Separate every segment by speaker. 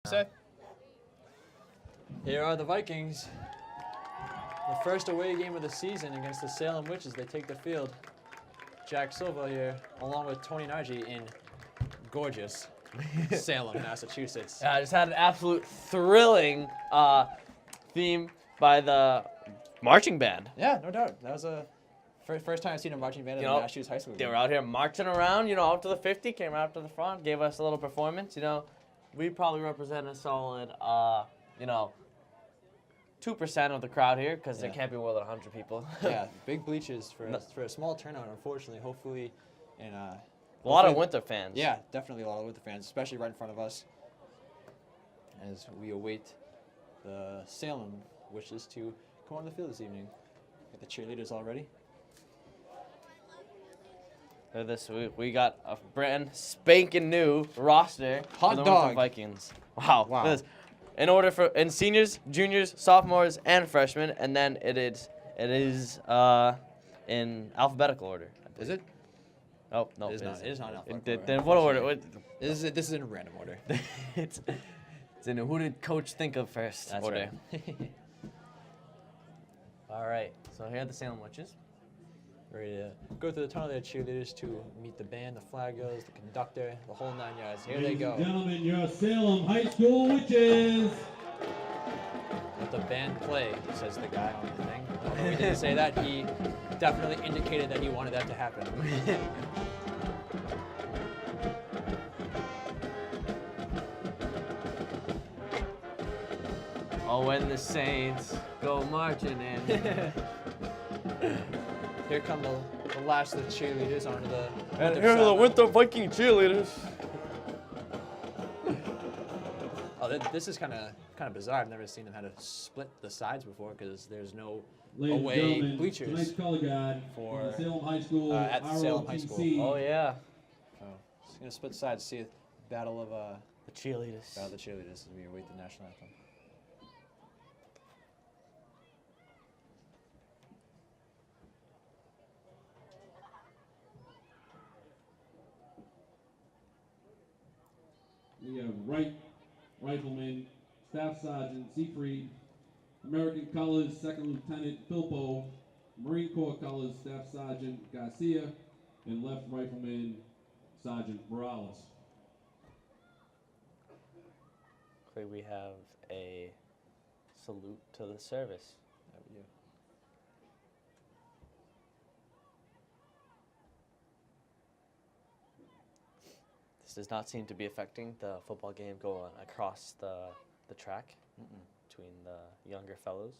Speaker 1: Set. Here are the Vikings. The first away game of the season against the Salem Witches. They take the field. Jack Silva here, along with Tony Nargi in gorgeous Salem, Massachusetts.
Speaker 2: Yeah, I just had an absolute thrilling theme by the marching band.
Speaker 1: Yeah, no doubt. That was a first time I've seen a marching band at the Massachusetts High School
Speaker 2: They
Speaker 1: game.
Speaker 2: were out here marching around, out to the 50, came out to the front, gave us a little performance. We probably represent a solid, 2% of the crowd here because there can't be more than 100 people.
Speaker 1: Yeah, big bleachers for a small turnout, unfortunately. Hopefully,
Speaker 2: a lot of Winthrop fans.
Speaker 1: Yeah, definitely a lot of Winthrop fans, especially right in front of us as we await the Salem Witches to come on the field this evening. Got the cheerleaders already.
Speaker 2: We got a brand spanking new roster
Speaker 1: Hot
Speaker 2: for the
Speaker 1: dog.
Speaker 2: Winthrop Vikings. Wow.
Speaker 1: Wow.
Speaker 2: This, in seniors, juniors, sophomores, and freshmen, and then it is in alphabetical order.
Speaker 1: Is it?
Speaker 2: Oh no,
Speaker 1: It is not. It is not in alphabetical order.
Speaker 2: Then what order?
Speaker 1: This is in random order.
Speaker 2: it's in a who did coach think of first
Speaker 1: That's
Speaker 2: order.
Speaker 1: right.
Speaker 2: All right, so here are the Salem Witches.
Speaker 1: Ready to go through the tunnel of the cheerleaders to meet the band, the flag goes, the conductor, the whole 9 yards. Here they go.
Speaker 3: Ladies and gentlemen, your Salem High School Witches.
Speaker 1: Let the band play, says the guy on the thing. Although he didn't say that, he definitely indicated that he wanted that to happen.
Speaker 2: Oh, when the Saints go marching in.
Speaker 1: Here come the last of the cheerleaders onto the
Speaker 2: And here are the Winthrop Viking cheerleaders.
Speaker 1: Oh, this is kind of bizarre. I've never seen them how to split the sides before because there's no
Speaker 3: Ladies and
Speaker 1: away
Speaker 3: gentlemen,
Speaker 1: bleachers
Speaker 3: tonight's color guard
Speaker 1: for
Speaker 3: the Salem High School
Speaker 1: at the Salem High School.
Speaker 3: ROTC.
Speaker 2: Oh yeah,
Speaker 1: So it's gonna split sides. See a battle of
Speaker 2: the cheerleaders.
Speaker 1: the cheerleaders as we await the national anthem.
Speaker 3: We have Rifleman, Staff Sergeant Seafried, American Colors, Second Lieutenant Filpo, Marine Corps Colors, Staff Sergeant Garcia, and Left Rifleman Sergeant Morales.
Speaker 2: We have a salute to the service.
Speaker 1: That we do.
Speaker 2: This does not seem to be affecting the football game going across the track between the younger fellows.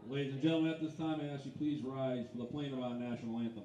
Speaker 3: Ladies and gentlemen, at this time, I ask you please rise for the playing of our national anthem.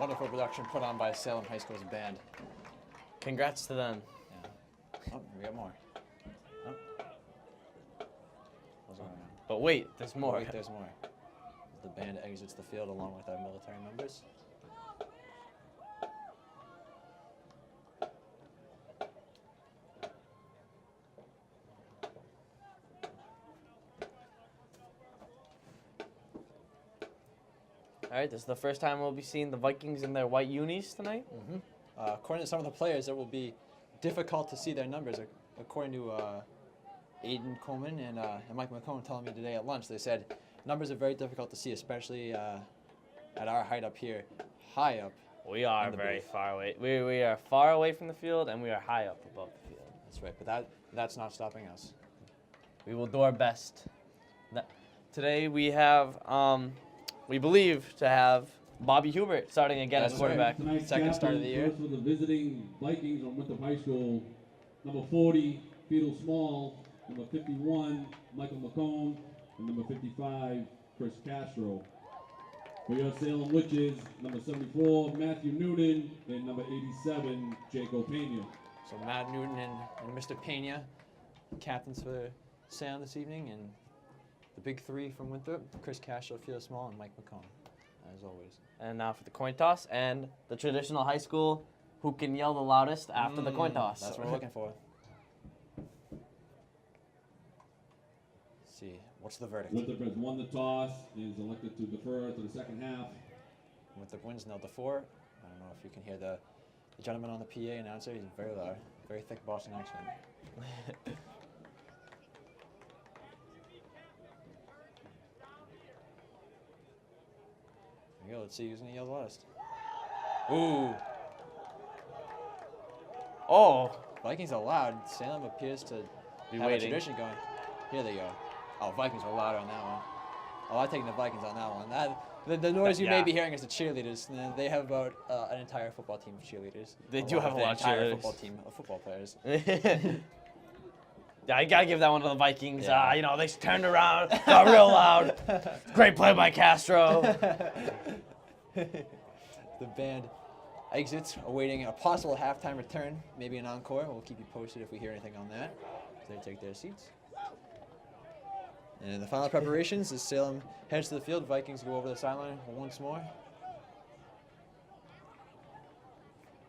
Speaker 1: Wonderful production put on by Salem High School's band.
Speaker 2: Congrats to them.
Speaker 1: Yeah. Oh, we got more. Oh. What's going on?
Speaker 2: But wait, there's more.
Speaker 1: Wait, there's more. The band exits the field along with our military members.
Speaker 2: All right, this is the first time we'll be seeing the Vikings in their white unis tonight.
Speaker 1: According to some of the players, it will be difficult to see their numbers. According to Aiden Coleman and Mike McComb telling me today at lunch, they said numbers are very difficult to see, especially at our height up here, high up.
Speaker 2: We are
Speaker 1: the
Speaker 2: very
Speaker 1: booth.
Speaker 2: far away. We are far away from the field, and we are high up above the field.
Speaker 1: That's right, but that's not stopping us.
Speaker 2: We will do our best. Today we have, we believe to have Bobby Hubert starting again as
Speaker 1: That's right.
Speaker 2: quarterback.
Speaker 3: Tonight's
Speaker 1: Second start of the year.
Speaker 3: First for the visiting Vikings on Winthrop High School, number 40, Fetal Small, number 51, Michael McComb, and number 55, Chris Castro. For your Salem Witches, number 74, Matthew Noonan, and number 87, Jacob Pena.
Speaker 1: So Matt Newton and Mr. Pena, captains for Salem this evening, and the big three from Winthrop, Chris Castro, Fetal Small, and Mike McComb, as always.
Speaker 2: And now for the coin toss and the traditional high school, who can yell the loudest after the coin toss.
Speaker 1: That's what we're looking for. Let's see, what's the verdict?
Speaker 3: Winthrop has won the toss and is elected to defer to the second half.
Speaker 1: Winthrop wins 0-4. I don't know if you can hear the gentleman on the PA announcer. He's very loud, very thick Boston accent. There we go. Let's see who's gonna yell the loudest. Ooh,
Speaker 2: Oh,
Speaker 1: Vikings are loud. Salem appears to
Speaker 2: be
Speaker 1: have
Speaker 2: waiting.
Speaker 1: a tradition going. Here they go. Oh, Vikings were louder on that one. Oh, I'm taking the Vikings on that one. The noise you may
Speaker 2: Yeah.
Speaker 1: be hearing is the cheerleaders. And they have about an entire football team of cheerleaders.
Speaker 2: They do have a
Speaker 1: the
Speaker 2: lot of
Speaker 1: entire
Speaker 2: cheerleaders.
Speaker 1: football team of football players.
Speaker 2: Yeah, I gotta give that one to the Vikings.
Speaker 1: Yeah.
Speaker 2: You know, they turned around, got real loud. Great play by Castro.
Speaker 1: The band exits, awaiting a possible halftime return, maybe an encore. We'll keep you posted if we hear anything on that. So they take their seats. And the final preparations as Salem heads to the field. Vikings go over the sideline once more.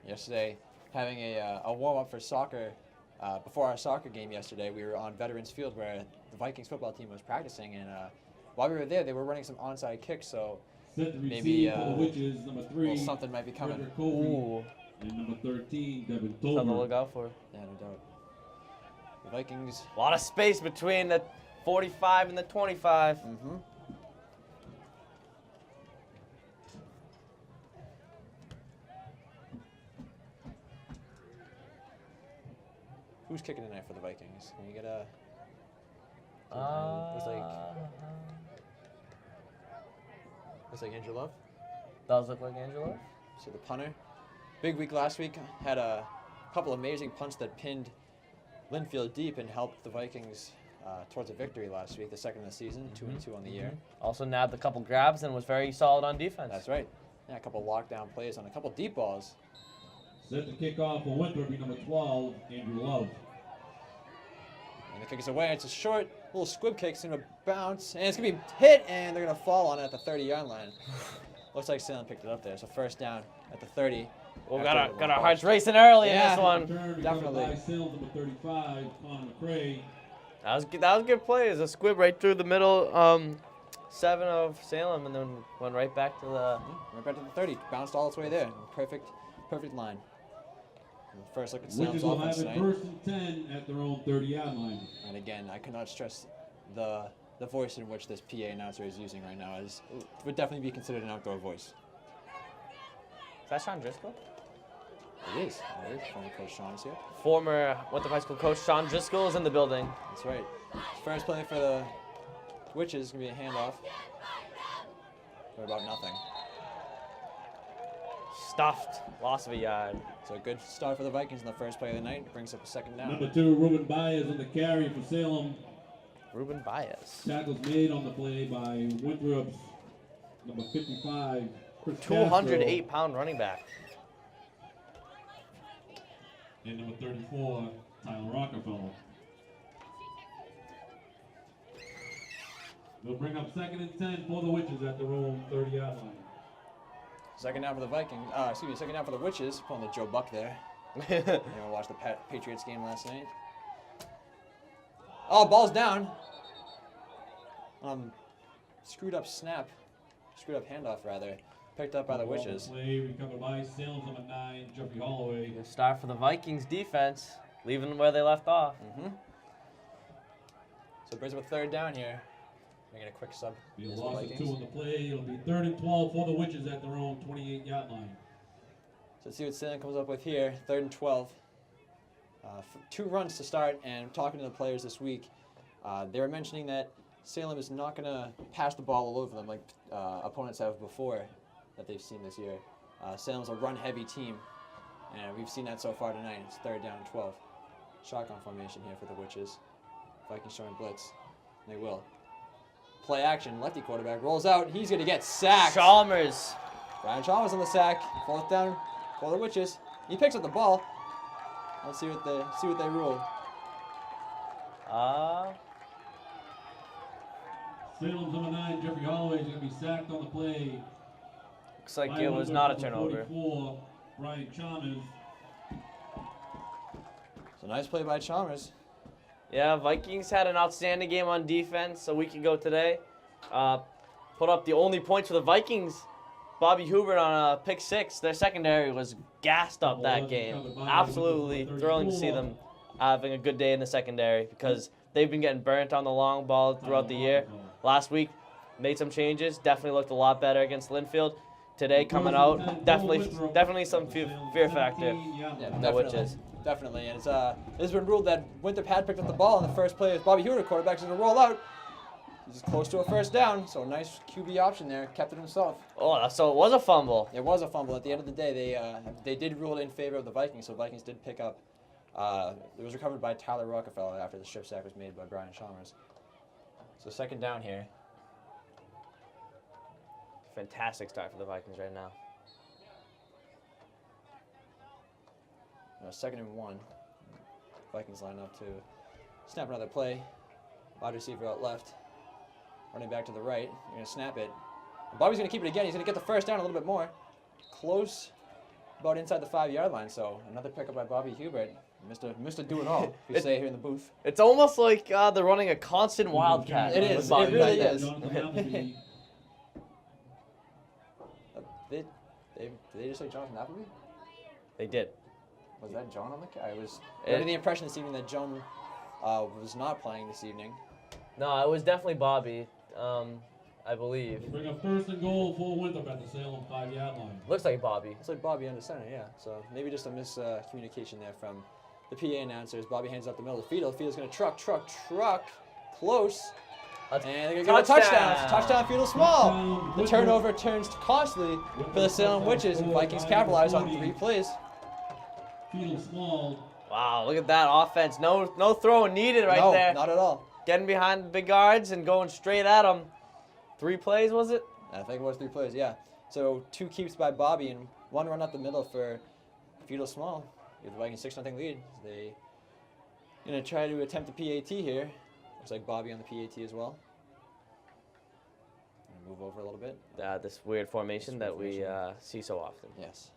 Speaker 1: Yesterday, having a warm-up for soccer. Before our soccer game yesterday, we were on Veterans Field where the Vikings football team was practicing. And while we were there, they were running some onside kicks. So
Speaker 3: Set to
Speaker 1: maybe
Speaker 3: receive for the Witches, number 3,
Speaker 1: something might be coming.
Speaker 3: Frederick Covey,
Speaker 2: Ooh,
Speaker 3: and number 13, Devin
Speaker 2: something to
Speaker 3: Tolbert.
Speaker 2: look out for.
Speaker 1: Yeah, no doubt. The Vikings.
Speaker 2: A lot of space between the 45 and the 25.
Speaker 1: Mm-hmm. Who's kicking tonight for the Vikings? Can you get a? Looks like Andrew Love.
Speaker 2: Does look like Angelo.
Speaker 1: So the punter. Big week last week. Had a couple amazing punts that pinned Linfield deep and helped the Vikings towards a victory last week, the second of the season, 2-2 on the year.
Speaker 2: Also nabbed a couple grabs and was very solid on defense.
Speaker 1: That's right. Yeah, a couple lockdown plays on a couple deep balls.
Speaker 3: Set to kick off for Winthrop, be number 12, Andrew Love.
Speaker 1: And the kick is away. It's a short little squib kick. It's going to bounce. And it's going to be hit, and they're going to fall on it at the 30-yard line. Looks like Salem picked it up there. So first down at the 30.
Speaker 2: Well,
Speaker 1: After
Speaker 2: got our hearts racing early in
Speaker 1: Yeah.
Speaker 2: this one.
Speaker 3: Return
Speaker 1: Definitely.
Speaker 3: by Salem, number 35, Connor McCray.
Speaker 2: That was a good play. It was a squib right through the middle 7 of Salem and then went right back to the.
Speaker 1: Right back to the 30. Bounced all its way there. Perfect line. And first look at Salem's
Speaker 3: Witches will have
Speaker 1: offense
Speaker 3: it
Speaker 1: tonight.
Speaker 3: 1st and 10 at their own 30-yard line.
Speaker 1: And again, I cannot stress the voice in which this PA announcer is using right now. Would definitely be considered an outdoor voice.
Speaker 2: Is that Sean Driscoll?
Speaker 1: It is. It is. Former coach Sean is here.
Speaker 2: Former Winthrop High School coach Sean Driscoll is in the building.
Speaker 1: That's right. First play for the Witches is going to be a handoff for about nothing.
Speaker 2: Stuffed. Loss of a yard.
Speaker 1: So a good start for the Vikings in the first play of the night. Brings up a second down.
Speaker 3: Number 2, Ruben Baez on the carry for Salem.
Speaker 2: Ruben Baez.
Speaker 3: Tackles made on the play by Winthrop's number 55, Chris Castro.
Speaker 2: 208-pound running back.
Speaker 3: And number 34, Tyler Rockefeller. They'll bring up 2nd and 10 for the Witches at their own 30-yard line.
Speaker 1: Second down for the Vikings. Second down for the Witches. Pulling the Joe Buck there. You know, watched the Patriots game last night. Oh, ball's down. Screwed up snap screwed up handoff rather, picked up by the Witches.
Speaker 3: Play recovered by Salem's number 9, Jeffrey Holloway.
Speaker 2: Good start for the Vikings defense, leaving them where they left off.
Speaker 1: So it brings up a third down here. Making a quick sub.
Speaker 3: Be a
Speaker 1: against the
Speaker 3: loss of
Speaker 1: Vikings.
Speaker 3: 2 on the play. It'll be 3rd and 12 for the Witches at their own 28-yard line.
Speaker 1: So let's see what Salem comes up with here. 3rd and 12. 2 runs to start, and talking to the players this week, they were mentioning that Salem is not going to pass the ball all over them like opponents have before that they've seen this year. Salem's a run-heavy team, and we've seen that so far tonight. It's 3rd down and 12. Shotgun formation here for the Witches. Vikings showing blitz. They will. Play action. Lefty quarterback rolls out. He's going to get sacked.
Speaker 2: Chalmers.
Speaker 1: Brian Chalmers on the sack. 4th down for the Witches. He picks up the ball. Let's see what they rule.
Speaker 3: Salem's number 9, Jeffrey Holloway, is going to be sacked on the play.
Speaker 2: Looks like it was not a turnover.
Speaker 3: 44, Brian Chalmers.
Speaker 1: So nice play by Chalmers.
Speaker 2: Yeah, Vikings had an outstanding game on defense a week ago today. Put up the only points for the Vikings. Bobby Hubert on a pick 6. Their secondary was gassed up that game. Absolutely thrilling to see them having a good day in the secondary because they've been getting burnt on the long ball throughout the year. Last week, made some changes. Definitely looked a lot better against Linfield. Today, coming out, definitely some fear factor.
Speaker 1: Yeah,
Speaker 2: Witches.
Speaker 1: Definitely. And it's been ruled that Winthrop had picked up the ball in the first play as Bobby Hubert, quarterback's going to roll out. He's close to a 1st down, so a nice QB option there. Kept it himself.
Speaker 2: Oh, so it was a fumble.
Speaker 1: It was a fumble. At the end of the day, they did rule it in favor of the Vikings, so Vikings did pick up. It was recovered by Tyler Rockefeller after the strip sack was made by Brian Chalmers. So 2nd down here.
Speaker 2: Fantastic start for the Vikings right now.
Speaker 1: 2nd and 1. Vikings line up to snap another play. Wide receiver out left. Running back to the right. You're going to snap it. Bobby's going to keep it again. He's going to get the 1st down a little bit more. Close, about inside the 5-yard line. So another pickup by Bobby Hubert. Mr. Do It All, we say here in the booth.
Speaker 2: It's almost like they're running a constant wildcat.
Speaker 1: It is.
Speaker 2: with Bobby
Speaker 1: It really
Speaker 2: Hubert.
Speaker 1: is. Did they just say Jonathan Appleby?
Speaker 2: They did.
Speaker 1: Was that John on the I was getting the impression this evening that John was not playing this evening.
Speaker 2: No, it was definitely Bobby, I believe.
Speaker 3: We'll bring up 1st and goal for Winthrop at the Salem 5-yard line.
Speaker 2: Looks like Bobby.
Speaker 1: It's like Bobby under center, yeah. So maybe just a miscommunication there from the PA announcers. Bobby hands up the middle of the field. Field's going to truck. Close. And they're going to get a touchdown. Touchdown, Fiedel Small. The turnover turns costly for the Salem Witches, and Vikings capitalize on 3 plays.
Speaker 3: Fiedel Small.
Speaker 2: Wow, look at that offense. No throwing needed right there.
Speaker 1: No, not at all.
Speaker 2: Getting behind the big guards and going straight at them. 3 plays, was it?
Speaker 1: I think it was 3 plays, yeah. So 2 keeps by Bobby and 1 run up the middle for Fiedel Small. Give the Vikings 6-0 lead. They going to try to attempt the PAT here. Looks like Bobby on the PAT as well. Move over a little bit.
Speaker 2: This weird formation that we see so often.
Speaker 1: Yes.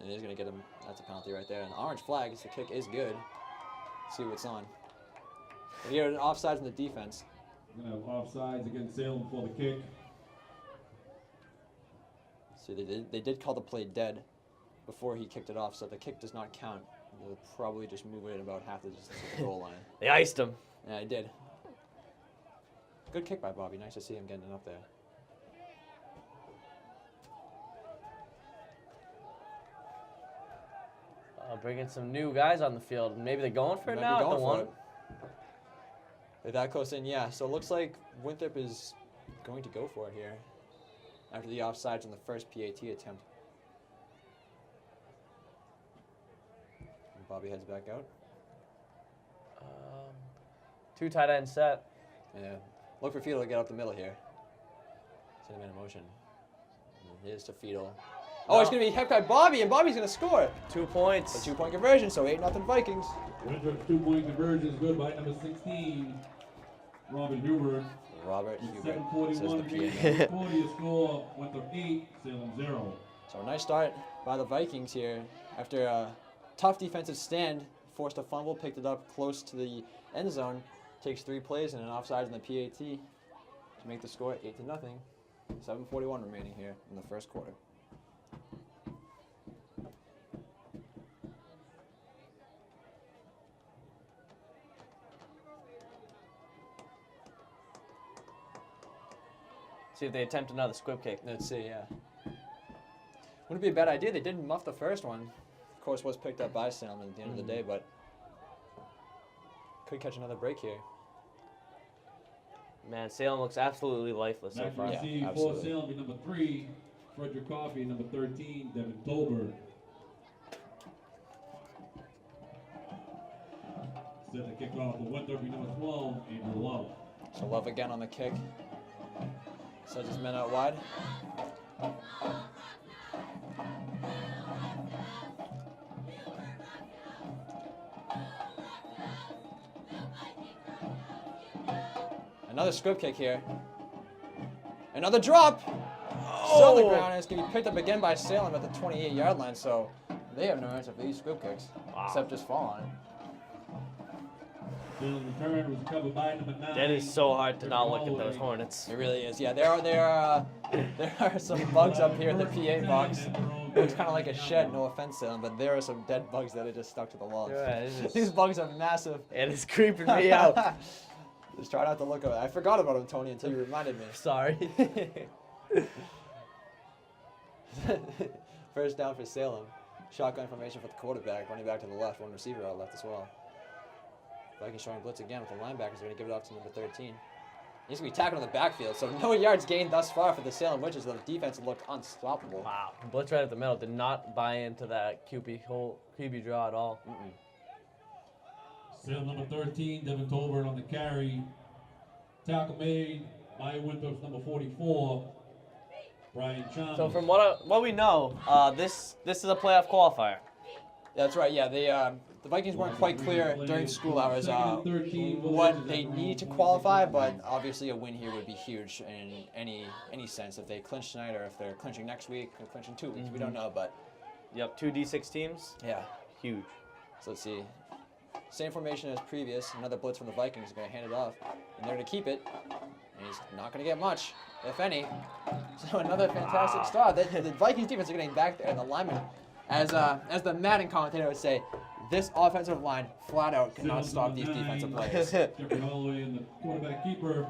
Speaker 1: And he's going to get him. That's a penalty right there. An orange flag. The kick is good. Let's see what's on. We get an offsides in the defense.
Speaker 3: We're going to have offsides against Salem for the kick.
Speaker 1: See, they did call the play dead before he kicked it off, so the kick does not count. They'll probably just move it about half the distance of the goal line.
Speaker 2: They iced him.
Speaker 1: Yeah, I did. Good kick by Bobby. Nice to see him getting it up there.
Speaker 2: Bringing some new guys on the field. Maybe they're going for it now at the 1.
Speaker 1: They're that close in, yeah. So it looks like Winthrop is going to go for it here after the offsides on the first PAT attempt. And Bobby heads back out.
Speaker 2: 2 tight end set.
Speaker 1: Yeah. Look for Fiedel to get up the middle here. Send him in motion. And it is to Fiedel. Oh, it's going to be heck by Bobby, and Bobby's going to score.
Speaker 2: 2 points.
Speaker 1: A 2-point conversion, so 8-0 Vikings.
Speaker 3: Winthrop's 2-point conversion is good by number 16, Robert Hubert.
Speaker 1: Robert Hubert, says
Speaker 3: 7:41
Speaker 1: the
Speaker 3: remaining.
Speaker 1: PA.
Speaker 3: 40 score. Winthrop 8, Salem 0.
Speaker 1: So a nice start by the Vikings here. After a tough defensive stand, forced a fumble, picked it up close to the end zone. takes 3 plays and an offside in the PAT to make the score 8-0. 7:41 remaining here in the first quarter.
Speaker 2: See if they attempt another squib kick.
Speaker 1: Let's see, yeah. Wouldn't be a bad idea. They did muff the first one. Of course, was picked up by Salem at the end of the day, but could catch another break here.
Speaker 2: Man, Salem looks absolutely lifeless so
Speaker 3: Back to
Speaker 2: far.
Speaker 1: Yeah,
Speaker 3: receive for
Speaker 1: absolutely.
Speaker 3: Salem, be number 3, Frederick Coffey, number 13, Devin Tolbert. Set the kickoff for Winthrop, be number 12, Andrew Love.
Speaker 1: So Love again on the kick. Sends his men out wide. Another squib kick here. Another drop! Still on the ground, and it's going to be picked up again by Salem at the 28-yard line, so they have no answer for these squib kicks, except just fall on it.
Speaker 3: Salem return was covered by number 9.
Speaker 2: That is so hard to not look at those Hornets.
Speaker 1: It really is. Yeah, there are some bugs up here in the PA box. Looks kind of like a shed, no offense, Salem, but there are some dead bugs that are just stuck to the wall.
Speaker 2: Yeah, it is.
Speaker 1: These bugs are massive.
Speaker 2: It is creeping me out.
Speaker 1: Just try not to look at it. I forgot about him, Tony, until you reminded me.
Speaker 2: Sorry.
Speaker 1: First down for Salem. Shotgun formation for the quarterback, running back to the left, one receiver out left as well. Vikings showing blitz again with the linebackers. They're going to give it off to number 13. He's going to be tackled on the backfield, so no yards gained thus far for the Salem Witches. The defense looked unstoppable.
Speaker 2: Wow. Blitz right at the middle. Did not buy into that QB draw at all.
Speaker 3: Salem number 13, Devin Tolbert on the carry. Tackle made by Winthrop's number 44, Brian Chalmers.
Speaker 2: So from what we know, this is a playoff qualifier.
Speaker 1: That's right, yeah. The Vikings weren't quite clear during school hours what they need to qualify, but obviously a win here would be huge in any sense. If they clinch tonight or if they're clinching next week or clinching 2 weeks, we don't know, but
Speaker 2: Yep, 2 D6 teams.
Speaker 1: yeah.
Speaker 2: Huge.
Speaker 1: So let's see. Same formation as previous. Another blitz from the Vikings is going to hand it off, and they're going to keep it. And he's not going to get much, if any. So another fantastic start. The Vikings defense are getting back there, and the linemen, as the Madden commentator would say, this offensive line flat out cannot stop these defensive plays.
Speaker 3: Jeffrey Holloway and the quarterback keeper.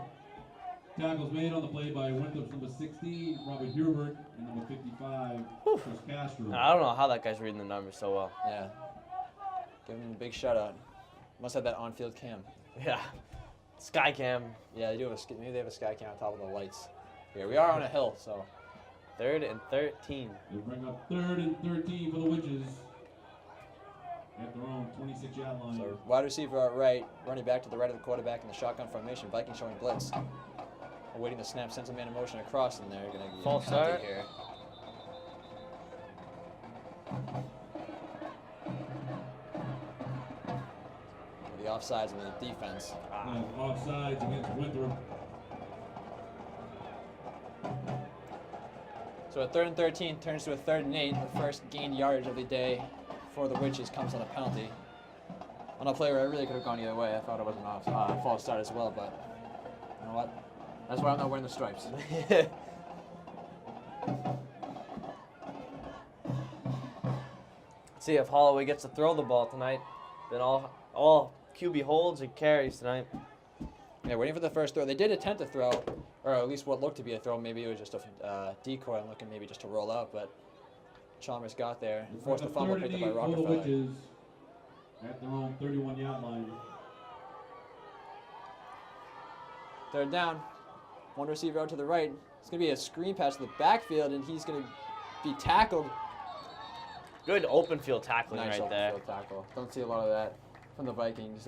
Speaker 3: Tackles made on the play by Winthrop's number 16, Robert Hubert, and number 55, Chris Castro.
Speaker 2: I don't know how that guy's reading the numbers so well.
Speaker 1: Yeah. Give him a big shout out. Must have that on-field cam.
Speaker 2: Yeah. Sky cam.
Speaker 1: Yeah, they do have maybe they have a sky cam on top of the lights. Here we are on a hill, so
Speaker 2: 3rd and 13.
Speaker 3: They bring up 3rd and 13 for the Witches at their own 26-yard line.
Speaker 1: So wide receiver out right, running back to the right of the quarterback in the shotgun formation. Vikings showing blitz. Awaiting the snap, sends a man in motion across, and they're going to get
Speaker 2: False
Speaker 1: a penalty
Speaker 2: start.
Speaker 1: here. The offsides and the defense.
Speaker 3: Offsides against Winthrop.
Speaker 1: So a 3rd and 13 turns to a 3rd and 8. The first gained yardage of the day for the Witches comes on a penalty. On a play where it really could have gone either way. I thought it was an false start as well, but you know what? That's why I'm not wearing the stripes.
Speaker 2: See if Holloway gets to throw the ball tonight. Then all QB holds and carries tonight.
Speaker 1: Yeah, waiting for the first throw. They did attempt to throw, or at least what looked to be a throw. Maybe it was just a decoy. I'm looking maybe just to roll out, but Chalmers got there and forced the fumble picked up by
Speaker 3: For the
Speaker 1: Rockefeller.
Speaker 3: Witches at their own 31-yard line.
Speaker 1: 3rd down. One receiver out to the right. It's going to be a screen pass to the backfield, and he's going to be tackled.
Speaker 2: Good open field tackling
Speaker 1: Nice
Speaker 2: right
Speaker 1: open
Speaker 2: there.
Speaker 1: field tackle. Don't see a lot of that from the Vikings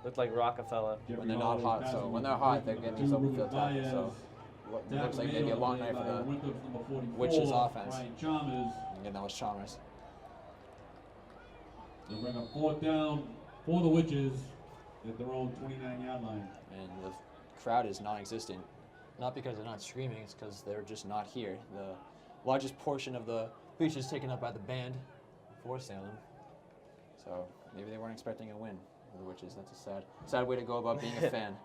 Speaker 2: Looked like Rockefeller.
Speaker 1: when they're not hot. So when they're hot, they're getting these open field tackles. So what looks like maybe a long night for the Witches offense.
Speaker 3: Brian Chalmers.
Speaker 1: Again, that was Chalmers.
Speaker 3: They bring up 4th down for the Witches at their own 29-yard line.
Speaker 1: And the crowd is non-existent. Not because they're not screaming, it's because they're just not here. The largest portion of the bleachers taken up by the band for Salem. So maybe they weren't expecting a win. for the Witches. That's a sad way to go about being a fan.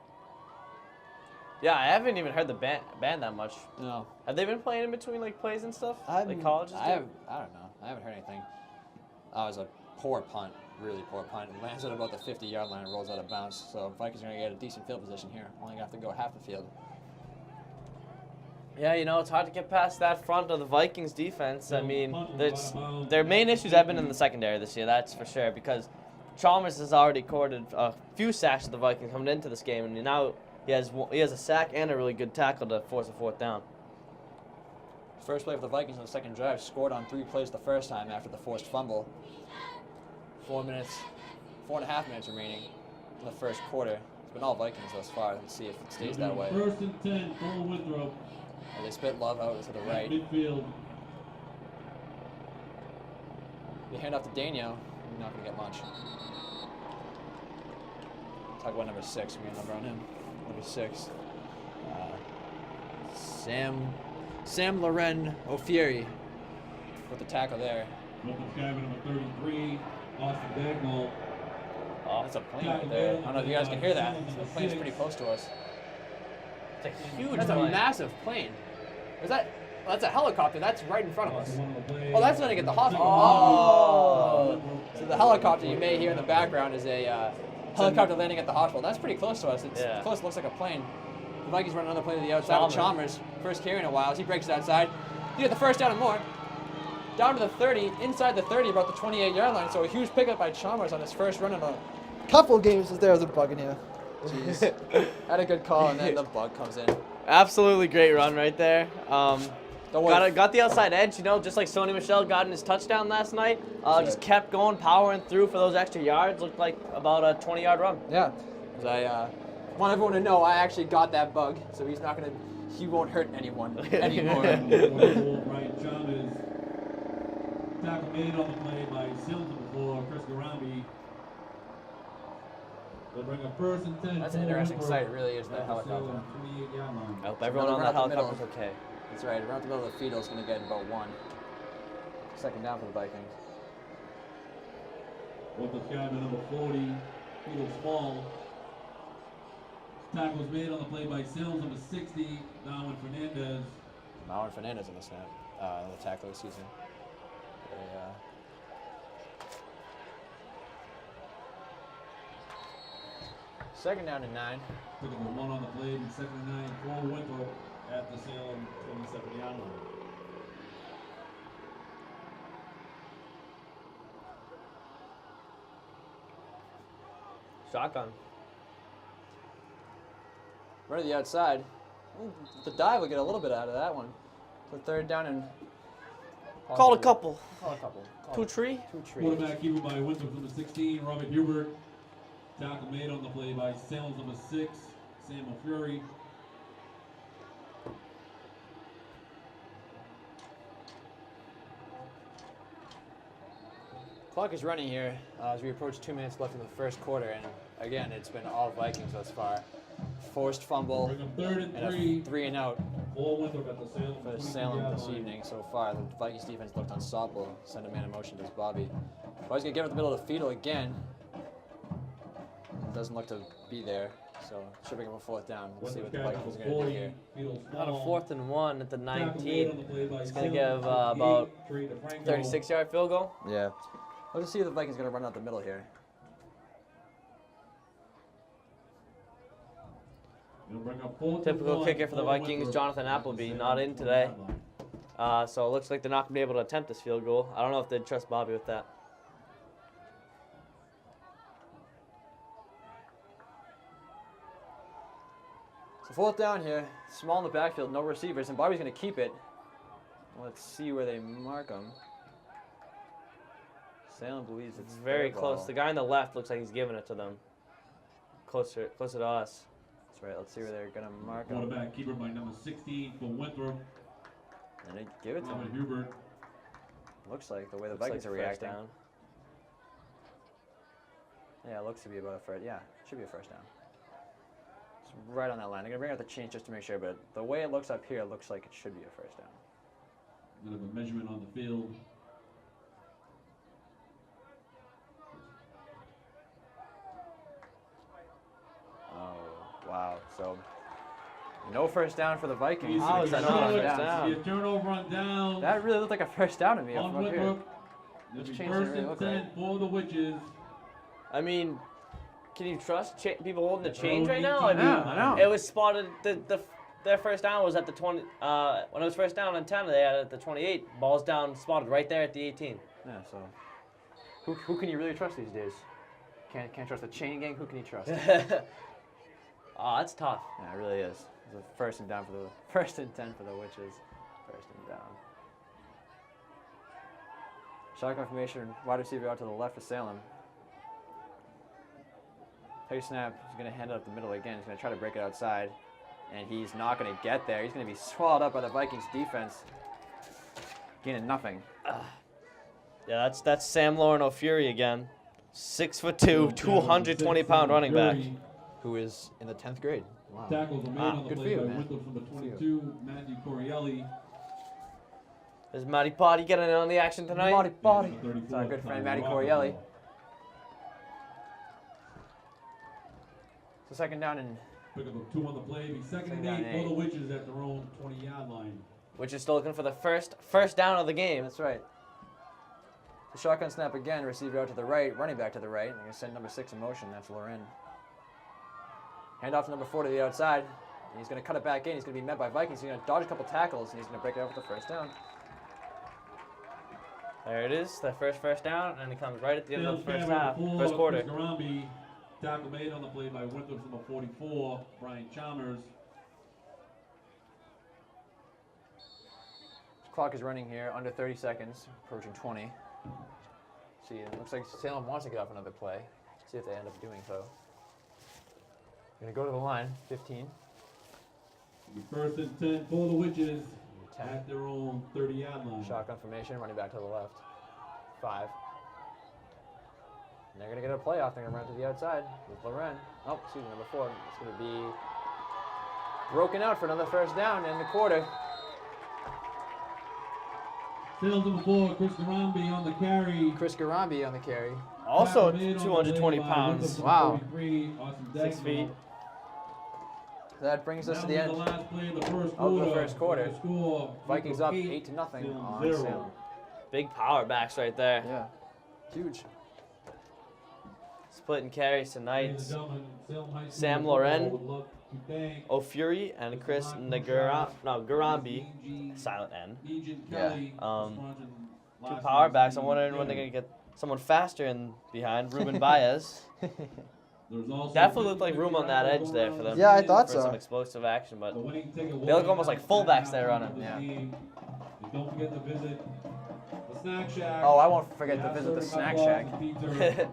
Speaker 2: Yeah, I haven't even heard the band that much.
Speaker 1: No.
Speaker 2: Have they been playing in between like plays and stuff?
Speaker 1: Like
Speaker 2: Like colleges?
Speaker 1: I don't know. I haven't heard anything. It was a poor punt, really poor punt. It lands at about the 50-yard line and rolls out of bounds. So Vikings are going to get a decent field position here. Only have to go half the field.
Speaker 2: Yeah, you know, it's hard to get past that front of the Vikings defense. I mean, their main issues have been in the secondary this year, that's for sure, because Chalmers has already recorded a few sacks of the Vikings coming into this game, and now he has a sack and a really good tackle to force a fourth down.
Speaker 1: First play for the Vikings on the second drive, scored on 3 plays the first time after the forced fumble. 4.5 minutes remaining in the first quarter. It's been all Vikings thus far. Let's see if it stays that way.
Speaker 3: 1st and 10 for Winthrop.
Speaker 1: And they split Love out to the right.
Speaker 3: Midfield.
Speaker 1: They hand off to Daniel. You're not going to get much. Talk about number 6. We got a number on him. Number 6. Sam Loren Ofieri with the tackle there.
Speaker 3: With the guy number 33, Austin Dagnall.
Speaker 1: Oh, that's a plane right there. I don't know if you guys can hear that. The plane's pretty close to us.
Speaker 2: It's a huge
Speaker 1: That's
Speaker 2: plane.
Speaker 1: a massive plane. Is that? Well, that's a helicopter. That's right in front of us. Oh, that's landing at the hospital. Oh. So the helicopter you may hear in the background is a helicopter landing at the hospital. That's pretty close to us. It's close. It looks like a plane. The Vikings run another play to the outside. Chalmers, first carry in a while. As he breaks it outside. He had the first down and more. Down to the 30, inside the 30, about the 28-yard line. So a huge pickup by Chalmers on his first run in a couple games. There was a bug in here. Jeez. Had a good call, and then the bug comes in.
Speaker 2: Absolutely great run right there. Got the outside edge, you know, just like Sony Michel got in his touchdown last night. Just kept going, powering through for those extra yards. Looked like about a 20-yard run.
Speaker 1: Yeah. I want everyone to know I actually got that bug, so he won't hurt anyone anymore.
Speaker 3: Right, Chalmers. Tackle made on the play by Salem before Chris Garambi. They'll bring a 1st and 10.
Speaker 1: That's an interesting sight, it really is, that helicopter.
Speaker 3: 28-yard line.
Speaker 2: I hope everyone on that helicopter's okay.
Speaker 1: That's right, around the middle of the field is going to get about 1. Second down for the Vikings.
Speaker 3: With the guy by number 40, Peter Small. Tackle was made on the play by Sills, number 60, Darwin Fernandez.
Speaker 1: Darwin Fernandez on the snap, the tackle, excuse me. Second down and 9.
Speaker 3: Took up a 1 on the play, and 2nd and 9 for Winthrop at the Salem 27-yard line.
Speaker 2: Shotgun.
Speaker 1: Run to the outside. The dive will get a little bit out of that one. So 3rd down and...
Speaker 2: Call a couple.
Speaker 1: Call a couple.
Speaker 2: Two tree.
Speaker 3: Quarterback keeper by Winthrop, number 16, Robert Hubert. Tackle made on the play by Salem's number 6, Samuel Fury.
Speaker 1: Clock is running here as we approach 2 minutes left in the first quarter, and again, it's been all Vikings thus far. Forced fumble
Speaker 3: Bring 3rd
Speaker 1: and a 3 and out
Speaker 3: for Winthrop at the Salem.
Speaker 1: for Salem this evening so far. The Vikings defense looked unstoppable. Send a man in motion to Bobby. Bobby's gonna get him in the middle of the field again. Doesn't look to be there, so should bring him a 4th down. We'll see what the Vikings are gonna do here.
Speaker 2: Got a 4th and 1 at the 19. It's gonna give about 36-yard field goal.
Speaker 1: Yeah. Let's just see if the Vikings are gonna run out the middle here.
Speaker 2: Typical kicker for the Vikings, Jonathan Appleby, not in today. So it looks like they're not going to be able to attempt this field goal. I don't know if they'd trust Bobby with that.
Speaker 1: So 4th down here, small in the backfield, no receivers, and Bobby's going to keep it. Let's see where they mark him. Salem believes it's
Speaker 2: very
Speaker 1: their
Speaker 2: close.
Speaker 1: ball.
Speaker 2: The guy on the left looks like he's giving it to them. Closer to us.
Speaker 1: That's right. Let's see where they're going to mark him.
Speaker 3: Quarterback keeper by number 16 for Winthrop.
Speaker 1: And they give it to
Speaker 3: Robert
Speaker 1: him.
Speaker 3: Hubert.
Speaker 1: Looks like the way the
Speaker 2: Looks like
Speaker 1: Vikings are
Speaker 2: first
Speaker 1: reacting.
Speaker 2: down.
Speaker 1: Yeah, it looks to be about a first. Yeah, should be a 1st down. It's right on that line. They're gonna bring out the chains just to make sure, but the way it looks up here, it looks like it should be a 1st down.
Speaker 3: Bit of a measurement on the field.
Speaker 1: So no first down for the Vikings.
Speaker 2: How is that not a
Speaker 1: Turnover
Speaker 2: first
Speaker 1: down.
Speaker 2: down?
Speaker 3: Be a turnover on down.
Speaker 1: That really looked like a first down to me up
Speaker 3: on
Speaker 1: here.
Speaker 3: Winthrop. It'll
Speaker 1: This
Speaker 3: be
Speaker 1: change
Speaker 3: first
Speaker 1: didn't really
Speaker 3: and
Speaker 1: look
Speaker 3: 10
Speaker 1: right.
Speaker 3: for the Witches.
Speaker 2: I mean, can you trust people holding the
Speaker 3: Their
Speaker 2: chains
Speaker 3: own
Speaker 2: right now? I
Speaker 3: 18
Speaker 2: mean,
Speaker 1: I know.
Speaker 2: it was spotted. Their first down was at the 20. When it was first down on 10, they had it at the 28. Ball's down, spotted right there at the 18.
Speaker 1: Yeah, so who can you really trust these days? Can't trust the chain gang. Who can you trust?
Speaker 2: Oh, that's tough.
Speaker 1: Yeah, it really is. It's a first and 10 for the Witches. First and down. Shotgun formation, wide receiver out to the left of Salem. Take a snap. He's going to hand it up the middle again. He's going to try to break it outside, and he's not going to get there. He's going to be swallowed up by the Vikings defense, gaining nothing.
Speaker 2: Yeah, that's Sam Lauren O'Fury again. 6'2", 220-pound running back.
Speaker 1: Who is in the 10th grade. Wow.
Speaker 3: Tackles were made on the
Speaker 1: good for
Speaker 3: play
Speaker 1: you,
Speaker 3: by
Speaker 1: man.
Speaker 3: Winthrop number
Speaker 1: for you.
Speaker 3: 22, Matthew Corielli.
Speaker 2: Is Matty Potty getting in on the action tonight?
Speaker 1: Body.
Speaker 3: And number
Speaker 1: It's our
Speaker 3: 34,
Speaker 1: good friend,
Speaker 3: Tyler
Speaker 1: Matty
Speaker 3: Rockefeller.
Speaker 1: Corielli. So second down and
Speaker 3: Pick up a 2 on the play. Be second and
Speaker 1: Second down
Speaker 3: 8
Speaker 1: and
Speaker 3: for the
Speaker 1: 8.
Speaker 3: Witches at their own 20-yard line.
Speaker 2: Which is still looking for the first down of the game.
Speaker 1: that's right. The shotgun snap again, receiver out to the right, running back to the right. They're going to send number 6 in motion. That's Loren. Hand off to number 4 to the outside. And he's going to cut it back in. He's going to be met by Vikings. He's going to dodge a couple tackles, and he's going to break it up with the first down.
Speaker 2: There it is, the first down, and it comes right at the end of the
Speaker 3: Sales
Speaker 2: first
Speaker 3: carry
Speaker 2: half,
Speaker 3: for
Speaker 2: first quarter.
Speaker 3: Chris Garambi. Tackle made on the play by Winthrop's number 44, Brian Chalmers.
Speaker 1: Clock is running here, under 30 seconds, approaching 20. See, it looks like Salem wants to get off another play. See if they end up doing so. Going to go to the line, 15.
Speaker 3: Be first and 10 for the Witches
Speaker 1: 10.
Speaker 3: at their own 30-yard line.
Speaker 1: Shotgun formation, running back to the left. 5. And they're going to get a play off. They're going to run to the outside with Loren. Oh, excuse me, number 4. It's going to be broken out for another first down in the quarter.
Speaker 3: Sales number 4, Chris Garambi on the carry.
Speaker 1: Chris Garambi on the carry.
Speaker 2: Also
Speaker 3: Tackle made on the
Speaker 2: 220
Speaker 3: play by
Speaker 2: pounds.
Speaker 3: Winthrop's
Speaker 1: Wow.
Speaker 3: number 43, Austin
Speaker 2: 6
Speaker 3: Degmo.
Speaker 2: feet.
Speaker 1: That brings us to the
Speaker 3: That
Speaker 1: end.
Speaker 3: was the last play of the first
Speaker 1: Of the
Speaker 3: quarter.
Speaker 1: first quarter.
Speaker 3: The score,
Speaker 1: Vikings
Speaker 3: Winthrop
Speaker 1: up
Speaker 3: 8,
Speaker 1: 8-0
Speaker 3: Salem
Speaker 1: on
Speaker 3: 0.
Speaker 1: Salem.
Speaker 2: Big power backs right there.
Speaker 1: Yeah, huge.
Speaker 2: Splitting carries tonight.
Speaker 3: Ladies and gentlemen, Salem High School
Speaker 2: Sam
Speaker 3: football
Speaker 2: Loren,
Speaker 3: would love to thank
Speaker 2: O'Fury and Chris Garambi, silent N.
Speaker 3: Agent
Speaker 1: Yeah.
Speaker 3: Kelly for sponsoring
Speaker 2: Two
Speaker 3: last
Speaker 2: power
Speaker 3: night's
Speaker 2: backs. I'm wondering
Speaker 3: game.
Speaker 2: when they're going to get someone faster in behind. Ruben Baez.
Speaker 3: There's also
Speaker 2: Definitely looked like room on that edge there for them.
Speaker 1: Yeah, I thought
Speaker 2: for
Speaker 1: so.
Speaker 2: some explosive action, but
Speaker 3: The winning ticket
Speaker 2: They look almost like fullbacks there running.
Speaker 3: this
Speaker 1: Yeah.
Speaker 3: game. And don't forget to visit the Snack Shack.
Speaker 1: Oh, I won't forget
Speaker 3: They
Speaker 1: to
Speaker 3: have
Speaker 1: visit the
Speaker 3: certified
Speaker 1: snack
Speaker 3: balls
Speaker 1: shack.
Speaker 3: and pizza.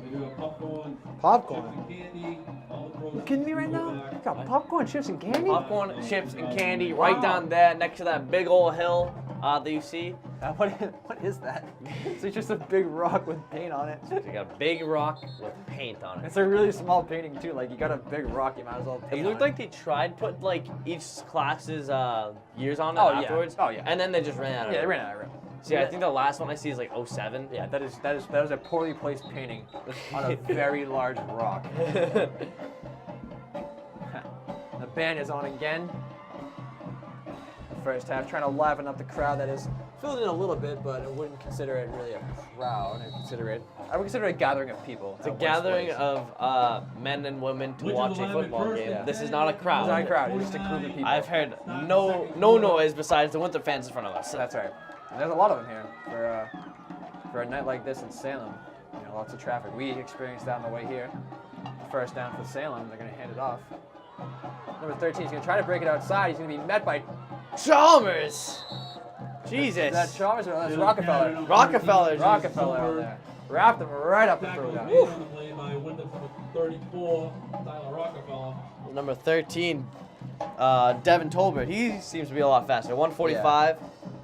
Speaker 3: They do have popcorn,
Speaker 1: Popcorn.
Speaker 3: chips and candy. All the proceeds
Speaker 1: Kidding me
Speaker 3: go
Speaker 1: right now?
Speaker 3: back.
Speaker 1: You got popcorn, chips, and candy?
Speaker 2: popcorn, chips, and candy right
Speaker 1: Wow.
Speaker 2: down there next to that big old hill that you see.
Speaker 1: What is that? It's just a big rock with paint on it.
Speaker 2: They got a big rock with paint on it.
Speaker 1: It's a really small painting too. Like you got a big rock, you might as well paint
Speaker 2: It looked
Speaker 1: on
Speaker 2: like they tried put like each class's years on it
Speaker 1: Oh, yeah.
Speaker 2: afterwards.
Speaker 1: Oh, yeah.
Speaker 2: And then they just ran out of
Speaker 1: Yeah,
Speaker 2: it.
Speaker 1: they ran out of it.
Speaker 2: See, I think the last one I see is like 07.
Speaker 1: Yeah, that is a poorly placed painting on a very large rock. The band is on again. The first half, trying to liven up the crowd that is filled in a little bit, but I wouldn't consider it really a crowd. I would consider it a gathering of people.
Speaker 2: It's a gathering of men and women to
Speaker 3: Which
Speaker 2: watch
Speaker 3: is
Speaker 2: a
Speaker 3: the line
Speaker 2: football
Speaker 3: first
Speaker 2: game.
Speaker 3: and
Speaker 2: This is
Speaker 3: 10.
Speaker 2: not a
Speaker 1: It's not a
Speaker 2: crowd.
Speaker 1: crowd, it's just a group of people.
Speaker 2: I've heard no noise besides the Winthrop fans in front of us.
Speaker 1: That's right. And there's a lot of them here for a night like this in Salem. You know, lots of traffic. We experienced that on the way here. First down for Salem. They're going to hand it off. Number 13 is going to try to break it outside. He's going to be met by
Speaker 2: Chalmers! Jesus.
Speaker 1: Is that Chalmers or that's
Speaker 3: Salem
Speaker 1: Rockefeller?
Speaker 3: carried on
Speaker 2: Rockefeller,
Speaker 3: 13.
Speaker 1: Rockefeller out there. Wrapped him right up and
Speaker 3: Tackle
Speaker 1: threw it
Speaker 3: made
Speaker 1: down.
Speaker 3: on the play by Winthrop number 34, Tyler Rockefeller.
Speaker 2: Number 13, Devin Tolbert. He seems to be a lot faster. 145.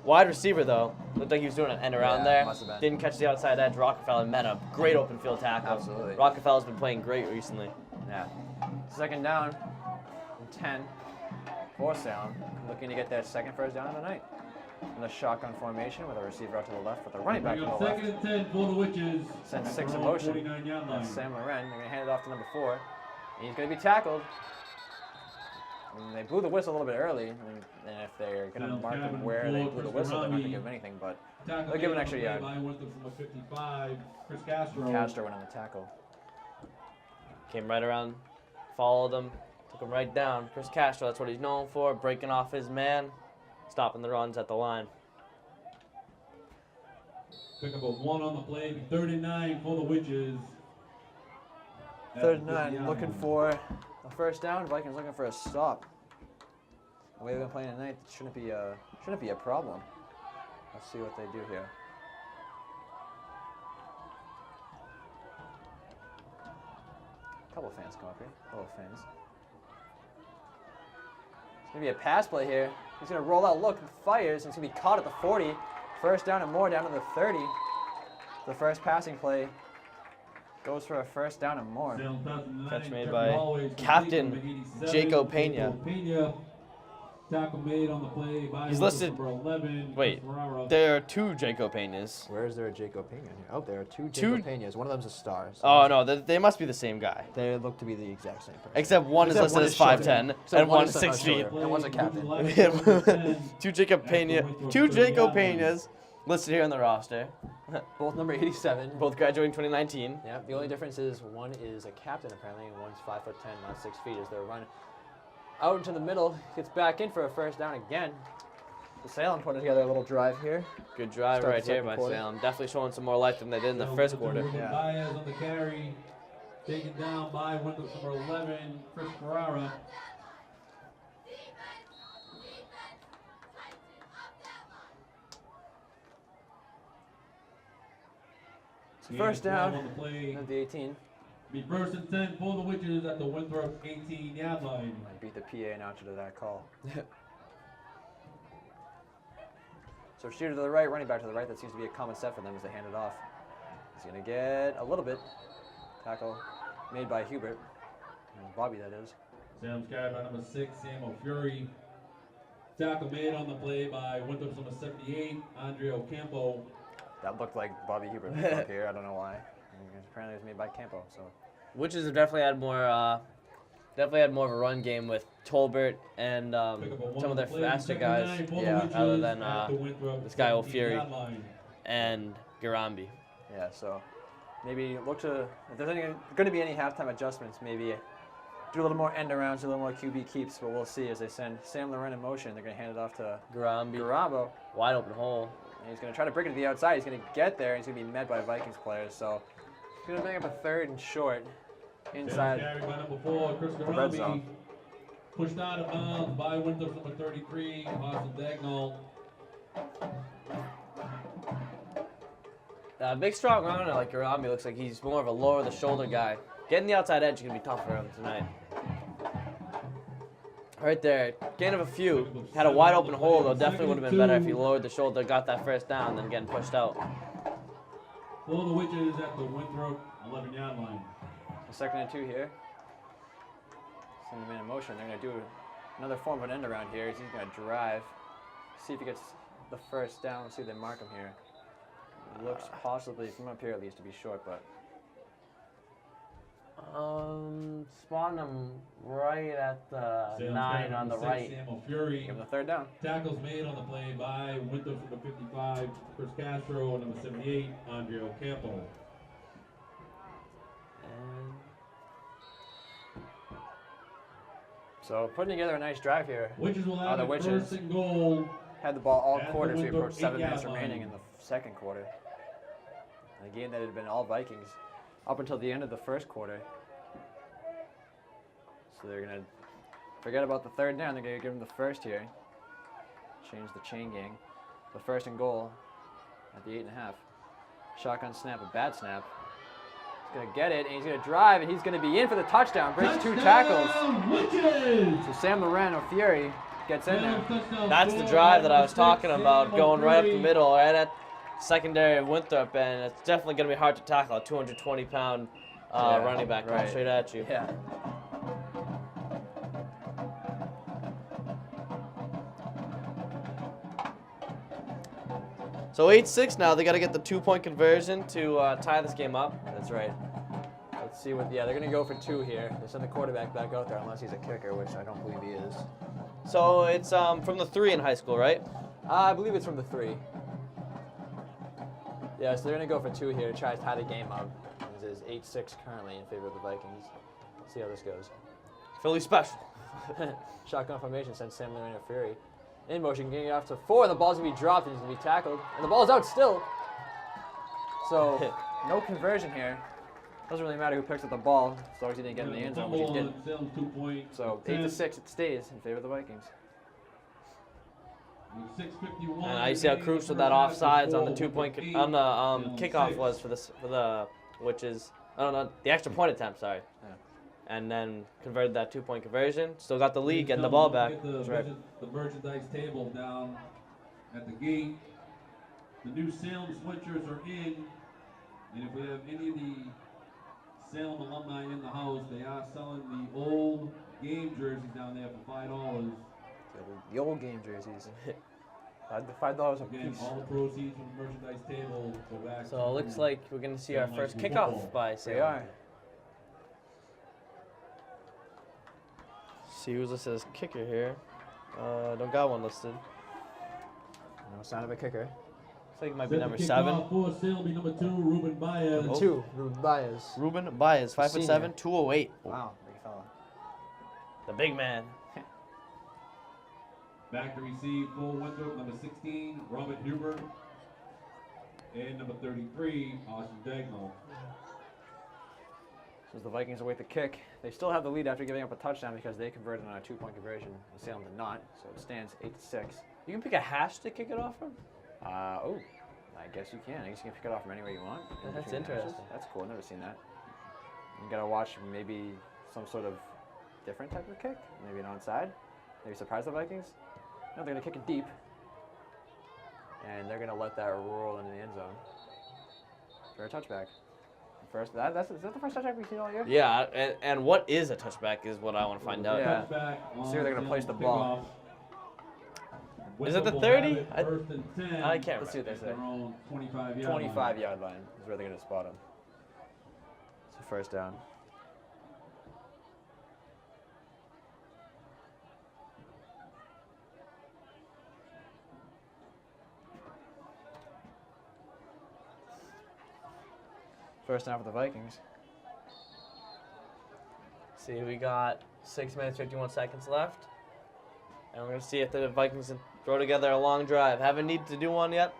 Speaker 2: Wide receiver, though. Looked like he was doing an end around
Speaker 1: Yeah,
Speaker 2: there.
Speaker 1: must have been.
Speaker 2: Didn't catch the outside edge. Rockefeller met a great open field tackle.
Speaker 1: Absolutely.
Speaker 2: Rockefeller's been playing great recently.
Speaker 1: Yeah. Second down and 10 for Salem. Looking to get their second first down of the night. In the shotgun formation with a receiver out to the left with a running back
Speaker 3: We
Speaker 1: to the
Speaker 3: got
Speaker 1: left.
Speaker 3: second and 10 for the Witches.
Speaker 1: Sends
Speaker 3: at
Speaker 1: 6
Speaker 3: their
Speaker 1: in
Speaker 3: own
Speaker 1: motion.
Speaker 3: 49-yard line.
Speaker 1: That's Sam Loren. They're going to hand it off to number 4. And he's going to be tackled. They blew the whistle a little bit early, and if they're going to mark them where they blew the whistle, they're not going to give anything, but they'll give an extra yard. Castro went on the tackle.
Speaker 2: Came right around, followed him, took him right down. Chris Castro, that's what he's known for, breaking off his man, stopping the runs at the line.
Speaker 3: Pick up a 1 on the play, 39 for the Witches.
Speaker 1: 39, looking for a first down. Vikings looking for a stop. The way they've been playing tonight, it shouldn't be a problem. Let's see what they do here. A couple fans come up here. A couple fans. It's gonna be a pass play here. He's gonna roll out, look, fires, and it's gonna be caught at the 40. First down and more, down to the 30. The first passing play goes for a first down and more.
Speaker 2: Catch made by Captain Jaco Pena.
Speaker 3: Tackle made on the play by
Speaker 2: He's listed.
Speaker 3: 11.
Speaker 2: Wait, there are 2 Jaco Penas.
Speaker 1: Where is there a Jaco Pena here? Oh, there are two Jaco Penas. One of them's a star. So
Speaker 2: Oh no, they must be the same guy.
Speaker 1: they look to be the exact same person.
Speaker 2: Except one is listed as 5'10" and one's 6 feet.
Speaker 1: And one's a captain.
Speaker 2: 2 Jacob Pena, 2 Jaco Penas listed here on the roster.
Speaker 1: Both number 87.
Speaker 2: Both graduating 2019.
Speaker 1: Yeah, the only difference is one is a captain apparently, and one's 5'10", not 6 feet. As they're running out into the middle, gets back in for a first down again. The Salem putting together a little drive here.
Speaker 2: Good drive
Speaker 1: Start
Speaker 2: right
Speaker 1: the
Speaker 2: here
Speaker 1: second
Speaker 2: by
Speaker 1: quarter.
Speaker 2: Salem. Definitely showing some more life than they did in the first quarter.
Speaker 1: Yeah.
Speaker 3: Baez on the carry, taken down by Winthrop number 11, Chris Ferrara.
Speaker 1: So first down
Speaker 3: on the play.
Speaker 1: at the 18.
Speaker 3: Be first and 10 for the Witches at the Winthrop 18-yard line.
Speaker 1: I beat the PA announcer to that call. So shooter to the right, running back to the right. That seems to be a common set for them as they hand it off. He's going to get a little bit. Tackle made by Hubert. Bobby, that is.
Speaker 3: Sam's carried by number 6, Samuel Fury. Tackle made on the play by Winthrop's number 78, Andre Ocampo.
Speaker 1: That looked like Bobby Hubert up here. I don't know why. Apparently it was made by Campo. So
Speaker 2: Witches have definitely had more of a run game with Tolbert and some of their faster guys.
Speaker 1: Yeah,
Speaker 2: other than this guy O'Fury and Garambi.
Speaker 1: yeah, so maybe look to, if there's going to be any halftime adjustments, maybe do a little more end arounds, do a little more QB keeps, but we'll see as they send Sam Loren in motion. They're going to hand it off to
Speaker 2: Garambi,
Speaker 1: Garabo.
Speaker 2: wide open hole.
Speaker 1: And he's going to try to break it to the outside. He's going to get there, and he's going to be met by Vikings players. So he's going to bring up a 3rd and short inside
Speaker 3: carried by number 4, Chris
Speaker 1: the red
Speaker 3: Garambi.
Speaker 1: zone.
Speaker 3: Pushed out of bounds by Winthrop's number 33, Austin Dagnall.
Speaker 2: Big strong runner like Garambi looks like he's more of a lower the shoulder guy. Getting the outside edge is going to be tough for him tonight. Right there, gain of a few. Had a wide open hole though. Definitely would have been better if he lowered the shoulder, got that first down, than getting pushed out.
Speaker 3: For the Witches at the Winthrop 11-yard line.
Speaker 1: A 2nd and 2 here. Send the man in motion. They're going to do another form of an end around here. He's going to drive. See if he gets the first down. Let's see if they mark him here. Looks possibly, from up here at least, to be short, but
Speaker 2: Spawn him right at the 9 on the right.
Speaker 3: Samuel Fury.
Speaker 1: give him the 3rd down.
Speaker 3: Tackles made on the play by Winthrop number 55, Chris Castro, number 78, Andre Ocampo.
Speaker 1: So putting together a nice drive here.
Speaker 3: Witches will have
Speaker 1: the
Speaker 3: a
Speaker 1: Witches
Speaker 3: first and goal.
Speaker 1: Had the ball all
Speaker 3: At the
Speaker 1: quarter, so we
Speaker 3: Winthrop
Speaker 1: approached 7 minutes
Speaker 3: 8-yard
Speaker 1: remaining
Speaker 3: line.
Speaker 1: in the 2nd quarter. A game that had been all Vikings up until the end of the 1st quarter. So they're going to forget about the 3rd down. They're going to give them the 1st here. Change the chain gang. The 1st and goal at the 8.5. Shotgun snap, a bad snap. He's going to get it, and he's going to drive, and he's going to be in for the touchdown. Breaks 2 tackles.
Speaker 3: Witches!
Speaker 1: So Sam Loren O'Fury gets in there.
Speaker 2: That's the drive that I was talking about, going right up the middle, right at secondary of Winthrop, and it's definitely going to be hard to tackle a 220-pound running back coming straight at you.
Speaker 1: Yeah.
Speaker 2: So 8-6 now. They got to get the 2-point conversion to tie this game up.
Speaker 1: That's right. see what. Yeah, they're gonna go for 2 here. They send the quarterback back out there unless he's a kicker, which I don't believe he is.
Speaker 2: So it's from the 3 in high school, right?
Speaker 1: I believe it's from the 3. Yeah, so they're gonna go for 2 here to try to tie the game up. This is 8-6 currently in favor of the Vikings. Let's see how this goes.
Speaker 2: Philly special.
Speaker 1: Shotgun formation sends Sam Lewin to Fury. In motion, getting it off to 4, and the ball's gonna be dropped and he's gonna be tackled. And the ball's out still. So no conversion here. Doesn't really matter who picks up the ball, as long as he didn't get in the end zone, which he did.
Speaker 3: Salem's 2 points.
Speaker 1: So 8-6, it stays in favor of the Vikings.
Speaker 3: 6:51.
Speaker 2: And I see how crucial that offsides on the 2-point on the kickoff was for the which is I don't know the extra point attempt. Sorry.
Speaker 1: Yeah.
Speaker 2: And then converted that 2-point conversion. Still got the lead, getting the ball back.
Speaker 3: Get the merchandise table down at the gate. The new Salem sweatshirts are in, and if we have any of the Salem alumni in the house, they are selling the old game jerseys down there for $5.
Speaker 1: The old game jerseys. $5 a
Speaker 3: Again,
Speaker 1: piece.
Speaker 3: all the proceeds from the merchandise table go back.
Speaker 2: So it looks like we're gonna see our first kickoff by Salem.
Speaker 1: They are.
Speaker 2: See who's listed as kicker here. Don't got one listed.
Speaker 1: No sign of a kicker.
Speaker 2: Looks like it might be number 7.
Speaker 3: For Salem, be number 2, Ruben Baez.
Speaker 2: Oh.
Speaker 1: 2, Ruben Baez.
Speaker 2: Ruben Baez, 5'7",
Speaker 1: Senior.
Speaker 2: 208.
Speaker 1: Wow, big fella.
Speaker 2: The big man.
Speaker 3: Back to receive for Winthrop, number 16, Robert Huber. And number 33, Austin Dagnall.
Speaker 1: So as the Vikings await the kick, they still have the lead after giving up a touchdown because they converted on a 2-point conversion. And Salem did not, so it stands 8-6.
Speaker 2: You can pick a hash to kick it off from?
Speaker 1: Oh, I guess you can. I guess you can pick it off from anywhere you want. in
Speaker 2: That's
Speaker 1: between the hashes.
Speaker 2: interesting.
Speaker 1: That's cool. I've never seen that. You gotta watch maybe some sort of different type of kick. Maybe an onside. Maybe surprise the Vikings. No, they're gonna kick it deep, and they're gonna let that roll into the end zone for a touchback. Is that the first touchback we've seen all year?
Speaker 2: Yeah, and what is a touchback is what I want to find out.
Speaker 1: Yeah.
Speaker 3: Touchback on
Speaker 1: See where they're gonna place the ball.
Speaker 3: Kickoff.
Speaker 2: Is it the
Speaker 3: Winthrop will
Speaker 2: 30?
Speaker 3: have it first and 10.
Speaker 2: I can't
Speaker 1: Let's see what they
Speaker 3: At
Speaker 1: say.
Speaker 3: their own 25-yard
Speaker 1: 25-yard line is where they're gonna spot him. It's a first down. First down for the Vikings.
Speaker 2: See, we got 6 minutes, 51 seconds left. And we're going to see if the Vikings can throw together a long drive. Haven't needed to do one yet.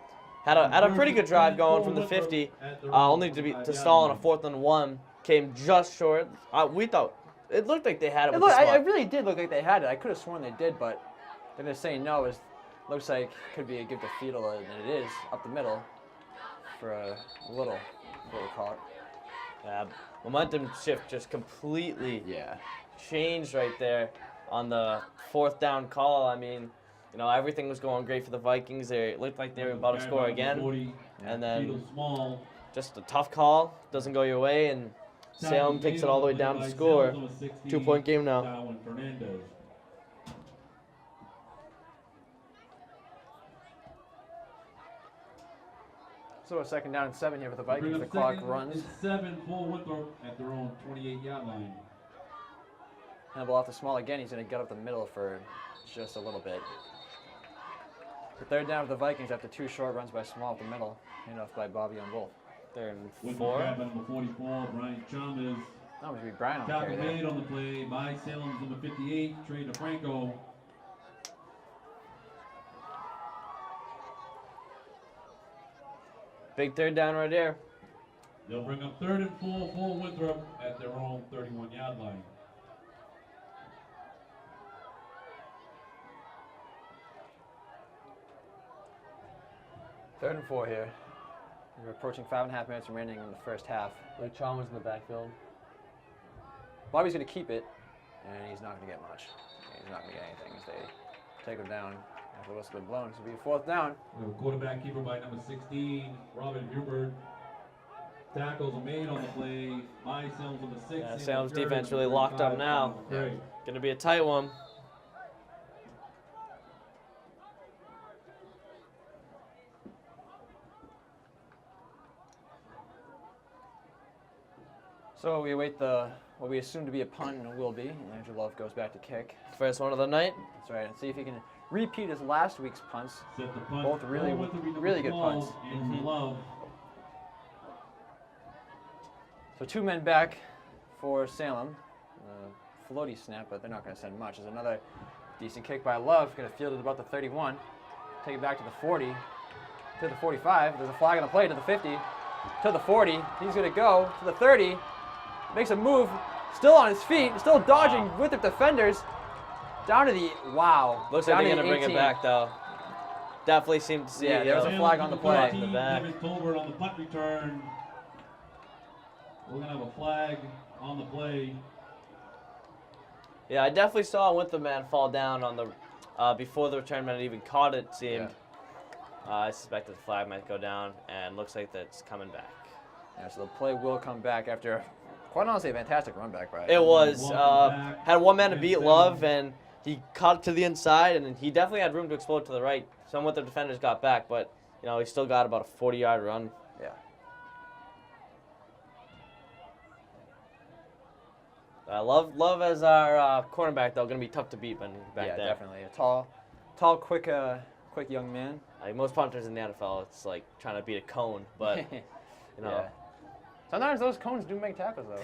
Speaker 2: Had a pretty good drive going from the 50, only to stall on a 4th and 1. Came just short. We thought it looked like they had it with the
Speaker 1: It
Speaker 2: spot.
Speaker 1: really did look like they had it. I could have sworn they did, but they're gonna say no. It looks like could be a give to Fiedel, and it is up the middle for a little caught.
Speaker 2: Yeah, momentum shift just completely
Speaker 1: Yeah.
Speaker 2: changed right there on the 4th down call. I mean, you know, everything was going great for the Vikings. It looked like they were about to score again.
Speaker 3: 40,
Speaker 2: And then
Speaker 3: Fiedel Small.
Speaker 2: just a tough call. Doesn't go your way, and Salem takes it all the way down to score. 2-point game now.
Speaker 3: Darwin Fernandez.
Speaker 1: So a second down and 7 here for the
Speaker 3: Bring
Speaker 1: Vikings.
Speaker 3: up
Speaker 1: The clock
Speaker 3: second
Speaker 1: runs.
Speaker 3: and 7 for Winthrop at their own 28-yard line.
Speaker 1: Hannibal off the small again. He's gonna get up the middle for just a little bit. The third down for the Vikings after 2 short runs by Small up the middle, handed off by Bobby on both.
Speaker 2: They're in
Speaker 3: Winthrop
Speaker 2: 4.
Speaker 3: grab number 44, Brian Chalmers.
Speaker 1: That was be Brian on the
Speaker 3: Tackle
Speaker 1: carry there.
Speaker 3: made on the play by Salem's number 58, Trey DeFranco.
Speaker 2: Big 3rd down right there.
Speaker 3: They'll bring up 3rd and 4 for Winthrop at their own 31-yard line.
Speaker 1: Third and 4 here. We're approaching 5.5 minutes remaining in the first half.
Speaker 2: Like Chalmers in the backfield.
Speaker 1: Bobby's going to keep it, and he's not going to get much. He's not going to get anything as they take him down after the whistle has been blown. This will be a 4th down.
Speaker 3: The quarterback keeper by number 16, Robert Hubert. Tackles are made on the play by Salem's number 6.
Speaker 2: Yeah, Salem's defense really locked up now.
Speaker 3: Yeah.
Speaker 2: Gonna be a tight one.
Speaker 1: So we await what we assume to be a punt, and it will be. And Andrew Love goes back to kick.
Speaker 2: First one of the night.
Speaker 1: That's right. And see if he can repeat his last week's punts.
Speaker 3: Set the punt.
Speaker 1: Both really good punts.
Speaker 3: And Love.
Speaker 1: So 2 men back for Salem. Floaty snap, but they're not going to send much. There's another decent kick by Love. Going to field it about the 31. Take it back to the 40. To the 45. There's a flag on the play to the 50. To the 40. He's going to go to the 30. Makes a move. Still on his feet. Still dodging Winthrop defenders. Down to the, wow.
Speaker 2: Looks like they're going to bring it back, though. Definitely seemed to see
Speaker 1: Yeah, there's a flag on the play.
Speaker 2: In the back.
Speaker 3: Tolbert on the punt return. We're going to have a flag on the play.
Speaker 2: Yeah, I definitely saw Winthrop man fall down on the before the return man even caught it. Seemed.
Speaker 1: Yeah.
Speaker 2: I suspected the flag might go down, and looks like that's coming back.
Speaker 1: Yeah, so the play will come back after, quite honestly, a fantastic run back by
Speaker 2: It was had one man to beat Love, and he caught it to the inside, and he definitely had room to explode to the right. Some of the defenders got back, but he still got about a 40-yard run.
Speaker 1: Yeah.
Speaker 2: Love as our cornerback, though, going to be tough to beat when he's back there.
Speaker 1: Yeah, definitely. A tall, quick young man.
Speaker 2: Like most punters in the NFL, it's like trying to beat a cone, but
Speaker 1: Yeah. Sometimes those cones do make tackles, though.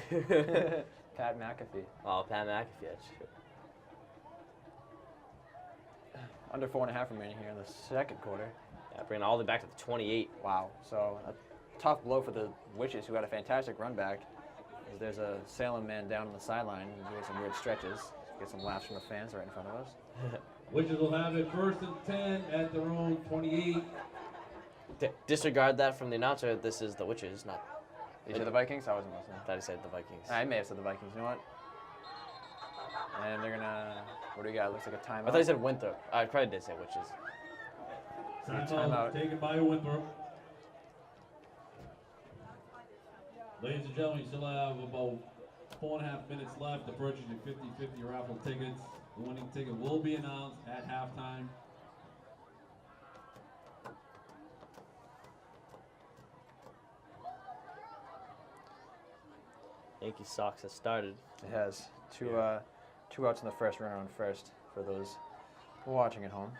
Speaker 1: Pat McAfee.
Speaker 2: Oh, Pat McAfee, that's true.
Speaker 1: Under 4.5 remaining here in the second quarter.
Speaker 2: Yeah, bringing it all the way back to the 28.
Speaker 1: Wow. So a tough blow for the Witches, who had a fantastic run back. There's a Salem man down on the sideline doing some weird stretches. Get some laughs from the fans right in front of us.
Speaker 3: Witches will have it 1st and 10 at their own 28.
Speaker 2: Disregard that from the announcer. This is the Witches, not.
Speaker 1: You said the Vikings? I wasn't listening.
Speaker 2: I thought he said the Vikings.
Speaker 1: I may have said the Vikings. You know what? And they're gonna. What do we got? Looks like a timeout.
Speaker 2: I thought he said Winthrop. I probably did say Witches.
Speaker 3: Timeout taken by Winthrop. Ladies and gentlemen, you still have about 4.5 minutes left to purchase your 50/50 raffle tickets. The winning ticket will be announced at halftime.
Speaker 2: Yankee Sox has started.
Speaker 1: It has two outs in the first, runner on first for those watching at home.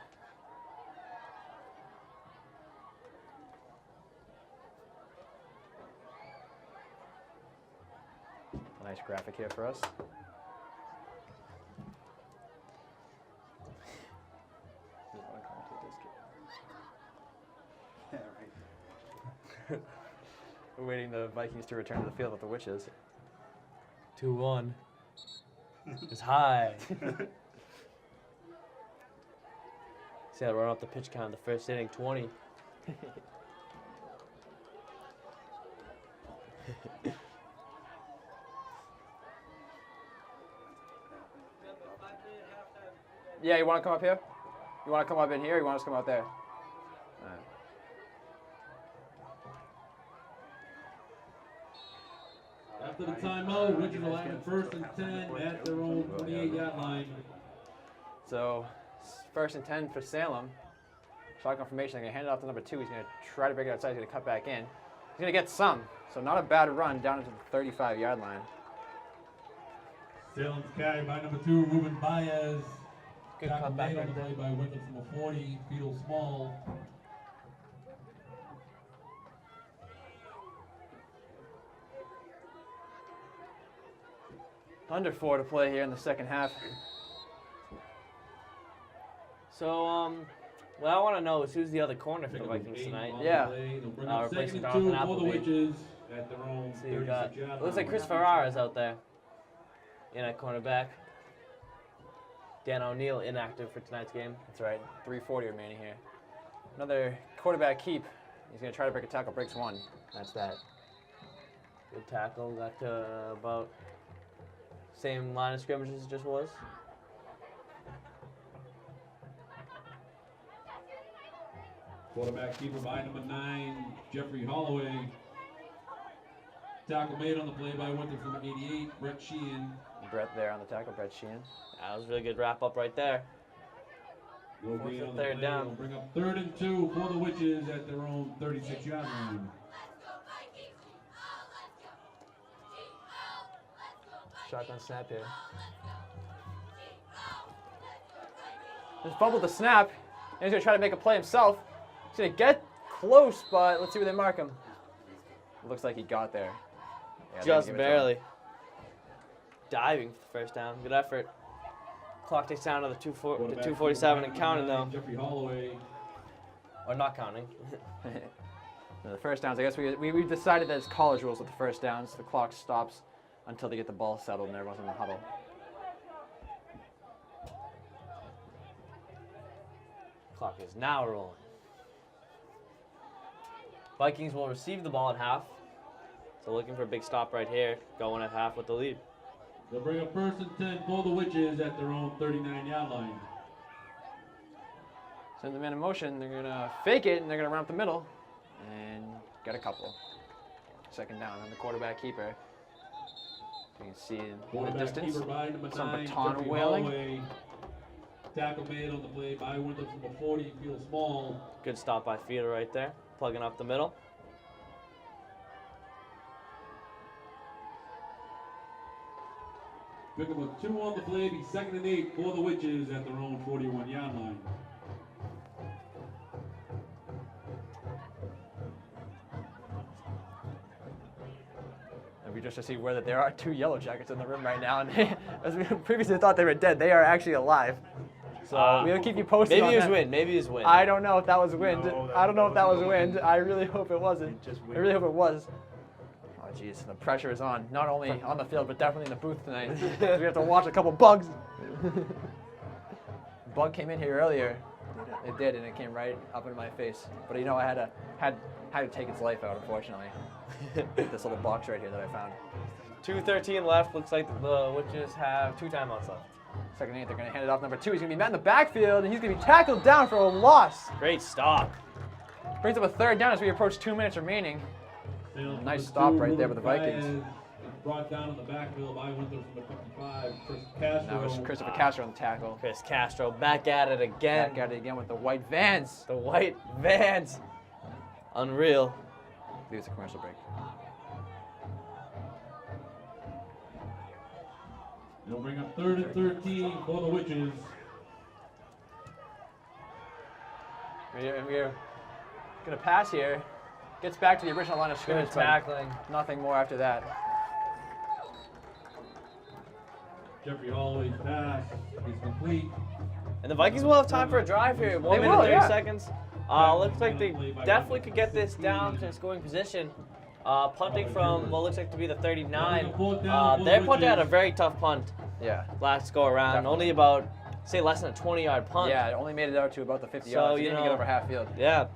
Speaker 1: A nice graphic here for us. We're waiting the Vikings to return to the field with the Witches.
Speaker 2: 2-1. It's high. See that run off the pitch count in the first inning, 20.
Speaker 1: Yeah, you want to come up here? You want to come up in here, or you want us to come out there? All right.
Speaker 3: After the timeout, Witches will have it 1st and 10 at their own 28-yard line.
Speaker 1: So, 1st and 10 for Salem. Shotgun formation. They're going to hand it off to number 2. He's going to try to break it outside. He's going to cut back in. He's going to get some. So, not a bad run down into the 35-yard line.
Speaker 3: Salem's carry by number 2, Ruben Baez.
Speaker 2: Good
Speaker 3: Tackle
Speaker 2: cut back
Speaker 3: made on
Speaker 2: right
Speaker 3: the play by Winthrop from a 40, Beetle Small.
Speaker 1: Under 4 to play here in the second half.
Speaker 2: So, what I want to know is who's the other corner for the Vikings tonight?
Speaker 1: Yeah.
Speaker 3: Replacing
Speaker 2: replacing
Speaker 3: 2
Speaker 2: Jonathan
Speaker 3: for the
Speaker 2: Appleby.
Speaker 3: Witches at their own
Speaker 2: So you got,
Speaker 3: 36-yard
Speaker 2: looks like
Speaker 3: line.
Speaker 2: Chris Ferrara's out there in at cornerback. Dan O'Neill inactive for tonight's game.
Speaker 1: That's right. 3:40 remaining here. Another quarterback keep. He's going to try to break a tackle. Breaks one. That's that.
Speaker 2: Good tackle. Got to about same line of scrimmage as it just was.
Speaker 3: Quarterback keeper by number 9, Jeffrey Holloway. Tackle made on the play by Winthrop from 88, Brett Sheehan.
Speaker 1: Brett there on the tackle. Brett Sheehan.
Speaker 2: That was a really good wrap up right there.
Speaker 3: Will
Speaker 2: Fourth
Speaker 3: be
Speaker 2: and
Speaker 3: on the
Speaker 2: third
Speaker 3: play.
Speaker 2: down.
Speaker 3: Will bring up 3rd and 2 for the Witches at their own 36-yard line.
Speaker 1: shotgun snap here. Just fumbled the snap. And he's going to try to make a play himself. He's going to get close, but let's see where they mark him. It looks like he got there. Yeah,
Speaker 2: Just barely. Diving for the first down. Good effort. Clock takes down to the 2:47 and counting though.
Speaker 3: Jeffrey Holloway.
Speaker 2: Or not counting.
Speaker 1: The first downs, I guess we've decided that it's college rules with the first downs. The clock stops until they get the ball settled and everyone's in the huddle.
Speaker 2: Clock is now rolling. Vikings will receive the ball at half. So looking for a big stop right here. Going at half with the lead.
Speaker 3: They'll bring up 1st and 10 for the Witches at their own 39-yard line.
Speaker 1: Send the man in motion. They're going to fake it, and they're going to run up the middle. And get a couple. Second down, and the quarterback keeper. You can see in the distance some baton wailing.
Speaker 3: Tackle made on the play by Winthrop from the 40, feels small.
Speaker 2: Good stop by Fielder right there. Plugging up the middle.
Speaker 3: Pick up a 2 on the play, be 2nd and 8 for the Witches at their own 41-yard line.
Speaker 1: And we just to see where that there are 2 Yellow Jackets in the room right now, and they, as we previously thought they were dead, they are actually alive. So we'll keep you posted.
Speaker 2: Maybe
Speaker 1: on
Speaker 2: it was
Speaker 1: that.
Speaker 2: wind. Maybe it was wind.
Speaker 1: I don't know if that was wind.
Speaker 4: No,
Speaker 1: I don't know if that was wind. I really hope it wasn't. I really hope it was. Oh, jeez, the pressure is on. Not only on the field, but definitely in the booth tonight. We have to watch a couple bugs. Bug came in here earlier. It did, and it came right up in my face. But you know, I had to take its life out, unfortunately. This little box right here that I found.
Speaker 2: 2:13 left. Looks like the Witches have 2 timeouts left.
Speaker 1: 2nd and 8, they're going to hand it off number 2. He's going to be met in the backfield, and he's going to be tackled down for a loss.
Speaker 2: Great stop.
Speaker 1: Brings up a 3rd down as we approach 2 minutes remaining. Nice stop right there with the Vikings.
Speaker 3: Brought down in the backfield by Winthrop from the 55. Chris Castro.
Speaker 1: Now it's Christopher Castro on the tackle.
Speaker 2: Chris Castro back at it again.
Speaker 1: Back at it again with the white Vans.
Speaker 2: The white Vans. Unreal.
Speaker 1: I think it's a commercial break.
Speaker 3: They'll bring up 3rd and 13 for the Witches.
Speaker 1: We're going to pass here. Gets back to the original line of scrimmage.
Speaker 2: Good tackling.
Speaker 1: Nothing more after that.
Speaker 3: Jeffrey Holloway's pass is complete.
Speaker 2: And the Vikings will have time for a drive here. 1 minute and 30 seconds. Looks like they definitely could get this down to scoring position. Punting from what looks like to be the 39. Their punter had a very tough punt
Speaker 1: Yeah.
Speaker 2: last go around.
Speaker 1: Definitely.
Speaker 2: Only about, say, less than a 20-yard punt.
Speaker 1: Yeah, it only made it out to about the 50
Speaker 2: So,
Speaker 1: yards. It
Speaker 2: you
Speaker 1: didn't
Speaker 2: know-
Speaker 1: get over half field.
Speaker 2: Yeah.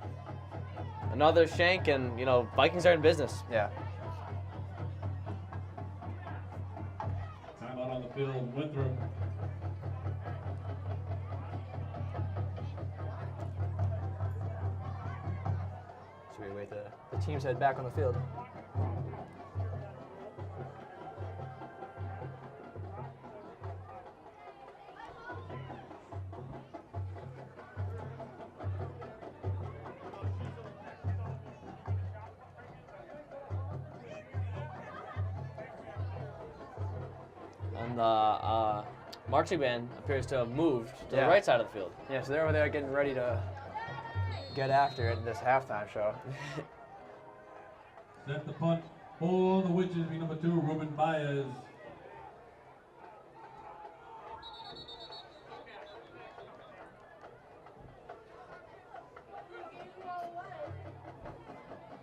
Speaker 2: Another shank, and, Vikings are in business.
Speaker 1: Yeah.
Speaker 3: Timeout on the field, Winthrop.
Speaker 1: So we wait the teams head back on the field.
Speaker 2: And the marching band appears to have moved to the
Speaker 1: Yeah.
Speaker 2: right side of the field.
Speaker 1: Yeah, so they're over there getting ready to get after it in this halftime show.
Speaker 3: Set the punt for the Witches, be number 2, Ruben Baez.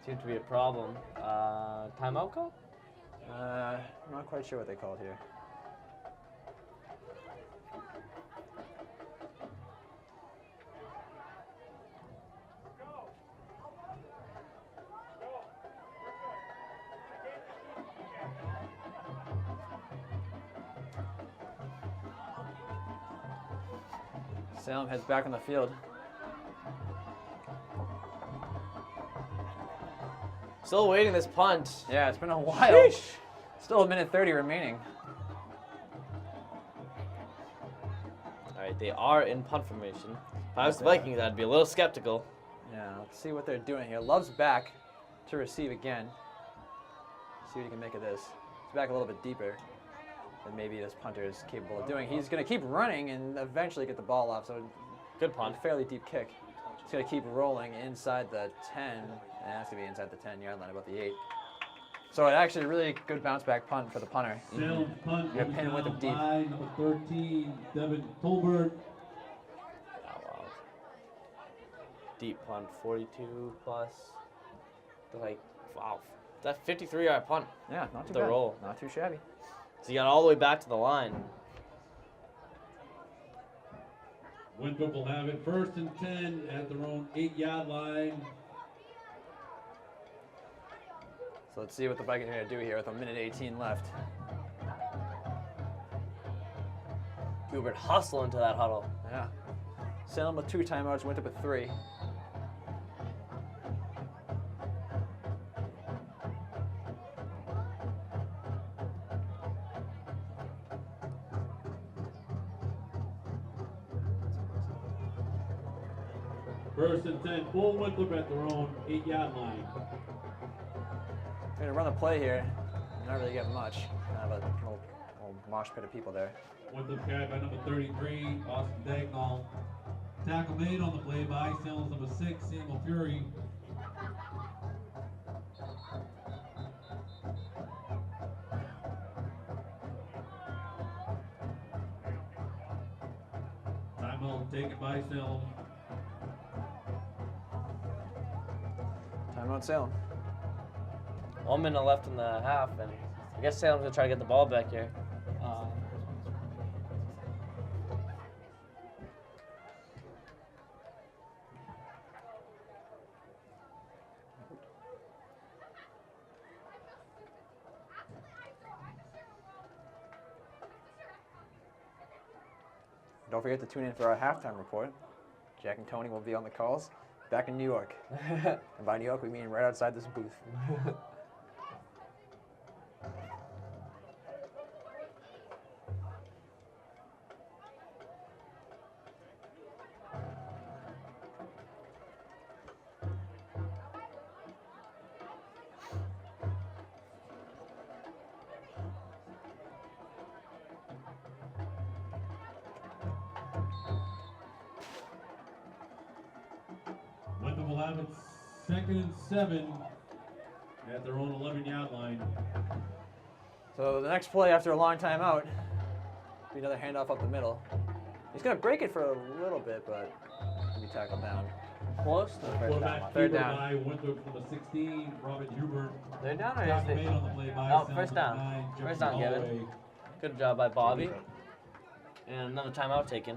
Speaker 2: Seems to be a problem. Timeout call?
Speaker 1: I'm not quite sure what they called here. Salem heads back on the field.
Speaker 2: Still waiting this punt.
Speaker 1: Yeah, it's been a while.
Speaker 2: Sheesh.
Speaker 1: Still a minute 30 remaining.
Speaker 2: All right, they are in punt formation. If I was the Vikings, I'd be a little skeptical.
Speaker 1: Yeah, let's see what they're doing here. Love's back to receive again. See what he can make of this. He's back a little bit deeper. than maybe this punter is capable of doing. He's going to keep running and eventually get the ball off. So
Speaker 2: Good punt.
Speaker 1: a fairly deep kick. He's going to keep rolling inside the 10. And it has to be inside the 10-yard line, about the 8. So it actually really good bounce back punt for the punter.
Speaker 3: Salem punt
Speaker 1: You're
Speaker 3: will be
Speaker 1: pinning with
Speaker 3: down
Speaker 1: him deep.
Speaker 3: by number 13, Devin Tolbert.
Speaker 2: Oh, wow. Deep punt, 42 plus. Like, wow. That 53-yard punt.
Speaker 1: Yeah, not too
Speaker 2: The
Speaker 1: bad.
Speaker 2: roll.
Speaker 1: Not too shabby.
Speaker 2: So he got all the way back to the line.
Speaker 3: Winthrop will have it 1st and 10 at their own 8-yard line.
Speaker 1: So let's see what the Vikings are going to do here with 1:18 left.
Speaker 2: Hubert hustle into that huddle.
Speaker 1: Yeah. Salem with 2 timeouts, Winthrop with 3.
Speaker 3: First and 10, full Winthrop at their own 8-yard line.
Speaker 1: They're going to run the play here. Not really get much. Kind of a little mosh pit of people there.
Speaker 3: Winthrop carried by number 33, Austin Dagnall. Tackle made on the play by Salem's number 6, Samuel Fury. Timeout taken by Salem.
Speaker 1: Timeout Salem.
Speaker 2: 1 minute left in the half, and I guess Salem's going to try to get the ball back here.
Speaker 1: Don't forget to tune in for our halftime report. Jack and Tony will be on the calls back in New York. And by New York, we mean right outside this booth.
Speaker 3: Winthrop will have it 2nd and 7 at their own 11-yard line.
Speaker 1: So the next play after a long timeout, be another handoff up the middle. He's going to break it for a little bit, but he'll be tackled down.
Speaker 2: Close to
Speaker 1: Third
Speaker 3: Quarterback
Speaker 1: down. Third
Speaker 3: keeper
Speaker 1: down.
Speaker 3: by Winthrop number 16, Robert Hubert.
Speaker 2: They're down or is
Speaker 3: Tackle
Speaker 2: it?
Speaker 3: made on the play by
Speaker 2: Oh,
Speaker 3: Salem
Speaker 2: first
Speaker 3: number
Speaker 2: down.
Speaker 3: 9,
Speaker 2: First
Speaker 3: Jeffrey
Speaker 2: down, Gavin.
Speaker 3: Holloway.
Speaker 2: Good job by Bobby. And another timeout taken.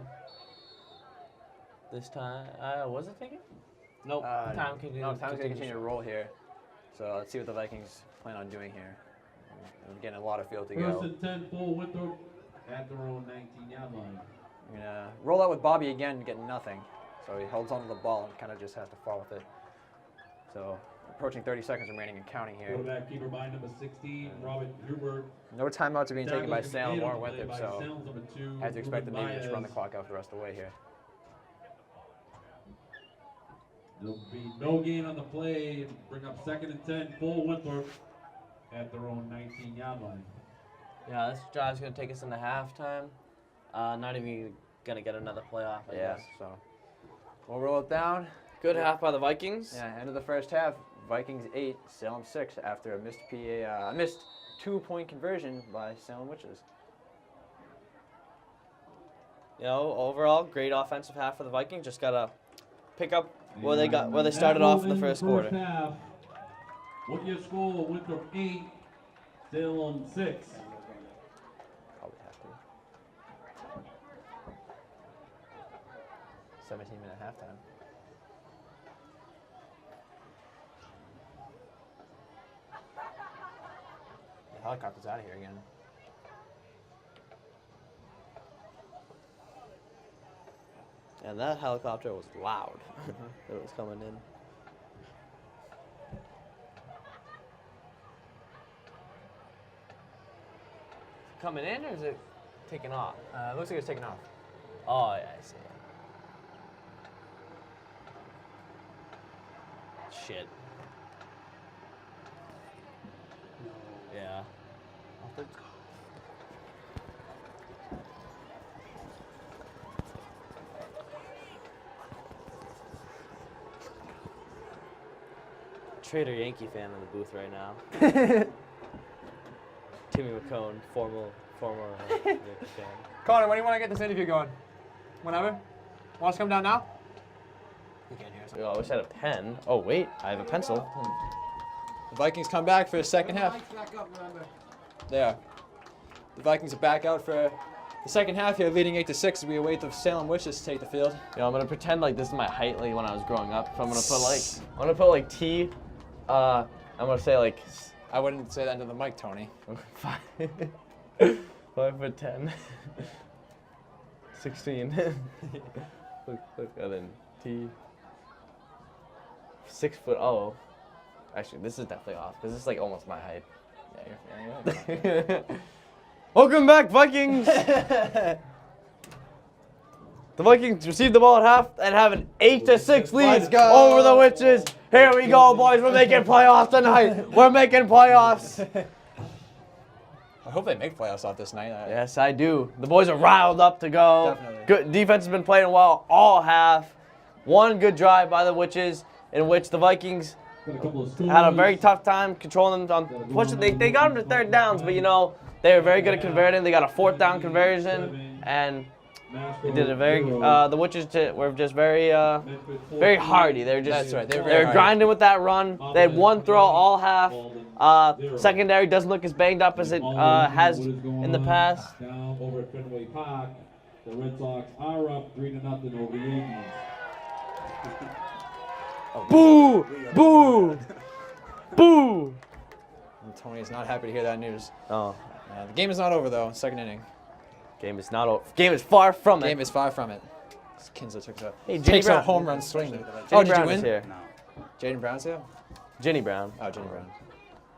Speaker 2: This time, was it taken? Nope. Time can
Speaker 1: No, time's going to continue to roll here. So let's see what the Vikings plan on doing here. We're getting a lot of field to
Speaker 3: First
Speaker 1: go.
Speaker 3: and 10 full Winthrop at their own 19-yard line.
Speaker 1: We're going to roll out with Bobby again and get nothing. So he holds onto the ball and kind of just has to fall with it. So approaching 30 seconds remaining and counting here.
Speaker 3: Quarterback keeper by number 16, Robert Hubert.
Speaker 1: No timeouts are being taken by
Speaker 3: Tackle
Speaker 1: Salem
Speaker 3: made on
Speaker 1: or
Speaker 3: the play
Speaker 1: Winthrop,
Speaker 3: by
Speaker 1: so
Speaker 3: Salem's number 2,
Speaker 1: as you expect them
Speaker 3: Ruben
Speaker 1: maybe just run the
Speaker 3: Baez.
Speaker 1: clock out the rest of the way here.
Speaker 3: There'll be no gain on the play and bring up 2nd and 10 full Winthrop at their own 19-yard line.
Speaker 2: Yeah, this drive's going to take us into halftime. Not even going to get another playoff, I
Speaker 1: Yeah,
Speaker 2: guess.
Speaker 1: so we'll roll it down.
Speaker 2: Good half by the Vikings.
Speaker 1: Yeah, end of the first half, Vikings 8, Salem 6 after a missed 2-point conversion by Salem Witches.
Speaker 2: You know, overall, great offensive half for the Vikings. Just got to pick up where they
Speaker 3: That
Speaker 2: started
Speaker 3: will
Speaker 2: off in the
Speaker 3: end
Speaker 2: first quarter.
Speaker 3: half. What your score? Winthrop 8, Salem 6.
Speaker 1: Probably have to. 17-minute halftime. The helicopter's out of here again.
Speaker 2: And that helicopter was loud. It was coming in. Coming in or is it taking off?
Speaker 1: It looks like it's taking off.
Speaker 2: Oh, yeah, I see it. Shit. Yeah. Trader Yankee fan in the booth right now. Timmy McCone, former Yankee fan.
Speaker 1: Connor, when do you want to get this interview going? Whenever? Want us to come down now? You can't hear us.
Speaker 2: Oh, I wish I had a pen. Oh, wait, I have a pencil.
Speaker 1: The Vikings come back for the second half. They are. The Vikings are back out for the second half here, leading 8-6 as we await the Salem Witches to take the field.
Speaker 2: You know, I'm gonna pretend like this is my height, like when I was growing up. So I'm gonna put like T. I'm gonna say like.
Speaker 1: I wouldn't say that into the mic, Tony.
Speaker 2: 5'10". 16. look, and then T. 6 foot. Oh, actually, this is definitely off. This is like almost my height.
Speaker 1: Yeah,
Speaker 2: Welcome back, Vikings. The Vikings received the ball at half and have an 8-6 lead over the Witches. Here we go, boys. We're making playoffs tonight. We're making playoffs.
Speaker 1: I hope they make playoffs off this night.
Speaker 2: Yes, I do. The boys are riled up to go.
Speaker 1: Definitely.
Speaker 2: Good defense has been playing well all half. One good drive by the Witches in which the Vikings had a very tough time controlling them. They got them to third downs, but you know, they were very good at converting. They got a 4th down conversion, and they did a very. The Witches were just very hardy. They were just.
Speaker 1: That's right. They
Speaker 2: They were grinding with that run. They had one throw all half. Secondary doesn't look as banged up as it has in the past.
Speaker 3: Down over at Fenway Park, the Red Sox are up 3-0 over the Yankees.
Speaker 2: Boo! Boo! Boo!
Speaker 1: And Tony is not happy to hear that news.
Speaker 2: Oh,
Speaker 1: The game is not over though. Second inning.
Speaker 2: game is not over. Game is far from it.
Speaker 1: Game is far from it. Kinza
Speaker 2: Hey, Jenny
Speaker 1: takes a
Speaker 2: Brown.
Speaker 1: home run swing.
Speaker 2: Jenny
Speaker 1: Did
Speaker 2: Brown
Speaker 1: you win?
Speaker 2: is here.
Speaker 1: Jaden Brown's here?
Speaker 2: Jenny Brown.
Speaker 1: Oh, Jaden Brown.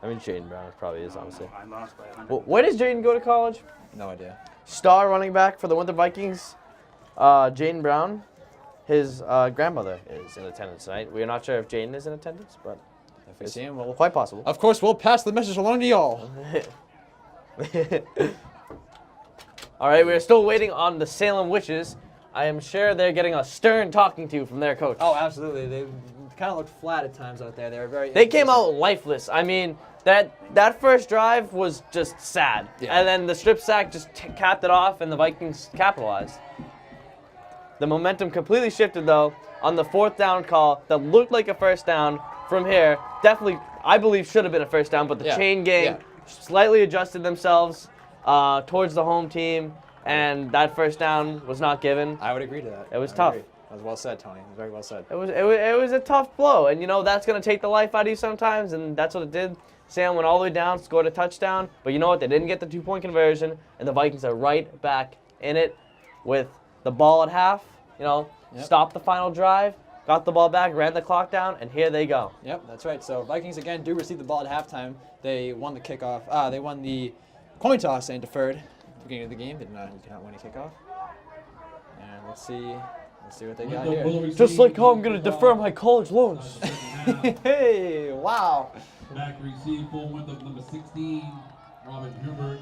Speaker 2: I mean, Jaden Brown probably is, honestly.
Speaker 4: I lost by 100.
Speaker 2: Well, where does Jaden go to college?
Speaker 1: No idea.
Speaker 2: Star running back for the Winthrop Vikings, Jaden Brown. His grandmother is in attendance tonight. We are not sure if Jaden is in attendance, but
Speaker 1: If we see him, we'll.
Speaker 2: quite possible.
Speaker 1: Of course, we'll pass the message along to y'all.
Speaker 2: All right, we're still waiting on the Salem Witches. I am sure they're getting a stern talking to from their coach.
Speaker 1: Oh, absolutely. They kind of looked flat at times out there. They were very.
Speaker 2: They came out lifeless. I mean, that first drive was just sad.
Speaker 1: Yeah.
Speaker 2: And then the strip sack just capped it off, and the Vikings capitalized. The momentum completely shifted, though, on the 4th down call that looked like a first down from here. Definitely, I believe, should have been a first down, but the chain gang slightly adjusted themselves towards the home team, and that first down was not given.
Speaker 1: I would agree to that.
Speaker 2: It was
Speaker 1: I would
Speaker 2: tough.
Speaker 1: agree. That was well said, Tony. It was very well said.
Speaker 2: It was a tough blow, and you know that's gonna take the life out of you sometimes, and that's what it did. Sam went all the way down, scored a touchdown, but you know what? They didn't get the 2-point conversion, and the Vikings are right back in it with the ball at half. You know, stopped the final drive, got the ball back, ran the clock down, and here they go.
Speaker 1: Yep, that's right. So Vikings again do receive the ball at halftime. They won the kickoff. They won the coin toss and deferred at the beginning of the game. Did not win a kickoff. And let's see what they got here.
Speaker 2: Just like how I'm gonna defer my college loans.
Speaker 1: Hey, wow.
Speaker 3: Back receive full width of number 16, Robert Hubert,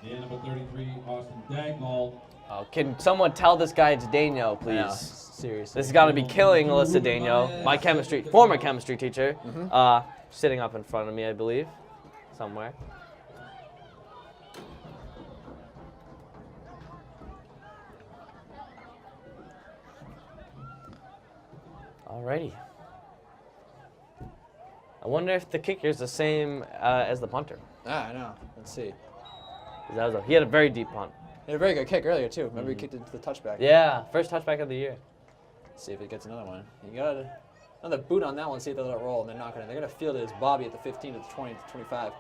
Speaker 3: and number 33, Austin Dagnall.
Speaker 2: Oh, can someone tell this guy it's Daniel, please?
Speaker 1: Yeah, seriously.
Speaker 2: This has got to be killing Alyssa Daniel, my former chemistry teacher, sitting up in front of me, I believe, somewhere. Alrighty. I wonder if the kicker is the same as the punter.
Speaker 1: I know. Let's see.
Speaker 2: He had a very deep punt.
Speaker 1: He had a very good kick earlier too. Remember he kicked it into the touchback.
Speaker 2: Yeah, first touchback of the year.
Speaker 1: Let's see if he gets another one. You got another boot on that one. See if they let it roll, and they're not gonna. They're gonna field it as Bobby at the 15 to the 20 to 25.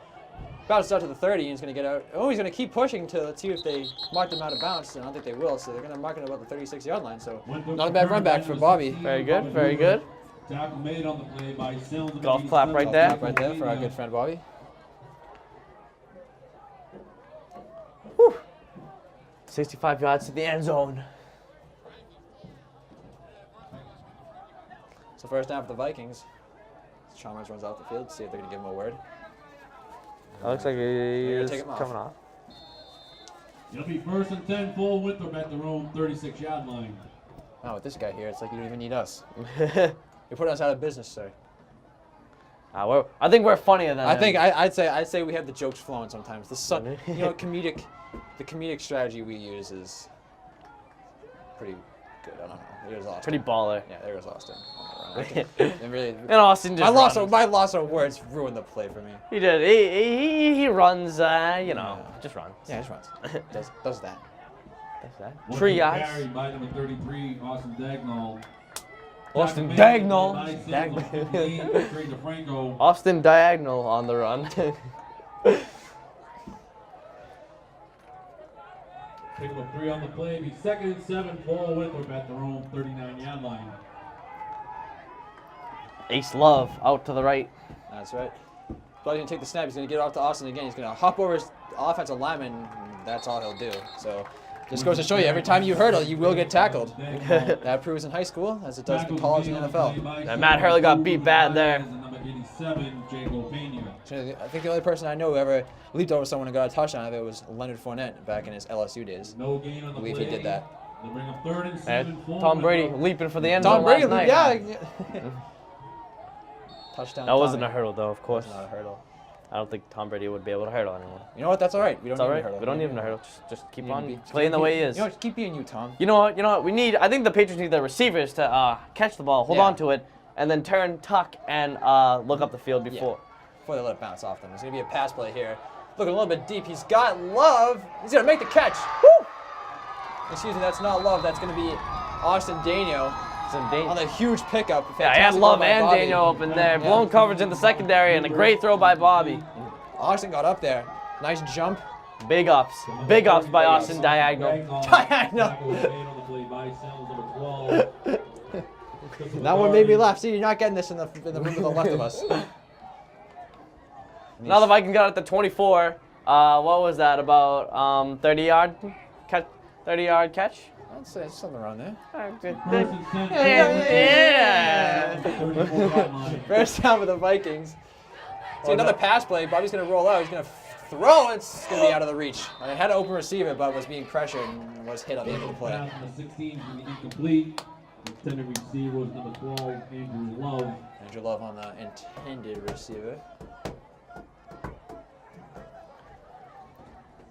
Speaker 1: About to start to the 30, and he's gonna get out. Oh, he's gonna keep pushing to let's see if they mark them out of bounds. And I don't think they will. So they're gonna mark it about the 36-yard line. So not a bad run back for Bobby.
Speaker 2: Very good, very good.
Speaker 3: Tackle made on the play by Salem.
Speaker 2: Golf clap right there.
Speaker 1: Right there for our good friend Bobby.
Speaker 2: 65 yards to the end zone.
Speaker 1: So first down for the Vikings. Chalmers runs off the field. See if they're gonna give him a word.
Speaker 2: That looks like he
Speaker 1: gonna
Speaker 2: is
Speaker 1: take him off.
Speaker 2: coming off.
Speaker 3: It'll be 1st and 10 full Winthrop at their own 36-yard line.
Speaker 1: Oh, with this guy here, it's like you don't even need us. You put us out of business, sir.
Speaker 2: I think we're funnier than
Speaker 1: I
Speaker 2: him.
Speaker 1: think I'd say we have the jokes flowing sometimes. The comedic strategy we use is pretty good. I don't know. There's Austin.
Speaker 2: pretty baller.
Speaker 1: Yeah, there goes Austin. And really,
Speaker 2: And Austin just runs.
Speaker 1: my loss of words ruined the play for me.
Speaker 2: He did. He runs. Just runs.
Speaker 1: Yeah, he just runs. does that.
Speaker 2: That's that.
Speaker 3: One
Speaker 2: Triage.
Speaker 3: carry by number 33, Austin Dagnall.
Speaker 2: Austin
Speaker 3: Diagonal.
Speaker 2: Dagnall.
Speaker 3: Straight to Franco.
Speaker 2: Austin diagonal on the run.
Speaker 3: Pick up 3 on the play. Be 2nd and 7 for Winthrop at their own 39-yard line.
Speaker 2: Ace Love out to the right.
Speaker 1: That's right. But he's gonna take the snap. He's gonna get off to Austin again. He's gonna hop over his offensive lineman. And that's all he'll do. So just goes to show you, every time you hurdle, you will get tackled. That proves in high school as it does in college and NFL.
Speaker 2: And Matt Hurley got beat bad there.
Speaker 3: Number 87, Jacob Pena.
Speaker 1: I think the only person I know who ever leaped over someone and got a touchdown out of it was Leonard Fournette back in his LSU days.
Speaker 3: No gain on
Speaker 1: I
Speaker 3: the
Speaker 1: believe
Speaker 3: play.
Speaker 1: he did that.
Speaker 3: They bring up 3rd and 7 for
Speaker 2: Tom Brady
Speaker 3: Winthrop.
Speaker 2: leaping for the end zone
Speaker 1: Tom Brady,
Speaker 2: last night.
Speaker 1: yeah. Touchdown.
Speaker 2: That wasn't
Speaker 1: Tommy.
Speaker 2: a hurdle though, of course.
Speaker 1: Not a hurdle.
Speaker 2: I don't think Tom Brady would be able to hurdle anyone.
Speaker 1: You know what? That's all right. We don't
Speaker 2: It's all
Speaker 1: need
Speaker 2: right.
Speaker 1: a hurdle.
Speaker 2: We don't need him to hurdle. Just keep
Speaker 1: You need to
Speaker 2: on
Speaker 1: be-
Speaker 2: playing the way he is.
Speaker 1: You know what? Keep being you, Tom.
Speaker 2: You know what? We need. I think the Patriots need their receivers to catch the ball, hold
Speaker 1: Yeah.
Speaker 2: on to it, and then turn, tuck, and look up the field before.
Speaker 1: Before they let it bounce off them. There's going to be a pass play here. Looking a little bit deep. He's got Love. He's going to make the catch. Woo! Excuse me, that's not Love. That's going to be Austin Daniel on the huge pickup.
Speaker 2: Yeah, I had
Speaker 1: Fantastic
Speaker 2: Love
Speaker 1: by
Speaker 2: and
Speaker 1: Bobby.
Speaker 2: Daniel open there.
Speaker 1: Yeah.
Speaker 2: Blown coverage in the secondary and a great throw by Bobby.
Speaker 1: Austin got up there. Nice jump.
Speaker 2: Big ups. Big ups by Austin Diagonal.
Speaker 1: Diagonal.
Speaker 3: Tackle was made on the play by Salem, number 12.
Speaker 1: That one made me laugh. See, you're not getting this in the room to the left of us.
Speaker 2: Now the Vikings got it at the 24. What was that? About 30-yard catch? 30-yard catch?
Speaker 1: I'd say it's something around there.
Speaker 2: Yeah.
Speaker 1: First down for the Vikings. See, another pass play. Bobby's going to roll out. He's going to throw. It's going to be out of the reach. I had an open receiver, but was being pressured and was hit on the end of the play.
Speaker 3: Pass number 16 is going to be incomplete. Intended receiver was number 12, Andrew Love.
Speaker 1: Andrew Love on the intended receiver.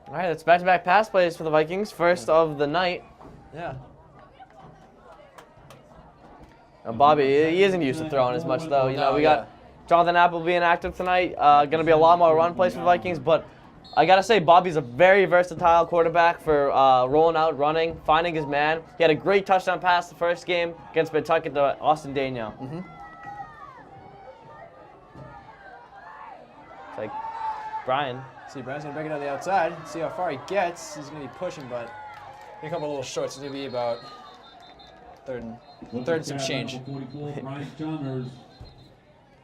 Speaker 2: All right, that's back-to-back pass plays for the Vikings. First of the night.
Speaker 1: Yeah.
Speaker 2: Now Bobby, he isn't used to throwing as much though. You know, we got Jonathan Apple being active tonight. Gonna be a lot more run plays for the Vikings, but I gotta say Bobby's a very versatile quarterback for rolling out, running, finding his man. He had a great touchdown pass the first game against Pawtucket to Austin Daniel. It's like Brian.
Speaker 1: See, Brian's going to break it on the outside. See how far he gets. He's going to be pushing, but he's going to come a little short. It's going to be about third and some change.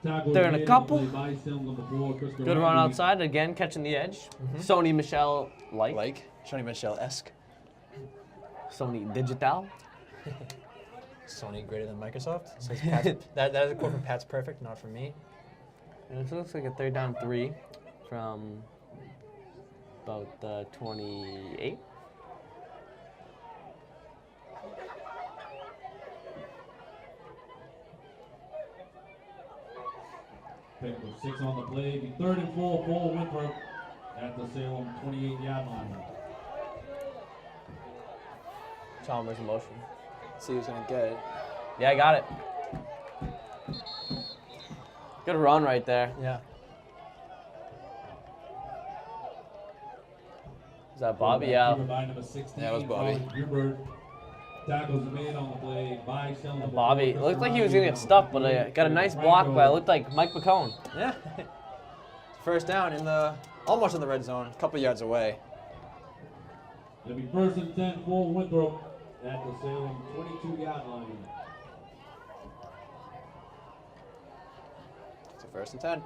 Speaker 2: They're in a couple. Good run outside, again catching the edge. Sony Michelle
Speaker 1: Like Sony Michelle-esque.
Speaker 2: Sony Digital.
Speaker 1: Sony greater than Microsoft. Says Pat's, that is a quote from Pat's Perfect, not from me.
Speaker 2: And it looks like a 3rd down 3 from about the 28.
Speaker 3: Pick up 6 on the play. Be 3rd and 4 for Winthrop at the Salem 28-yard line.
Speaker 2: Chalmers in motion.
Speaker 1: See who's going to get it.
Speaker 2: Yeah, I got it. Good run right there.
Speaker 1: Yeah.
Speaker 2: Is that Bobby? Yeah.
Speaker 3: By number 16,
Speaker 1: Yeah, it was Bobby.
Speaker 3: Hubert. Tackles made on the play by Salem.
Speaker 2: Bobby. It looked like he was going to get stuck, but got a nice block by it. Looked like Mike McCone.
Speaker 1: Yeah. First down almost in the red zone, a couple yards away.
Speaker 3: It'll be 1st and 10 for Winthrop at the Salem 22-yard line.
Speaker 1: So 1st and 10.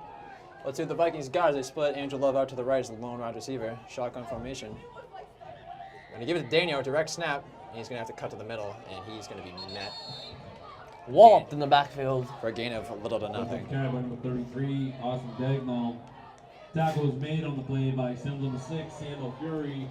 Speaker 1: Let's see what the Vikings got as they split Andrew Love out to the right as the lone wide receiver. Shotgun formation. Going to give it to Daniel, direct snap. He's going to have to cut to the middle, and he's going to be met
Speaker 2: Walloped in the backfield.
Speaker 1: for a gain of little to nothing.
Speaker 3: Carry by number 33, Austin Dagnall. Tackle was made on the play by Salem number 6, Samuel Fury.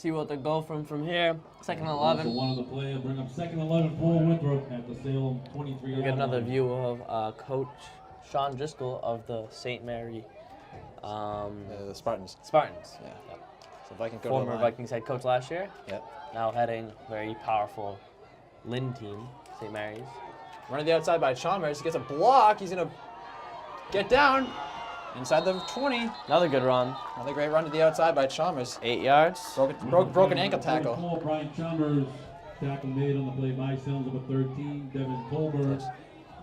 Speaker 2: See what they go from here. Second and
Speaker 3: Also
Speaker 2: 11.
Speaker 3: one of the play will bring up second 11 for Winthrop at the Salem 23
Speaker 2: We get another view of Coach Sean Driscoll of the St. Mary
Speaker 1: The Spartans.
Speaker 2: Spartans.
Speaker 1: Yeah. So Vikings go to
Speaker 2: Former
Speaker 1: the line.
Speaker 2: Vikings head coach last year.
Speaker 1: Yep.
Speaker 2: Now heading very powerful Lynn team, St. Mary's.
Speaker 1: Running the outside by Chalmers. He gets a block. He's going to get down inside the 20.
Speaker 2: Another good run.
Speaker 1: Another great run to the outside by Chalmers.
Speaker 2: 8 yards.
Speaker 1: Broken ankle tackle.
Speaker 3: Brian Chalmers, tackle made on the play by Salem number 13, Devin Colbert.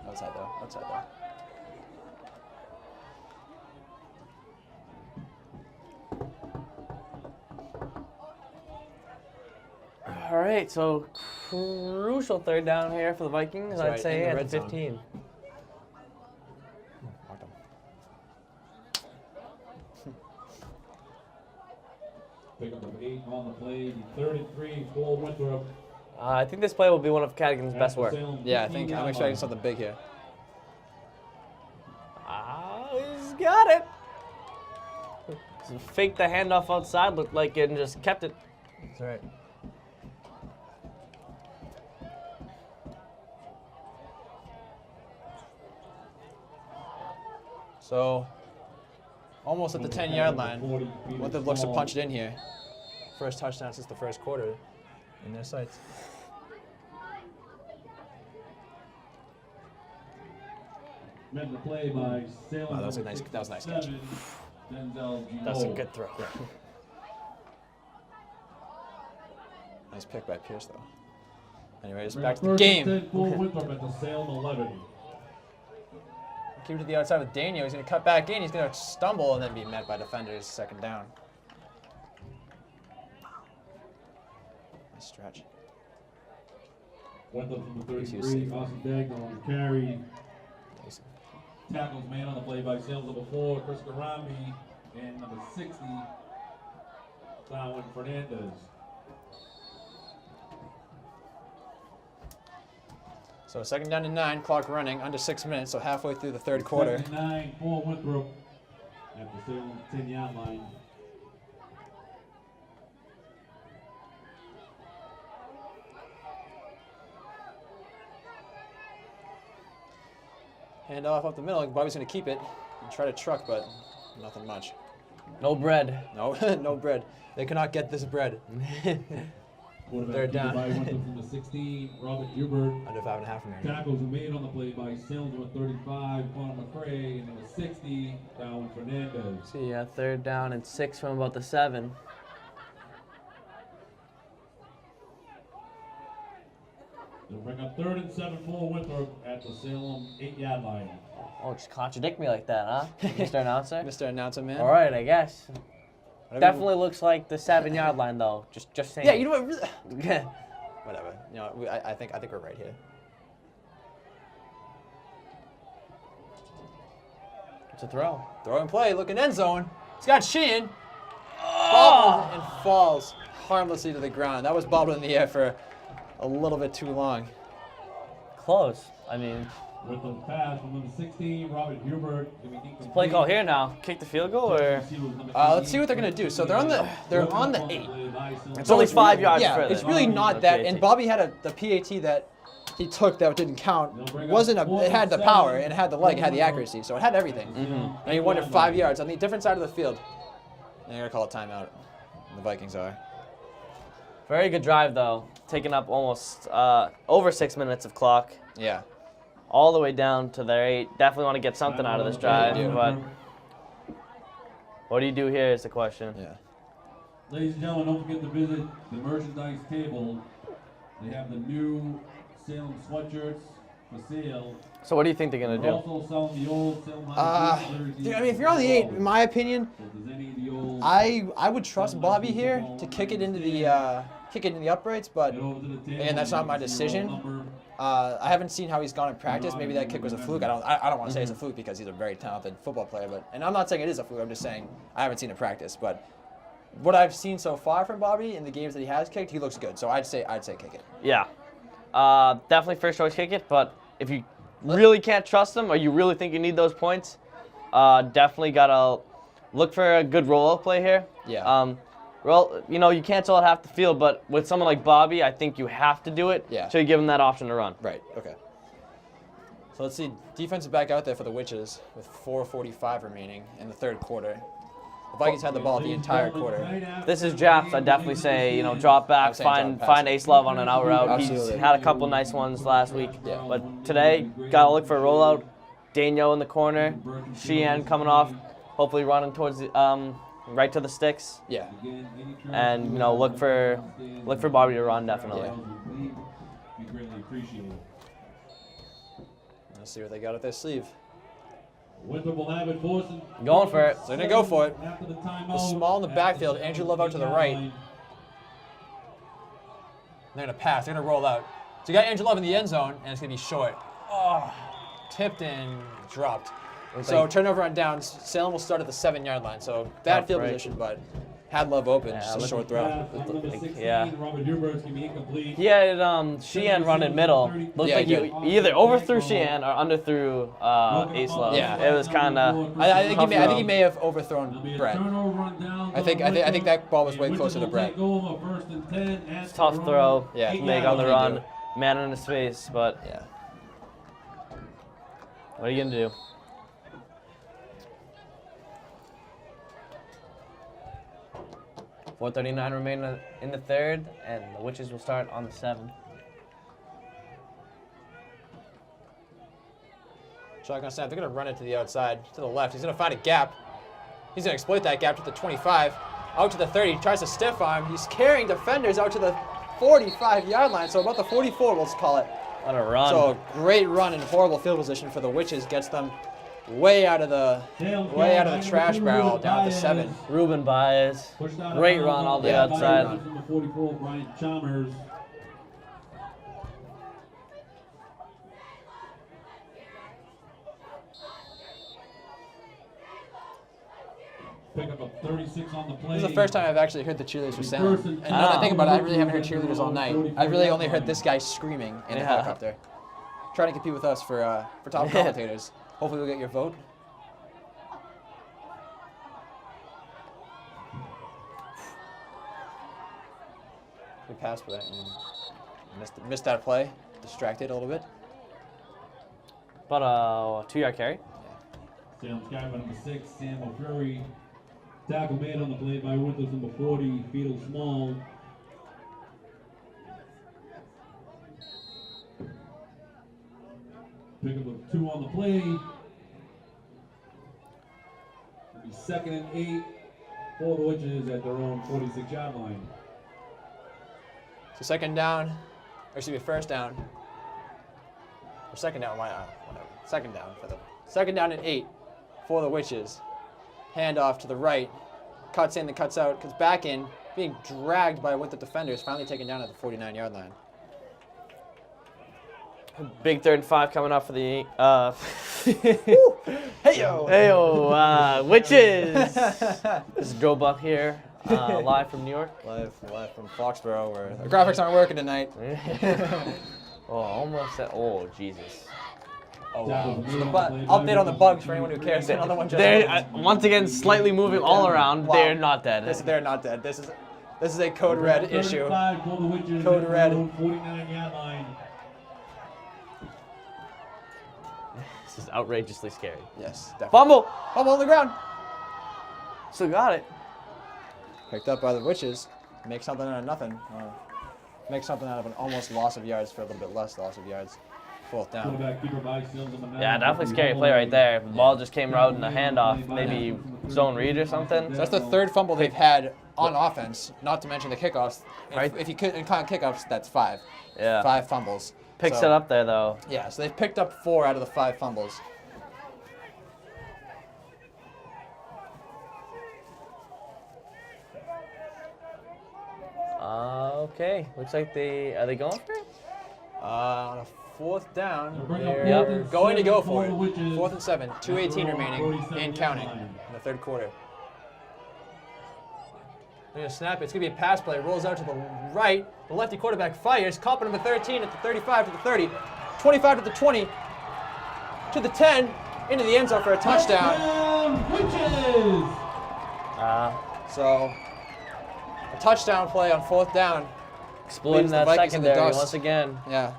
Speaker 1: Outside though. Outside though.
Speaker 2: All right, so crucial third down here for the Vikings.
Speaker 1: That's
Speaker 2: I'd
Speaker 1: right,
Speaker 2: say
Speaker 1: in the
Speaker 2: at
Speaker 1: red
Speaker 2: the
Speaker 1: zone.
Speaker 2: 15.
Speaker 1: Marked him.
Speaker 3: Pick up number 8 on the play, 33 for Winthrop.
Speaker 2: I think this play will be one of Cadigan's best work.
Speaker 1: Yeah, I think I'm expecting something big here.
Speaker 2: He's got it. So faked the handoff outside, looked like it, and just kept it.
Speaker 1: That's right. So, almost at the 10-yard line. Winthrop looks to punch it in here. First touchdown since the first quarter in their sights.
Speaker 3: Met the play by Salem.
Speaker 1: Wow, that was a nice catch.
Speaker 2: That's a good throw.
Speaker 1: Nice pick by Pierce, though. Anyways, back to the game.
Speaker 3: For Winthrop at the Salem 11.
Speaker 1: Keep it to the outside with Daniel. He's going to cut back in. He's going to stumble and then be met by defenders. Second down. Nice stretch.
Speaker 3: Winthrop from the
Speaker 1: He's
Speaker 3: 33, Austin Dagnall on the carry.
Speaker 1: Nice.
Speaker 3: Tackles made on the play by Salem number 4, Chris Garambi, and number 60, Darwin Fernandez.
Speaker 1: So second down and 9, clock running, under 6 minutes, so halfway through the third quarter.
Speaker 3: 9 for Winthrop at the Salem 10-yard line.
Speaker 1: Hand off up the middle. Bobby's going to keep it and try to truck, but nothing much.
Speaker 2: No bread.
Speaker 1: No, no bread. They cannot get this bread. Third down.
Speaker 3: By Winthrop from the 16, Robert Hubert.
Speaker 1: Under 5.5 minutes.
Speaker 3: Tackles were made on the play by Salem number 35, Connor McCray, and number 60, Darwin Fernandez.
Speaker 2: See, third down and 6 from about the 7.
Speaker 3: They'll bring up 3rd and 7 for Winthrop at the Salem 8-yard line.
Speaker 2: Oh, just contradict me like that, huh, Mr. Announcer?
Speaker 1: Mr. Announcer, man.
Speaker 2: All right, I guess.
Speaker 1: Whatever.
Speaker 2: Definitely looks like the 7-yard line, though. Just saying.
Speaker 1: Yeah, you know what? Really? Whatever. You know, I think we're right here.
Speaker 2: It's a throw.
Speaker 1: Throw and play, looking end zone. He's got Sheehan. Bobbles and falls harmlessly to the ground. That was bobbled in the air for a little bit too long.
Speaker 2: Close. I mean,
Speaker 3: With the pass from number 16, Robert Hubert.
Speaker 2: play call here now. Kick the field goal, or
Speaker 1: Let's see what they're gonna do. So they're on the 8.
Speaker 2: it's only 5 yards
Speaker 1: Yeah,
Speaker 2: further.
Speaker 1: it's really not that. And Bobby had the PAT that he took that didn't count. It had the power and it had the leg, it had the accuracy, so it had everything. And he won it 5 yards on the different side of the field. And they're gonna call a timeout. The Vikings are.
Speaker 2: Very good drive, though. Taking up almost over 6 minutes of clock.
Speaker 1: Yeah.
Speaker 2: All the way down to their 8. Definitely want to get something out of this drive, but what do you do here is the question.
Speaker 1: Yeah.
Speaker 3: Ladies and gentlemen, don't forget to visit the merchandise table. They have the new Salem sweatshirts for sale.
Speaker 2: So what do you think they're going to
Speaker 3: We're
Speaker 2: do?
Speaker 3: also selling the old Salem High School jerseys.
Speaker 1: Dude, I mean, if you're on the 8, in my opinion,
Speaker 3: So if there's any of the old,
Speaker 1: I would trust Bobby here to kick it into the uprights, but
Speaker 3: head over to the table.
Speaker 1: again, that's not my
Speaker 3: You can see your
Speaker 1: decision.
Speaker 3: old number.
Speaker 1: I haven't seen how he's gone in practice. Maybe that kick was a fluke. I don't want to say it's a fluke because he's a very talented football player. And I'm not saying it is a fluke. I'm just saying I haven't seen it practice. But what I've seen so far from Bobby in the games that he has kicked, he looks good. So I'd say kick it.
Speaker 2: Yeah. Definitely first choice kick it, but if you really can't trust them or you really think you need those points, definitely got to look for a good roll-up play here.
Speaker 1: Yeah.
Speaker 2: Well, you know, you can't tell at half the field, but with someone like Bobby, I think you have to do it.
Speaker 1: Yeah.
Speaker 2: So you give him that option to run.
Speaker 1: Right, okay. So let's see, defensive back out there for the Witches with 4:45 remaining in the third quarter. The Vikings had the ball the entire quarter.
Speaker 2: This is Japs. I'd definitely say, you know, drop back,
Speaker 1: I'm saying drop
Speaker 2: find
Speaker 1: pass.
Speaker 2: Ace Love on an out route.
Speaker 1: Absolutely.
Speaker 2: He's had a couple nice ones last week.
Speaker 1: Yeah.
Speaker 2: But today, got to look for a rollout. Daniel in the corner. Sheehan coming off, hopefully running towards the, right to the sticks.
Speaker 1: Yeah.
Speaker 2: And, you know, look for Bobby to run, definitely.
Speaker 3: We greatly appreciate it.
Speaker 1: Let's see what they got up their sleeve.
Speaker 3: Winthrop will have it, Boston.
Speaker 2: Going for it.
Speaker 1: So they're going to go for it.
Speaker 3: After the timeout.
Speaker 1: The small in the backfield, Andrew Love out to the right. They're going to pass. They're going to roll out. So you got Andrew Love in the end zone, and it's going to be short. Oh, tipped and dropped. So turnover on downs. Salem will start at the 7-yard line. So bad field position, but had Love open.
Speaker 2: Yeah,
Speaker 1: Just a short throw.
Speaker 2: Yeah.
Speaker 3: Robert Hubert's gonna be incomplete.
Speaker 2: He had Sheehan running middle. Looked
Speaker 1: Yeah,
Speaker 2: like
Speaker 1: he
Speaker 2: he either overthrew Sheehan or underthrew Ace Love.
Speaker 1: Yeah.
Speaker 2: It was kind of.
Speaker 1: I think he may have overthrown Brett. I think that ball was way closer to Brett.
Speaker 2: Tough throw.
Speaker 1: Yeah.
Speaker 2: to make on the run. Man in his face, but
Speaker 1: Yeah.
Speaker 2: what are you gonna do? .439 remain in the third, and the Witches will start on the 7.
Speaker 1: Shotgun snap. They're going to run it to the outside, to the left. He's going to find a gap. He's going to exploit that gap to the 25, out to the 30. He tries to stiff arm. He's carrying defenders out to the 45-yard line, so about the 44, let's call it.
Speaker 2: What a run.
Speaker 1: So a great run in horrible field position for the Witches. Gets them way out of the trash barrel down at the 7.
Speaker 2: Ruben Baez. Great run all the outside.
Speaker 3: From the 44, Brian Chalmers. Pick up a 36 on the play.
Speaker 1: This is the first time I've actually heard the cheerleaders for Salem. And now that I think about it, I really haven't heard cheerleaders all night. I've really only heard this guy screaming in a helicopter. Trying to compete with us for top commentators. Hopefully we'll get your vote. We passed for that and missed that play. Distracted a little bit.
Speaker 2: But a 2-yard carry.
Speaker 3: Salem's guy by number 6, Sam O'Fury. Tackle made on the play by Winthrop, number 40, Fiedel Small. Pick up a 2 on the play. It'll be 2nd and 8 for the Witches at their own 46-yard line.
Speaker 1: So second down, or excuse me, first down. Or second down, why not? Whatever. Second down and 8 for the Witches. Handoff to the right. Cuts in, then cuts out, cuts back in, being dragged by Winthrop defenders, finally taken down at the 49-yard line.
Speaker 2: Big 3rd and 5 coming up for the
Speaker 1: Hey-yo!
Speaker 2: Witches. This is Joe Buck here, live from New York.
Speaker 1: Live from Foxborough, where the graphics aren't working tonight.
Speaker 2: Oh, almost said. Oh, Jesus.
Speaker 1: Oh, wow. So update on the bugs for anyone who cares. Another one just
Speaker 2: They're once again slightly moving all around.
Speaker 1: Wow.
Speaker 2: They're not dead.
Speaker 1: They're not dead. This is a code red issue.
Speaker 3: Code
Speaker 1: Code red.
Speaker 3: 49-yard line.
Speaker 2: This is outrageously scary.
Speaker 1: Yes, definitely.
Speaker 2: Fumble.
Speaker 1: Fumble on the ground.
Speaker 2: Still got it.
Speaker 1: Picked up by the Witches. Make something out of nothing. Make something out of an almost loss of yards for a little bit less loss of yards. 4th down.
Speaker 3: Quarterback keeper by Sims on the nine.
Speaker 2: Yeah, definitely scary play right there. The ball just came out in a handoff, maybe zone read or something.
Speaker 1: So that's the 3rd fumble they've had on offense, not to mention the kickoffs.
Speaker 2: Right.
Speaker 1: If you could count kickoffs, that's 5.
Speaker 2: Yeah.
Speaker 1: 5 fumbles.
Speaker 2: Picks
Speaker 1: So-
Speaker 2: it up there though.
Speaker 1: Yeah, so they've picked up 4 out of the 5 fumbles.
Speaker 2: Okay, looks like are they going for it?
Speaker 1: On a 4th down,
Speaker 3: Bring up
Speaker 1: they're
Speaker 3: 4th and
Speaker 1: going to
Speaker 3: 7
Speaker 1: go
Speaker 3: for
Speaker 1: for it.
Speaker 3: the Witches.
Speaker 1: 4th and 7, 2:18 remaining
Speaker 3: 47
Speaker 1: and counting
Speaker 3: yard line.
Speaker 1: in the 3rd quarter. They're going to snap it. It's going to be a pass play. Rolls out to the right. The lefty quarterback fires. Caught by number 13 at the 35 to the 30. 25 to the 20. To the 10. Into the end zone for a touchdown.
Speaker 3: Touchdown, Witches!
Speaker 1: So touchdown play on 4th down.
Speaker 2: Exploiting
Speaker 1: Leaves the
Speaker 2: that
Speaker 1: Vikings in the
Speaker 2: secondary
Speaker 1: dust.
Speaker 2: once again.
Speaker 1: Yeah.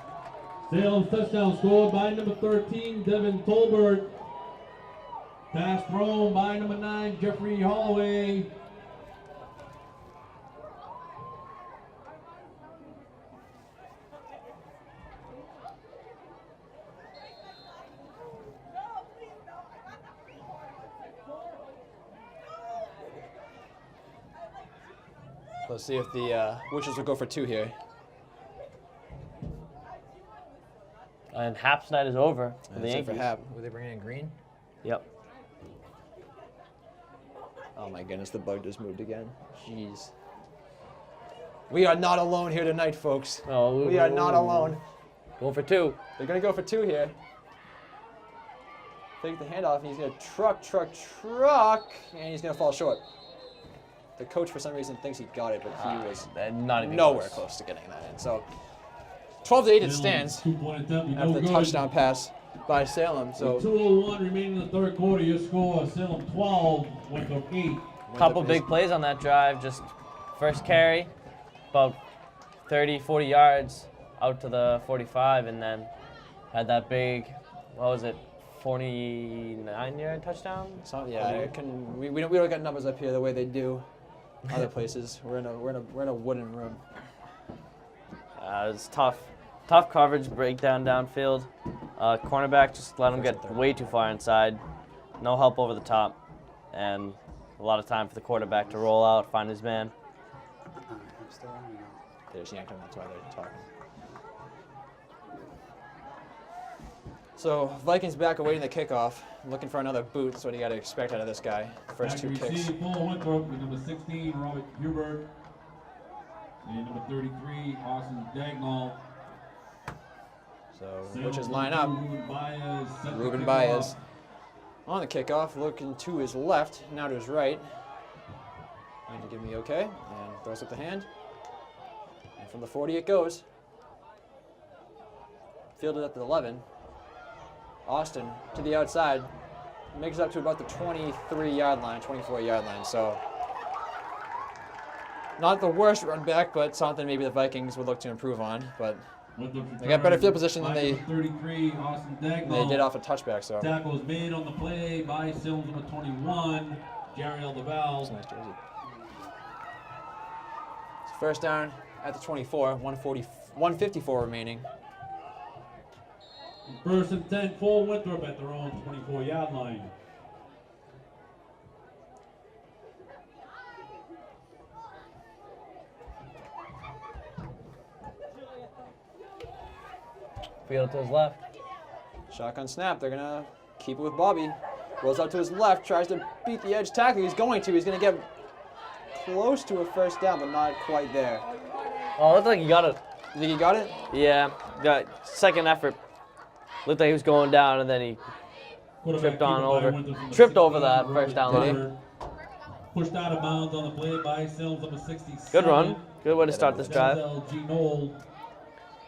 Speaker 3: Salem's touchdown scored by number 13, Devin Tolbert. Pass thrown by number 9, Jeffrey Holloway.
Speaker 1: Let's see if the Witches will go for 2 here.
Speaker 2: And Haps night is over for the
Speaker 1: That's it for
Speaker 2: Yankees.
Speaker 1: Hap. Were they bringing in Green?
Speaker 2: Yep.
Speaker 1: Oh my goodness, the bug just moved again. Jeez. We are not alone here tonight, folks.
Speaker 2: Oh,
Speaker 1: We are not alone.
Speaker 2: Going for 2.
Speaker 1: They're going to go for 2 here. Take the handoff, and he's going to truck, and he's going to fall short. The coach, for some reason, thinks he got it, but he was
Speaker 2: Not even
Speaker 1: nowhere close to getting that in. So, 12-8 it stands after the touchdown pass by Salem. So,
Speaker 3: 2:01 remaining in the third quarter. Your score: Salem 12, Winthrop 8.
Speaker 2: Couple big plays on that drive. Just first carry, about 30, 40 yards out to the 45, and then had that big, what was it, 49-yard touchdown?
Speaker 1: so yeah, we don't get numbers up here the way they do other places. We're in a wooden room.
Speaker 2: It's tough coverage breakdown downfield. Cornerback just let him get way too far inside. No help over the top, and a lot of time for the quarterback to roll out, find his man.
Speaker 1: They just yanked him. That's why they're talking. So Vikings back awaiting the kickoff, looking for another boot. That's what you got to expect out of this guy. First 2 kicks.
Speaker 3: Full Winthrop with number 16, Robert Hubert. And number 33, Austin Dagnall.
Speaker 1: So Witches line up. Ruben Baez on the kickoff, looking to his left, now to his right. Going to give me okay, and throws up the hand. And from the 40 it goes. Fielded up to the 11. Austin to the outside, makes it up to about the 23-yard line, 24-yard line. So not the worst run back, but something maybe the Vikings would look to improve on. But they got better field position than they
Speaker 3: 33, Austin Dagnall.
Speaker 1: did off a touchback. So
Speaker 3: Tackle was made on the play by Salem's number 21, Jerry
Speaker 1: that's a
Speaker 3: Aldeval.
Speaker 1: nice jersey. So first down at the 24, 154 remaining.
Speaker 3: First and 10, full Winthrop at their own 24-yard line.
Speaker 2: Field to his left.
Speaker 1: Shotgun snap. They're going to keep it with Bobby. Rolls out to his left, tries to beat the edge tackle. He's going to get close to a first down, but not quite there.
Speaker 2: Oh, looked like he got it.
Speaker 1: You think he got it?
Speaker 2: Yeah, got second effort. Looked like he was going down, and then he tripped over that first down line.
Speaker 3: Pushed out of bounds on the play by Salem's number 67.
Speaker 2: Good run. Good way to start this drive.
Speaker 3: Denzel G. Knoll.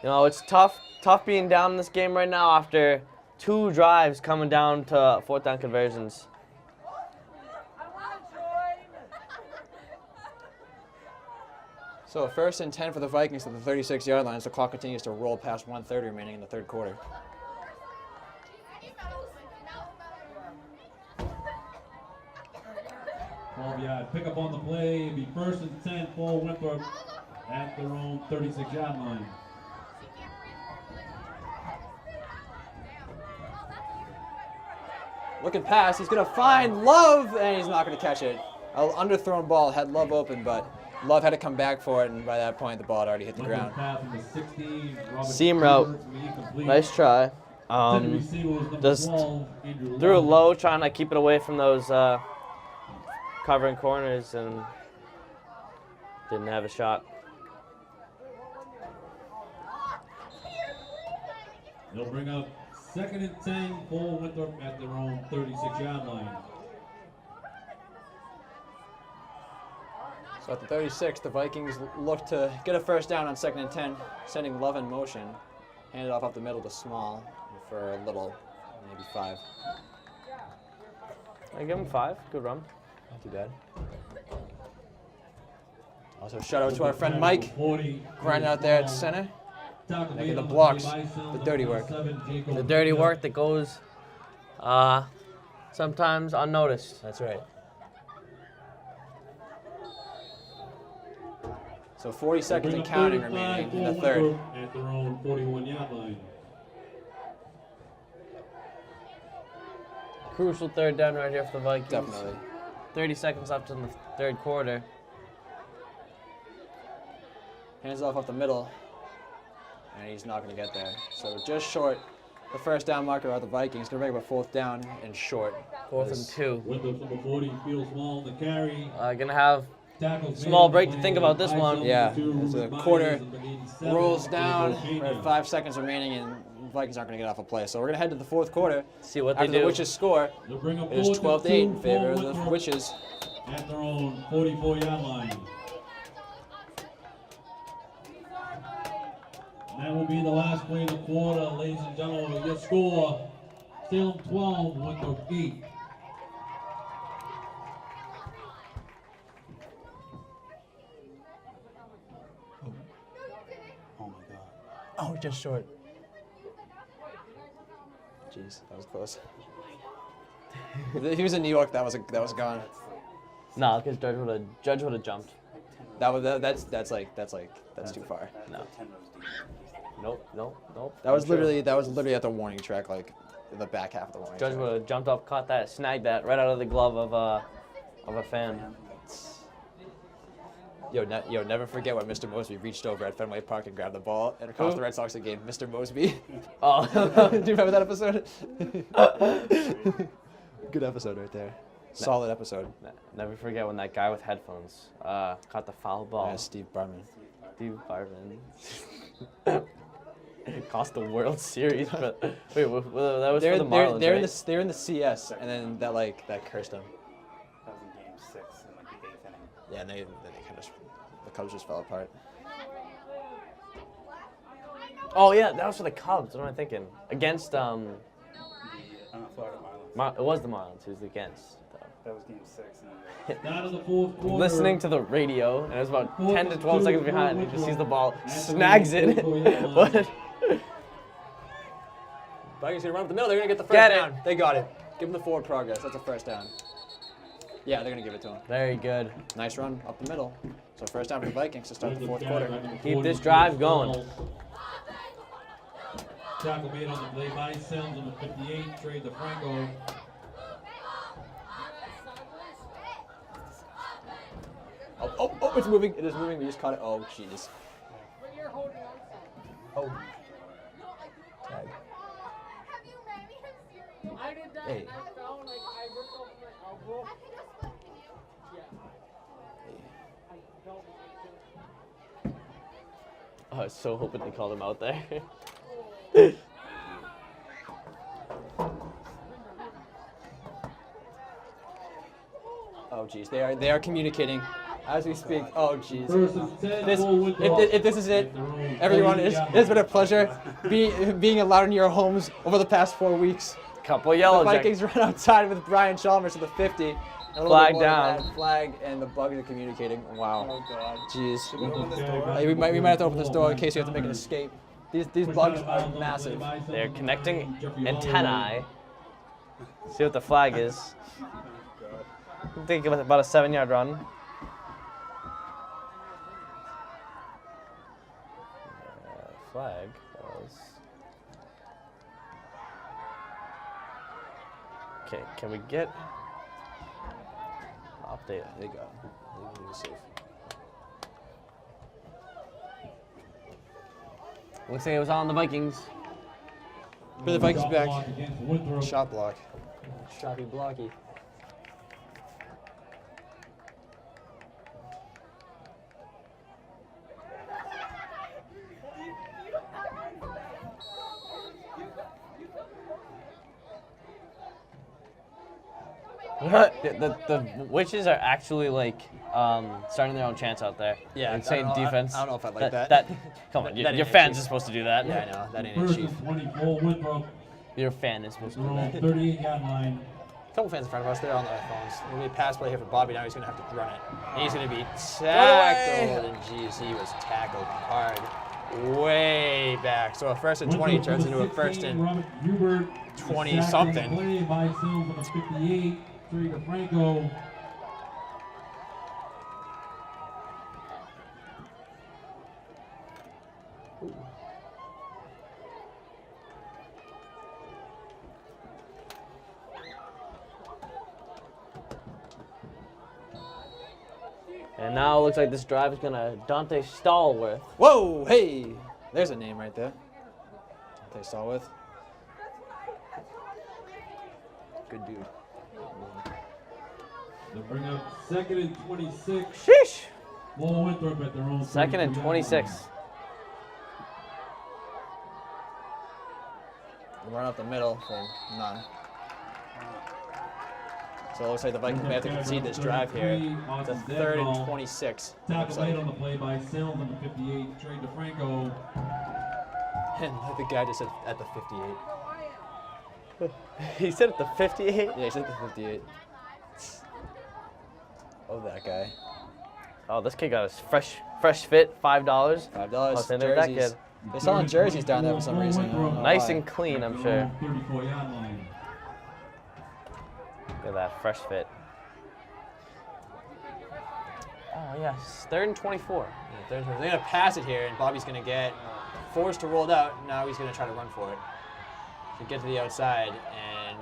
Speaker 2: You know, it's tough being down in this game right now after 2 drives coming down to 4th down conversions.
Speaker 1: So first and 10 for the Vikings at the 36-yard line as the clock continues to roll past 1:30 remaining in the third quarter.
Speaker 3: Pick up on the play. It'd be first and 10 for Winthrop at their own 36-yard line.
Speaker 1: Looking pass, he's going to find Love, and he's not going to catch it. An underthrown ball had Love open, but Love had to come back for it, and by that point, the ball had already hit the ground.
Speaker 2: Seam route. Nice try. Just threw it low, trying to keep it away from those covering corners, and didn't have a shot.
Speaker 3: They'll bring up second and 10 for Winthrop at their own 36-yard line.
Speaker 1: So at the 36, the Vikings look to get a first down on second and 10, sending Love in motion. Hand it off up the middle to Small for a little, maybe 5.
Speaker 2: I give him 5. Good run.
Speaker 1: Not too bad. Also, shout out to our friend Mike,
Speaker 3: 40.
Speaker 1: grinding out there at center,
Speaker 3: Tackle
Speaker 1: making
Speaker 3: made
Speaker 1: the
Speaker 3: on
Speaker 1: blocks,
Speaker 3: play by Salem,
Speaker 1: the dirty
Speaker 3: number
Speaker 1: work.
Speaker 3: 7, Jacob
Speaker 2: The dirty
Speaker 3: Miller.
Speaker 2: work that goes sometimes unnoticed.
Speaker 1: That's right. So 40 seconds and counting remaining in the third.
Speaker 3: At their own 41-yard line.
Speaker 2: Crucial third down right here for the Vikings.
Speaker 1: Definitely.
Speaker 2: 30 seconds left in the third quarter.
Speaker 1: Hands off the middle. And he's not going to get there. So just short. The first down marker are the Vikings. Going to make up a fourth down and short.
Speaker 2: Fourth and 2.
Speaker 3: Winthrop, number 40, Field Small on the carry.
Speaker 2: Gonna have
Speaker 3: Tackles
Speaker 2: small
Speaker 3: made
Speaker 2: break
Speaker 3: on
Speaker 2: to
Speaker 3: the
Speaker 2: think
Speaker 3: play
Speaker 2: about this
Speaker 3: by
Speaker 2: one.
Speaker 3: Salem,
Speaker 1: Yeah,
Speaker 3: number 2,
Speaker 1: as the
Speaker 3: Myers,
Speaker 1: quarter
Speaker 3: number 87,
Speaker 1: rolls down.
Speaker 3: Jacob
Speaker 1: We're at
Speaker 3: Miller.
Speaker 1: 5 seconds remaining, and the Vikings aren't going to get off a play. So we're going to head to the fourth quarter.
Speaker 2: See what they
Speaker 1: After the
Speaker 2: do.
Speaker 1: Witches score,
Speaker 3: They'll bring up
Speaker 1: it is 12 to 8 in favor of the
Speaker 3: Winthrop
Speaker 1: Witches.
Speaker 3: at their own 44-yard line. And that will be the last play of the quarter, ladies and gentlemen. Your score: Salem 12, Winthrop 8.
Speaker 4: Oh my God.
Speaker 1: Oh, just short. Jeez, that was close. If he was in New York, that was gone.
Speaker 2: No, because Judge would have jumped.
Speaker 1: That's too far.
Speaker 2: No.
Speaker 4: 10 rows deep.
Speaker 2: Nope.
Speaker 1: That was
Speaker 2: I'm sure.
Speaker 1: literally at the warning track, like in the back half of the warning
Speaker 2: Judge
Speaker 1: track.
Speaker 2: would have jumped up, caught that, snagged that right out of the glove of a fan.
Speaker 1: Yo, never forget when Mr. Mosby reached over at Fenway Park and grabbed the ball and cost
Speaker 2: Who?
Speaker 1: the Red Sox a game. Mr. Mosby.
Speaker 2: Oh,
Speaker 1: Do you remember that episode? Good episode right there. Solid episode.
Speaker 2: never forget when that guy with headphones caught the foul ball.
Speaker 1: Yeah, Steve Barman.
Speaker 2: Steve Barman. It cost the World Series, but wait, that was for the Marlins, right?
Speaker 1: They're in the CS, and then that cursed them.
Speaker 4: That was in game 6 in like the 8th inning.
Speaker 1: Yeah, and they kind of the Cubs just fell apart.
Speaker 2: Oh yeah, that was for the Cubs. What am I thinking? Against
Speaker 4: The Florida Marlins.
Speaker 2: it was the Marlins. Who's against?
Speaker 4: That was game 6. And then
Speaker 3: Start of the fourth quarter.
Speaker 2: Listening to the radio, and it was about 10 to 12 seconds behind. He just sees the ball, snags it, but
Speaker 1: Vikings gonna run up the middle. They're gonna get the first
Speaker 2: Get it.
Speaker 1: down. They got it. Give them the forward progress. That's a first down. Yeah, they're gonna give it to him.
Speaker 2: very good.
Speaker 1: Nice run up the middle. So first down for the Vikings to start the fourth quarter.
Speaker 2: Keep this drive going.
Speaker 3: Tackle made on the play by Salem, number 58, Trade DeFranco.
Speaker 1: Oh, it's moving. It is moving. We just caught it. Oh, jeez. Oh. Tag.
Speaker 5: I did that.
Speaker 1: Hey.
Speaker 5: I fell and I ripped open my elbow. Yeah. I don't.
Speaker 2: Oh, I was so hoping they called him out there.
Speaker 1: Oh, jeez. They are communicating as we speak. Oh, jeez.
Speaker 3: First and 10,
Speaker 1: This,
Speaker 3: full Winthrop.
Speaker 1: if this is it, everyone, it has been a pleasure being allowed in your homes over the past 4 weeks.
Speaker 2: Couple
Speaker 1: The
Speaker 2: yellows.
Speaker 1: Vikings run outside with Brian Chalmers to the 50. And a little
Speaker 2: Flag
Speaker 1: bit more than
Speaker 2: down.
Speaker 1: that, flag, and the Bugs are communicating. Wow.
Speaker 4: oh God.
Speaker 1: Jeez.
Speaker 3: Okay.
Speaker 1: We might have to open this door in case you have to make an escape. These bugs are massive.
Speaker 2: They're connecting antennae. See what the flag is. I think it was about a 7-yard run. Flag was. Okay, can we get update?
Speaker 1: They go. They go safe.
Speaker 2: Looks like it was on the Vikings.
Speaker 1: For the Vikings
Speaker 3: Shot
Speaker 1: back.
Speaker 3: block against Winthrop.
Speaker 1: Shot block. Shoppy blocky.
Speaker 2: The Witches are actually like starting their own chants out there.
Speaker 1: Yeah,
Speaker 2: insane
Speaker 1: I don't know,
Speaker 2: defense.
Speaker 1: I don't know if I like that.
Speaker 2: Come on,
Speaker 1: That
Speaker 2: your
Speaker 1: ain't
Speaker 2: fans
Speaker 1: cheap.
Speaker 2: are supposed to do that.
Speaker 1: Yeah, I know. That ain't
Speaker 3: First
Speaker 1: cheap.
Speaker 3: and 24, Winthrop.
Speaker 2: Your fan is supposed to do
Speaker 3: Their own
Speaker 2: that.
Speaker 3: 38-yard line.
Speaker 1: couple fans in front of us, they're on their phones. It'll be a pass play here for Bobby. Now he's going to have to run it. And he's going to be tackled. And geez, he was tackled hard. Way back. So a 1st and 20 turns into a 1st and 20-something.
Speaker 3: Play by Sills on the 58. 3 to Franco.
Speaker 2: And now it looks like this drive is going to Dante Stallworth.
Speaker 1: Whoa, hey. There's a name right there. They saw with. Good dude.
Speaker 3: They'll bring up 2nd and 26.
Speaker 2: Sheesh.
Speaker 3: Lowell Winthrop at their own.
Speaker 2: 2nd and 26.
Speaker 1: Run up the middle for none. So it looks like the Vikings may have to concede this drive here. It's a 3rd and 26.
Speaker 3: Tackle made on the play by Salem on the 58. Trade to Franco.
Speaker 1: And the guy just said at the 58.
Speaker 2: He said at the 58?
Speaker 1: Yeah, he said at the 58. Oh, that guy.
Speaker 2: Oh, this kid got his fresh fit, $5.
Speaker 1: $5.
Speaker 2: I'll send it to that kid.
Speaker 1: They're selling jerseys down there for some reason. I don't know
Speaker 2: Nice
Speaker 1: why.
Speaker 2: and clean, I'm sure.
Speaker 3: 34-yard line.
Speaker 2: Look at that fresh fit. Oh, yes. 3rd and 24.
Speaker 1: Yeah, they're going to pass it here, and Bobby's going to get forced to roll it out. Now he's going to try to run for it. To get to the outside, and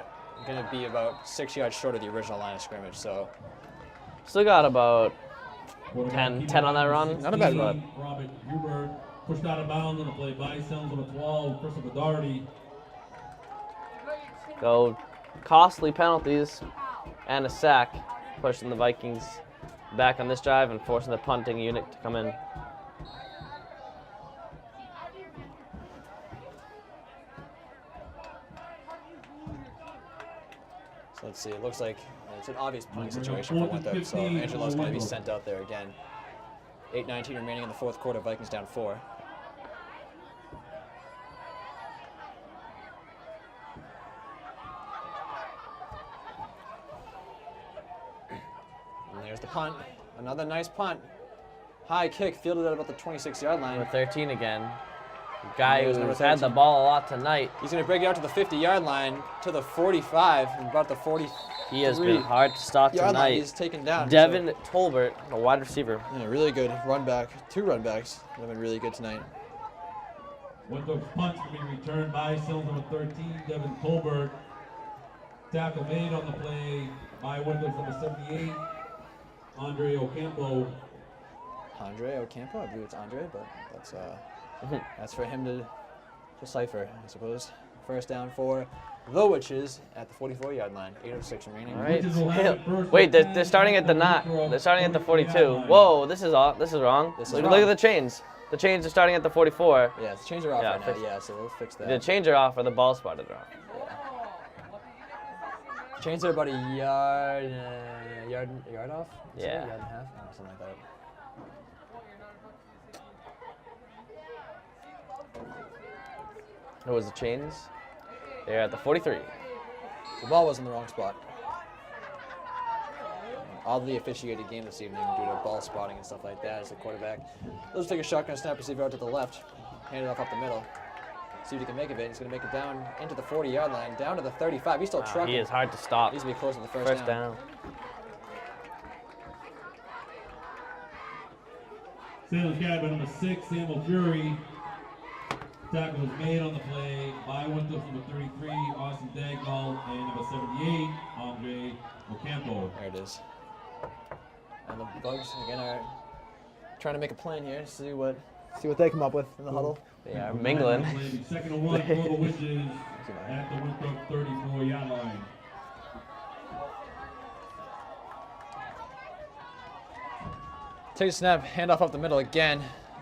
Speaker 1: going to be about 6 yards short of the original line of scrimmage. So
Speaker 2: Still got about 10 on that run.
Speaker 1: Not a bad run.
Speaker 3: Robert Hubert pushed out of bounds on the play by Selms on the 12. Christopher Doherty.
Speaker 2: Go costly penalties and a sack, pushing the Vikings back on this drive and forcing the punting unit to come in.
Speaker 1: So let's see. It looks like it's an obvious punting situation for Winthrop. So Angelo's going to be sent out there again. 8:19 remaining in the 4th quarter. Vikings down 4. And there's the punt. Another nice punt. High kick, fielded at about the 26-yard line.
Speaker 2: Number 13 again. Guy
Speaker 1: There's number
Speaker 2: who's had the
Speaker 1: 13.
Speaker 2: ball a lot tonight.
Speaker 1: He's going to break it out to the 50-yard line, to the 45, and about the 40.
Speaker 2: He has been hard to stop
Speaker 1: Yard line,
Speaker 2: tonight.
Speaker 1: he's taken down.
Speaker 2: Devin Tolbert, a wide receiver.
Speaker 1: Yeah, really good run back. 2 run backs have been really good tonight.
Speaker 3: Winthrop's punt to be returned by Selms on the 13. Devin Colbert. Tackle made on the play by Winthrop's number 78. Andre Ocampo.
Speaker 1: Andre Ocampo, I believe it's Andre, but that's for him to decipher, I suppose. 1st down for the Witches at the 44-yard line. 8:06 remaining.
Speaker 2: All right.
Speaker 3: Witches will have it first
Speaker 2: Wait,
Speaker 3: and
Speaker 2: they're
Speaker 3: 10
Speaker 2: starting at the
Speaker 3: at
Speaker 2: They're starting at the 42.
Speaker 3: 40-yard line.
Speaker 2: Whoa, this is wrong.
Speaker 1: This is
Speaker 2: Look
Speaker 1: wrong.
Speaker 2: at the chains. The chains are starting at the 44.
Speaker 1: Yeah, the chains are off
Speaker 2: Yeah,
Speaker 1: right now.
Speaker 2: fix-
Speaker 1: Yeah, so we'll fix that.
Speaker 2: The chains are off or the ball spotted wrong.
Speaker 1: Chains are about a yard off? Is it
Speaker 2: Yeah.
Speaker 1: a yard and a half? Oh, something like that.
Speaker 2: What was the chains? They're at the 43.
Speaker 1: The ball was in the wrong spot. Oddly officiated game this evening due to ball spotting and stuff like that as the quarterback. Let's take a shotgun snap receiver out to the left. Hand it off up the middle. See what he can make of it. He's going to make it down into the 40-yard line, down to the 35. He's still trucking.
Speaker 2: He is hard to stop.
Speaker 1: Needs to be close to the first
Speaker 2: First
Speaker 1: down.
Speaker 2: down.
Speaker 3: Salem guy by number 6, Samuel Fury. Tackle was made on the play by Winthrop number 33, Austin Dagnall, and number 78, Andre Ocampo.
Speaker 1: There it is. And the Bugs, again, are trying to make a plan here. See what they come up with in the huddle.
Speaker 2: They are mingling.
Speaker 3: 2nd and 1 for the Witches at the Winthrop 34-yard line.
Speaker 1: Take a snap, handoff up the middle again.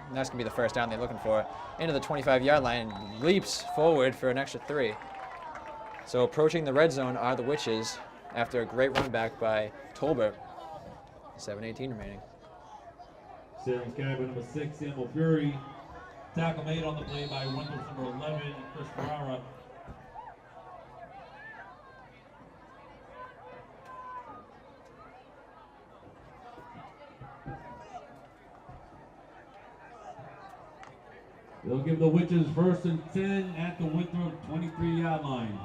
Speaker 1: And that's going to be the first down they're looking for. Into the 25-yard line, and leaps forward for an extra 3. So approaching the red zone are the Witches after a great run back by Tolbert. 7:18 remaining.
Speaker 3: Salem's guy by number 6, Samuel Fury. Tackle made on the play by Winthrop number 11, Chris Ferrara. They'll give the Witches 1st and 10 at the Winthrop 23-yard line.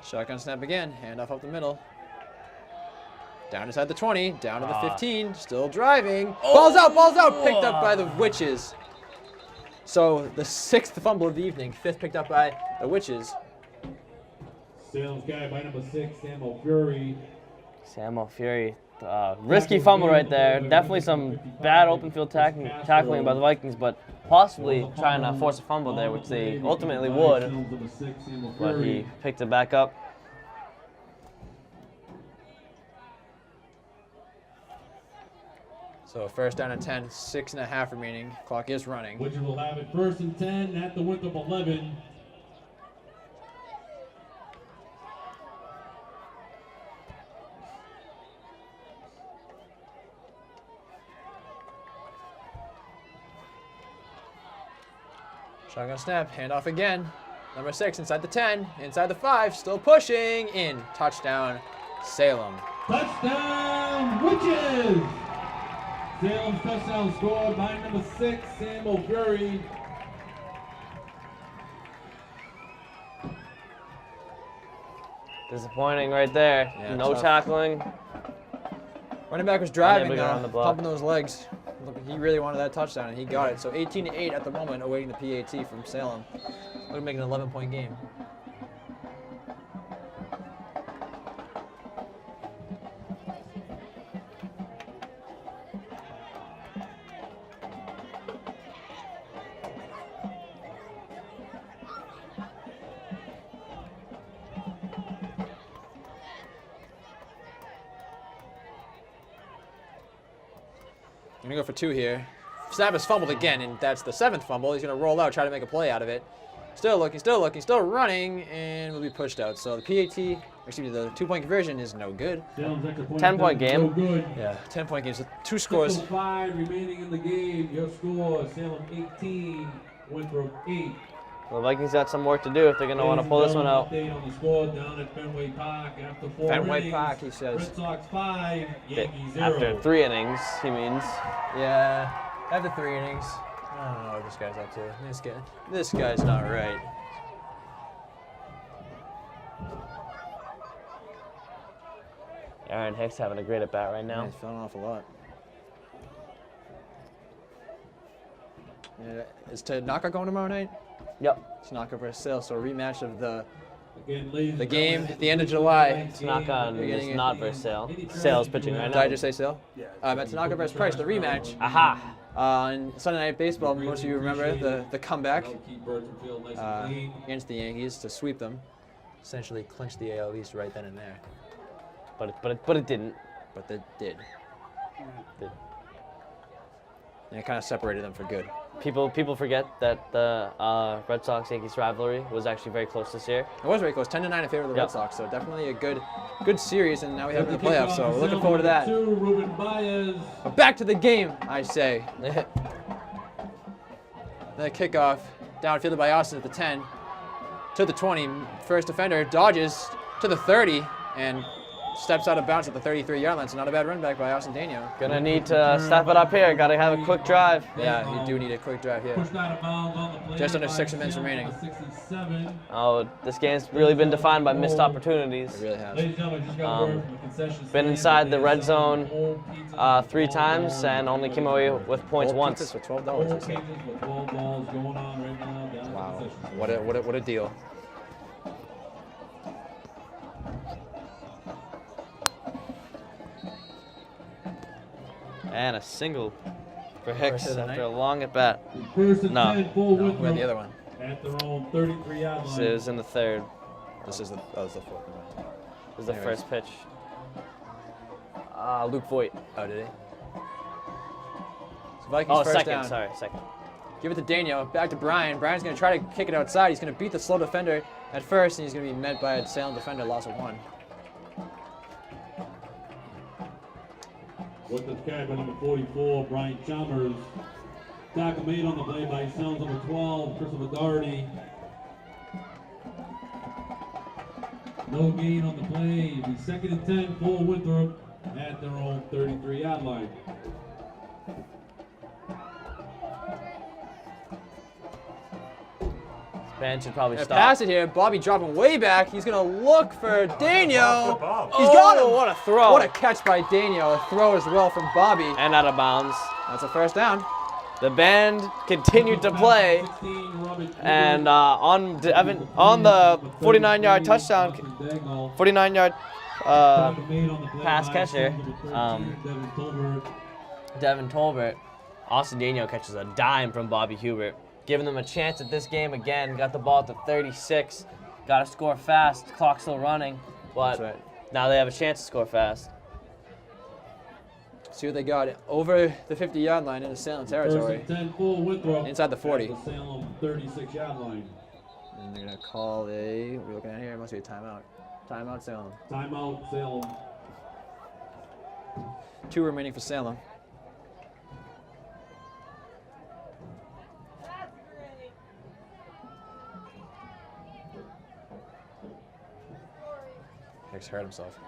Speaker 1: Shotgun snap again. Handoff up the middle. Down inside the 20. Down to the 15. Still driving. Ball's out. Ball's out. Picked up by the Witches. So the 6th fumble of the evening. 5th picked up by the Witches.
Speaker 3: Salem's guy by number 6, Sam O'Fury.
Speaker 2: Sam O'Fury. Risky fumble right there. Definitely some bad open field tackling by the Vikings, but possibly trying to force a fumble there, which they ultimately would. But he picked it back up.
Speaker 1: So 1st down and 10, 6.5 remaining. Clock is running.
Speaker 3: Witches will have it 1st and 10 at the Winthrop 11.
Speaker 1: Shotgun snap, handoff again. Number 6 inside the 10, inside the 5, still pushing, in. Touchdown, Salem.
Speaker 3: Touchdown, Witches! Salem's touchdown scored by number 6, Sam O'Fury.
Speaker 2: Disappointing right there.
Speaker 1: Yeah,
Speaker 2: no
Speaker 1: tough.
Speaker 2: tackling.
Speaker 1: Running back was driving,
Speaker 2: Unable to get on the block.
Speaker 1: pumping those legs. Look, he really wanted that touchdown, and he got it. So 18-8 at the moment, awaiting the PAT from Salem. We're making an 11-point game. I'm gonna go for 2 here. Snap is fumbled again, and that's the 7th fumble. He's gonna roll out, try to make a play out of it. Still looking, still running, and will be pushed out. So the PAT, excuse me, the 2-point conversion is no good.
Speaker 2: 10-point game.
Speaker 3: No good.
Speaker 1: Yeah, 10-point games, 2 scores.
Speaker 3: 6:05 remaining in the game. Your score, Salem 18, Winthrop 8.
Speaker 2: The Vikings got some work to do if they're going to want to pull this one out.
Speaker 3: Update on the score down at Fenway Park after 4
Speaker 1: Fenway
Speaker 3: innings.
Speaker 1: Park, he says.
Speaker 3: Red Sox 5, Yankees 0.
Speaker 2: After 3 innings, he means.
Speaker 1: Yeah, after 3 innings. I don't know what this guy's up to. This guy's not right.
Speaker 2: Aaron Hicks having a great at bat right
Speaker 1: Yeah,
Speaker 2: now.
Speaker 1: he's feeling off a lot. Yeah, is Tanaka going tomorrow night?
Speaker 2: Yep.
Speaker 1: Tanaka versus Sales, so a rematch of the
Speaker 3: Again, ladies
Speaker 1: the
Speaker 3: and
Speaker 1: game
Speaker 3: gentlemen,
Speaker 1: at the end of July.
Speaker 2: Tanaka
Speaker 1: Beginning
Speaker 2: is
Speaker 1: of-
Speaker 2: not versus Sales pitching right
Speaker 1: Did I
Speaker 2: now.
Speaker 1: just say Sale? At Tanaka versus Price, the rematch.
Speaker 2: Aha!
Speaker 1: On Sunday Night Baseball, most of you remember the comeback
Speaker 3: keep Bertram Field nice and clean.
Speaker 1: against the Yankees to sweep them, essentially clinch the AL East right then and there.
Speaker 2: But it didn't.
Speaker 1: But they did.
Speaker 2: Did.
Speaker 1: And it kind of separated them for good.
Speaker 2: People forget that the Red Sox-Yankees rivalry was actually very close this year.
Speaker 1: It was very close, 10-9 in favor of the
Speaker 2: Yep.
Speaker 1: Red Sox, so definitely a good series, and now we have the
Speaker 3: Kickoff
Speaker 1: playoffs, so
Speaker 3: for
Speaker 1: we're looking
Speaker 3: Salem,
Speaker 1: forward to that.
Speaker 3: 2, Ruben Baez.
Speaker 1: But back to the game, I say. The kickoff, downfielded by Austin at the 10, to the 20. First defender dodges to the 30, and steps out of bounds at the 33-yard line, so not a bad run back by Austin Daniel.
Speaker 2: Gonna need to step it up here. Gotta have a quick drive.
Speaker 1: Yeah, you do need a quick drive here.
Speaker 3: Pushed out of bounds on the play
Speaker 1: Just under
Speaker 3: by
Speaker 1: 6 minutes
Speaker 3: Salem,
Speaker 1: remaining.
Speaker 3: 67.
Speaker 2: Oh, this game's really been defined by missed opportunities.
Speaker 1: It really has.
Speaker 3: Ladies and gentlemen, just got word from the concession
Speaker 2: Been
Speaker 3: stand
Speaker 2: inside
Speaker 3: that
Speaker 2: the
Speaker 3: they
Speaker 2: red
Speaker 3: have
Speaker 2: zone
Speaker 3: whole pizzas
Speaker 2: 3
Speaker 3: with
Speaker 2: times
Speaker 3: $12
Speaker 2: and only came away with points
Speaker 1: Whole
Speaker 2: once.
Speaker 1: pizzas for $12,
Speaker 3: Whole
Speaker 1: he said.
Speaker 3: pizzas with $12 going on right now down
Speaker 1: Wow,
Speaker 3: at the concession stand.
Speaker 1: what a deal.
Speaker 2: And a single for Hicks
Speaker 1: First of the
Speaker 2: after
Speaker 1: night.
Speaker 2: a long at bat.
Speaker 3: First and
Speaker 2: No.
Speaker 3: 10 full
Speaker 1: No,
Speaker 3: Winthrop
Speaker 1: we had the other one.
Speaker 3: at their own 33-yard
Speaker 2: This
Speaker 3: line.
Speaker 2: is in the 3rd.
Speaker 1: This is the 4th.
Speaker 2: This is the
Speaker 1: Anyways.
Speaker 2: first pitch. Luke Voigt.
Speaker 1: Oh, did he? So Vikings
Speaker 2: Oh,
Speaker 1: first
Speaker 2: second.
Speaker 1: down.
Speaker 2: Sorry, second.
Speaker 1: Give it to Daniel. Back to Brian. Brian's going to try to kick it outside. He's going to beat the slow defender at first, and he's going to be met by a Salem defender, loss of 1.
Speaker 3: Winthrop carried by number 44, Brian Chalmers. Tackle made on the play by Salem number 12, Christopher Doherty. No gain on the play. It'll be 2nd and 10 for Winthrop. at their own 33-yard line.
Speaker 2: Ben should probably
Speaker 1: Gonna
Speaker 2: stop.
Speaker 1: pass it here. Bobby dropping way back. He's gonna look for Daniel. He's
Speaker 2: Oh,
Speaker 1: got him.
Speaker 2: what a throw.
Speaker 1: What a catch by Daniel. A throw as well from Bobby.
Speaker 2: And out of bounds.
Speaker 1: That's a first down.
Speaker 2: The band continued to play, and on the 49-yard touchdown, 49-yard pass catcher, Devin Tolbert, Austin Daniel catches a dime from Bobby Hubert, giving them a chance at this game again. Got the ball at the 36, got to score fast. Clock still running, but
Speaker 1: That's right.
Speaker 2: now they have a chance to score fast.
Speaker 1: See what they got over the 50-yard line into Salem territory.
Speaker 3: First and 10 for Winthrop.
Speaker 1: Inside the 40.
Speaker 3: At the Salem 36-yard line.
Speaker 1: And they're gonna call a. What are we looking at here? It must be a timeout. Timeout Salem.
Speaker 3: Timeout, Salem.
Speaker 1: 2 remaining for Salem. Hicks hurt himself.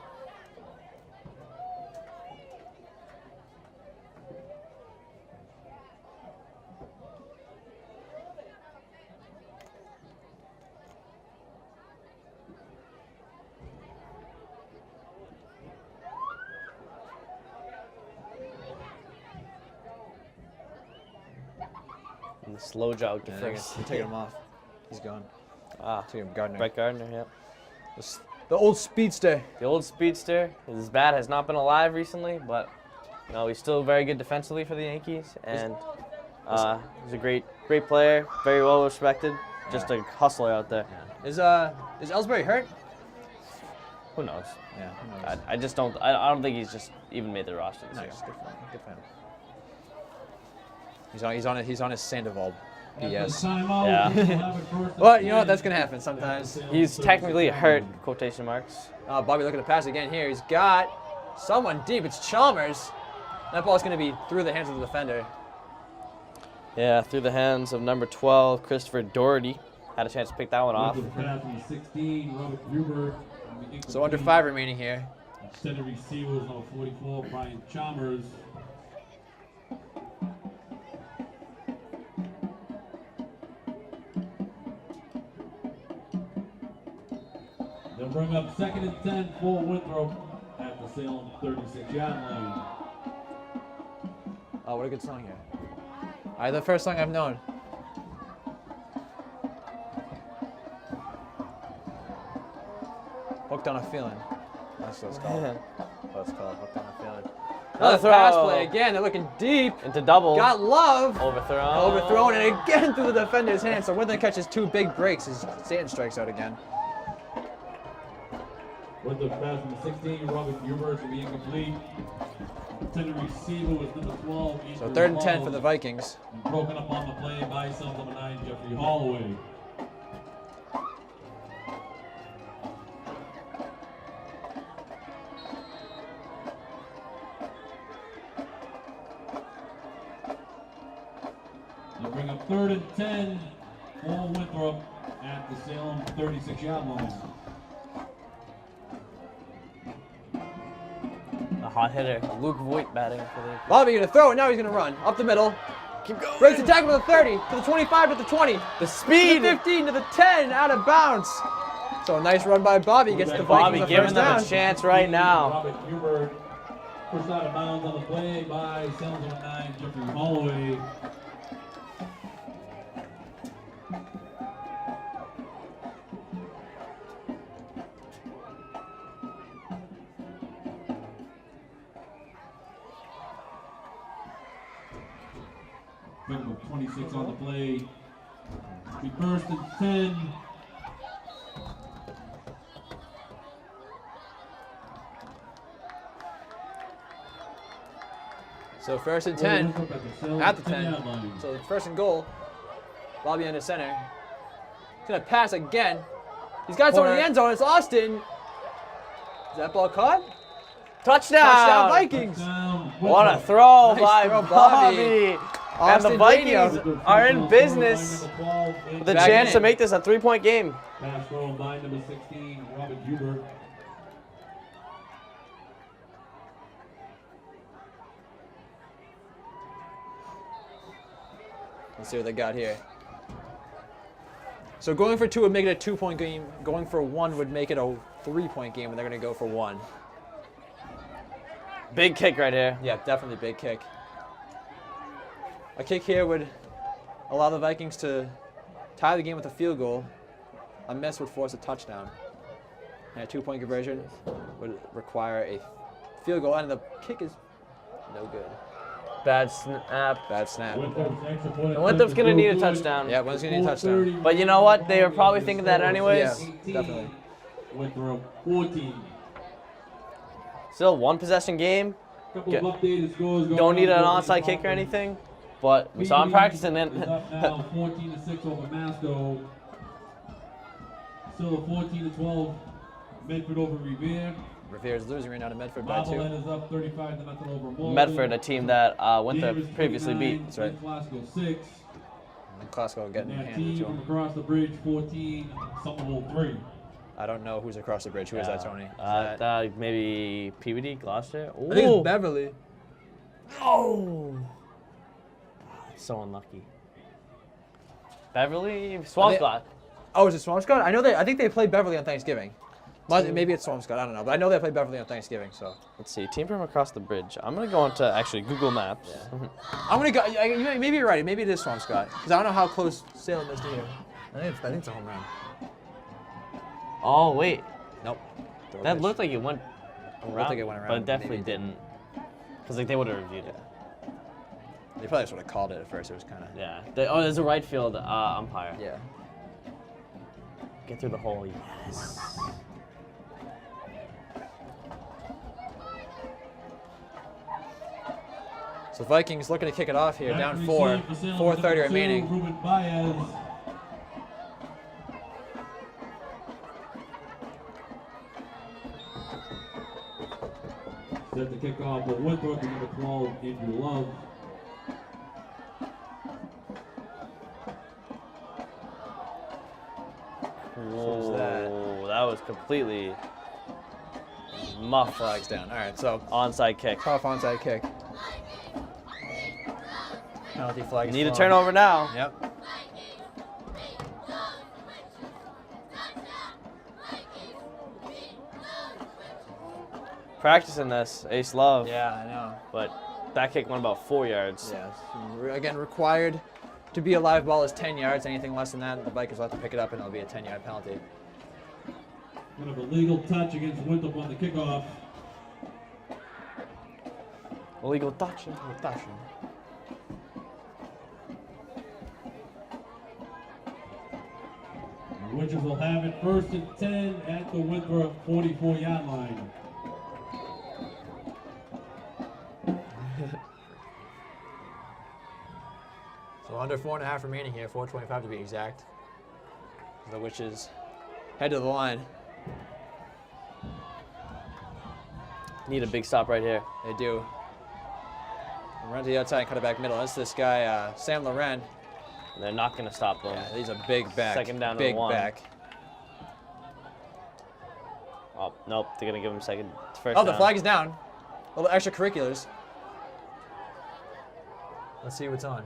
Speaker 2: And the slow jog to
Speaker 1: Yeah, they're
Speaker 2: first.
Speaker 1: taking him off. He's gone. Taking him Gardner.
Speaker 2: Brett Gardner, yep.
Speaker 1: The old speedster.
Speaker 2: The old speedster. His bat has not been alive recently, but he's still very good defensively for the Yankees, and he's a great player, very well respected. Just a hustler out there.
Speaker 1: Yeah. Is Ellsbury hurt?
Speaker 2: Who knows?
Speaker 1: Yeah. Who knows?
Speaker 2: I just don't. I don't think he's just even made the roster this year.
Speaker 1: Nice. Good for him. Good for him. He's on his Sandoval
Speaker 3: At the
Speaker 1: BS.
Speaker 3: timeout,
Speaker 2: Yeah.
Speaker 3: we'll have it first and
Speaker 1: But you know what?
Speaker 3: 10
Speaker 1: That's gonna happen sometimes.
Speaker 3: at the
Speaker 2: He's
Speaker 3: Salem
Speaker 2: technically
Speaker 3: 36-yard
Speaker 2: hurt,
Speaker 3: line.
Speaker 2: quotation marks.
Speaker 1: Bobby looking to pass again here. He's got someone deep. It's Chalmers. That ball's gonna be through the hands of the defender.
Speaker 2: Yeah, through the hands of number 12, Christopher Doherty. Had a chance to pick that one off.
Speaker 3: With the pass from the 16, Robert Huber.
Speaker 1: So under 5 remaining here.
Speaker 3: Center receiver was number 44, Brian Chalmers. They'll bring up 2nd and 10 for Winthrop at the Salem 36-yard line.
Speaker 1: Oh, what a good song here. All right, the first song I've known. Hooked on a feeling. That's what it's called. That's called Hooked on a feeling. Another
Speaker 2: throw.
Speaker 1: pass play again. They're looking deep.
Speaker 2: Into double.
Speaker 1: Got Love.
Speaker 2: Overthrown.
Speaker 1: Overthrown and again through the defender's hand. So Winthrop catches 2 big breaks as Stanton strikes out again.
Speaker 3: With the pass from the 16, Robert Huber to be incomplete. Center receiver was number 12.
Speaker 1: So 3rd and 10 for the Vikings.
Speaker 3: Broken up on the play by Suns number 9, Jeffrey Holloway. They'll bring up 3rd and 10 for Winthrop at the Salem 36-yard line.
Speaker 2: A hot hitter. Luke Voigt batting for the.
Speaker 1: Bobby gonna throw it. Now he's gonna run up the middle.
Speaker 2: Keep going.
Speaker 1: Breaks the tackle to the 30, to the 25, to the 20,
Speaker 2: The
Speaker 1: to
Speaker 2: speed.
Speaker 1: the 15, to the 10, out of bounds. So a nice run by Bobby. Gets the
Speaker 2: Bobby
Speaker 1: Vikings the
Speaker 2: giving
Speaker 1: first
Speaker 2: them
Speaker 1: down.
Speaker 2: a chance right now.
Speaker 3: Robert Huber pushed out of bounds on the play by Salem number 9, Jeffrey Holloway. Number 26 on the play. Be first and 10.
Speaker 1: So 1st and 10 at the 10.
Speaker 3: 10-yard line.
Speaker 1: So 1st and goal. Bobby under center. He's gonna pass again. He's got someone in the end zone. It's Austin. Is that ball caught?
Speaker 2: Touchdown.
Speaker 1: Touchdown Vikings.
Speaker 3: Touchdown,
Speaker 2: What a
Speaker 3: Winthrop.
Speaker 2: throw
Speaker 1: Nice
Speaker 2: by
Speaker 1: throw,
Speaker 2: Bobby.
Speaker 1: Bobby.
Speaker 2: And
Speaker 1: Austin
Speaker 2: the Vikings
Speaker 1: Daniel.
Speaker 2: are in business with a
Speaker 1: Back
Speaker 2: chance
Speaker 1: in.
Speaker 2: to make this a 3-point game.
Speaker 3: Pass throw by number 16, Robert Huber.
Speaker 1: Let's see what they got here. So going for 2 would make it a 2-point game. Going for 1 would make it a 3-point game, and they're going to go for 1.
Speaker 2: Big kick right here.
Speaker 1: Yeah, definitely big kick. A kick here would allow the Vikings to tie the game with a field goal. A miss would force a touchdown. And a 2-point conversion would require a field goal, and the kick is no good.
Speaker 2: Bad snap.
Speaker 1: Bad snap.
Speaker 2: And Winthrop's going to need a touchdown.
Speaker 1: Yeah, one's going to need a touchdown.
Speaker 2: But you know what? They were probably thinking that anyways.
Speaker 1: Yeah, definitely.
Speaker 3: Winthrop 14.
Speaker 2: Still 1 possession game.
Speaker 3: Couple of updated scores going
Speaker 2: Don't need an
Speaker 3: on.
Speaker 2: onside kick or anything. But we saw him practicing it.
Speaker 3: Is up now 14-6 over Masco. Still a 14-12. Medford over Revere.
Speaker 1: Revere's losing right now to Medford by 2.
Speaker 3: Marblehead is up 35-0 over Malden.
Speaker 2: Medford, a team that Winthrop
Speaker 3: Davis
Speaker 2: previously
Speaker 3: 29,
Speaker 2: beat.
Speaker 1: That's right.
Speaker 3: Glasgow 6.
Speaker 1: And Glasgow getting
Speaker 3: And that
Speaker 1: handed
Speaker 3: team
Speaker 1: to
Speaker 3: from
Speaker 1: him.
Speaker 3: across the bridge 14, Somerville 3.
Speaker 1: I don't know who's across the bridge. Who is that, Tony? Is
Speaker 2: Maybe Peabody, Gloucester.
Speaker 1: I think it's Beverly.
Speaker 2: Oh! So unlucky. Beverly? Swampscott.
Speaker 1: Oh, is it Swampscott? I think they played Beverly on Thanksgiving. Maybe it's Swampscott. I don't know, but I know they played Beverly on Thanksgiving. So
Speaker 2: Let's see. Team from across the bridge. I'm gonna go on to actually Google Maps.
Speaker 1: I'm gonna go. Maybe you're right. Maybe it is Swampscott because I don't know how close Salem is to here. I think it's a home run.
Speaker 2: Oh wait,
Speaker 1: Nope.
Speaker 2: that looked like it went around,
Speaker 1: like it went
Speaker 2: but
Speaker 1: around.
Speaker 2: it definitely
Speaker 1: Maybe it
Speaker 2: didn't. Because like they would have reviewed it.
Speaker 1: They probably sort of called it at first. It was kind of.
Speaker 2: Yeah. There's a right field umpire.
Speaker 1: Yeah.
Speaker 2: Get through the hole. Yes.
Speaker 1: So Vikings looking to kick it off here, down 4,
Speaker 3: Receive for Salem,
Speaker 1: 4:30
Speaker 3: number 2,
Speaker 1: remaining.
Speaker 3: Ruben Baez. Set to kick off with Winthrop, number 12, Andrew Love.
Speaker 1: was that?
Speaker 2: Whoa, that was completely muff.
Speaker 1: Flags down. All right, so
Speaker 2: Onside kick.
Speaker 1: tough onside kick. Penalty flag. is
Speaker 2: Need a
Speaker 1: flown.
Speaker 2: turnover now.
Speaker 1: Yep.
Speaker 2: Practicing this, Ace Love.
Speaker 1: Yeah, I know.
Speaker 2: But that kick went about 4 yards.
Speaker 1: Yeah. Again, required to be a live ball is 10 yards. Anything less than that, the Vikings will have to pick it up, and it'll be a 10-yard penalty.
Speaker 3: Kind of a legal touch against Winthrop on the kickoff.
Speaker 2: Illegal touch.
Speaker 3: The Witches will have it 1st and 10 at the Winthrop 44-yard line.
Speaker 1: So under 4.5 remaining here, 4:25 to be exact. The Witches head to the line.
Speaker 2: Need a big stop right here.
Speaker 1: They do. Run to the outside and cut it back middle. That's this guy, Sam Loren.
Speaker 2: They're not going to stop them.
Speaker 1: Yeah, he's a big back.
Speaker 2: Second down and
Speaker 1: big
Speaker 2: 1.
Speaker 1: back.
Speaker 2: Oh, nope. They're going to give him first
Speaker 1: Oh, the
Speaker 2: down.
Speaker 1: flag is down. A little extracurriculars. Let's see what's on.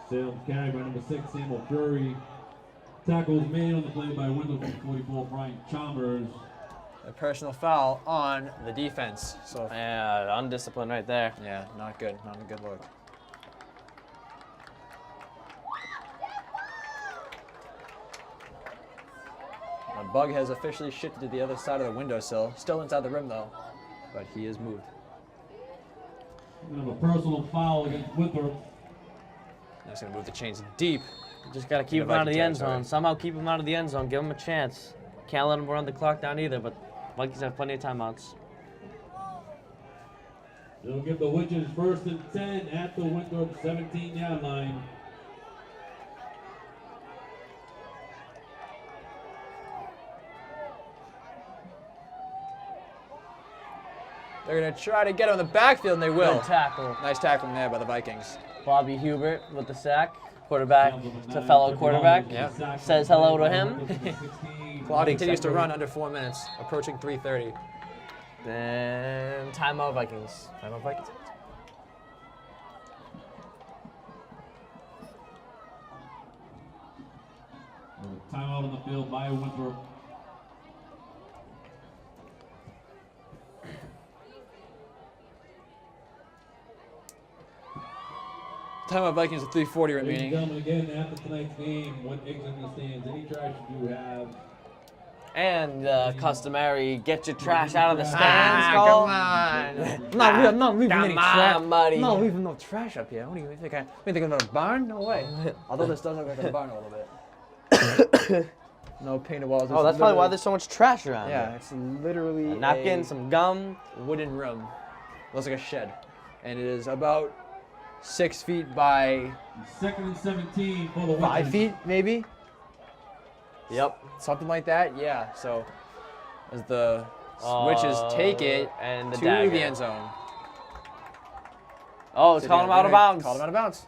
Speaker 3: Salem carried by number 6, Samuel Drury. Tackles made on the play by Winthrop from 44, Brian Chalmers.
Speaker 1: A personal foul on the defense. So
Speaker 2: Yeah, undisciplined right there.
Speaker 1: yeah, not good. Not a good look. Bug has officially shifted to the other side of the windowsill. Still inside the rim though, but he is moved.
Speaker 3: We have a personal foul against Winthrop.
Speaker 1: Now he's gonna move the chains deep.
Speaker 2: Just got to keep
Speaker 1: In
Speaker 2: him
Speaker 1: the
Speaker 2: out of the
Speaker 1: Viking
Speaker 2: end zone.
Speaker 1: territory.
Speaker 2: Somehow keep him out of the end zone. Give him a chance. Can't let him run the clock down either, but Vikings have plenty of timeouts.
Speaker 3: They'll give the Witches 1st and 10 at the Winthrop 17-yard line.
Speaker 1: They're gonna try to get him in the backfield, and they will.
Speaker 2: Good tackle.
Speaker 1: Nice tackling there by the Vikings.
Speaker 2: Bobby Hubert with the sack. Quarterback to fellow quarterback.
Speaker 1: Yeah.
Speaker 2: Says hello to him.
Speaker 1: Clock
Speaker 2: Big
Speaker 1: continues to
Speaker 2: second.
Speaker 1: run under 4 minutes, approaching 3:30.
Speaker 2: And timeout Vikings.
Speaker 1: Timeout Vikings.
Speaker 3: Timeout on the field by Winthrop.
Speaker 1: Timeout Vikings with 3:40
Speaker 3: Ladies and
Speaker 1: remaining.
Speaker 3: gentlemen, again, after tonight's game, what exiting the stands, any trash you do have,
Speaker 2: And customary, get your trash out of the stands.
Speaker 1: Ah,
Speaker 2: call.
Speaker 1: come on. I'm not leaving
Speaker 2: Come
Speaker 1: any trash.
Speaker 2: on, buddy.
Speaker 1: I'm not leaving no trash up here. What do you think? I'm thinking about a barn? No way. Although this does look like a barn a little bit. No painted walls.
Speaker 2: Oh, that's probably why there's so much trash around.
Speaker 1: Yeah,
Speaker 2: here.
Speaker 1: it's literally
Speaker 2: A napkin, some gum.
Speaker 1: wooden room. Looks like a shed, and it is about 6 feet by
Speaker 3: 2nd and 17 for the
Speaker 1: 5
Speaker 3: Witches.
Speaker 1: feet, maybe.
Speaker 2: Yep.
Speaker 1: Something like that. Yeah. So as the Witches take it
Speaker 2: and the
Speaker 1: to
Speaker 2: dagger.
Speaker 1: the end zone.
Speaker 2: Oh, it's calling him out of bounds.
Speaker 1: Called him out of bounds.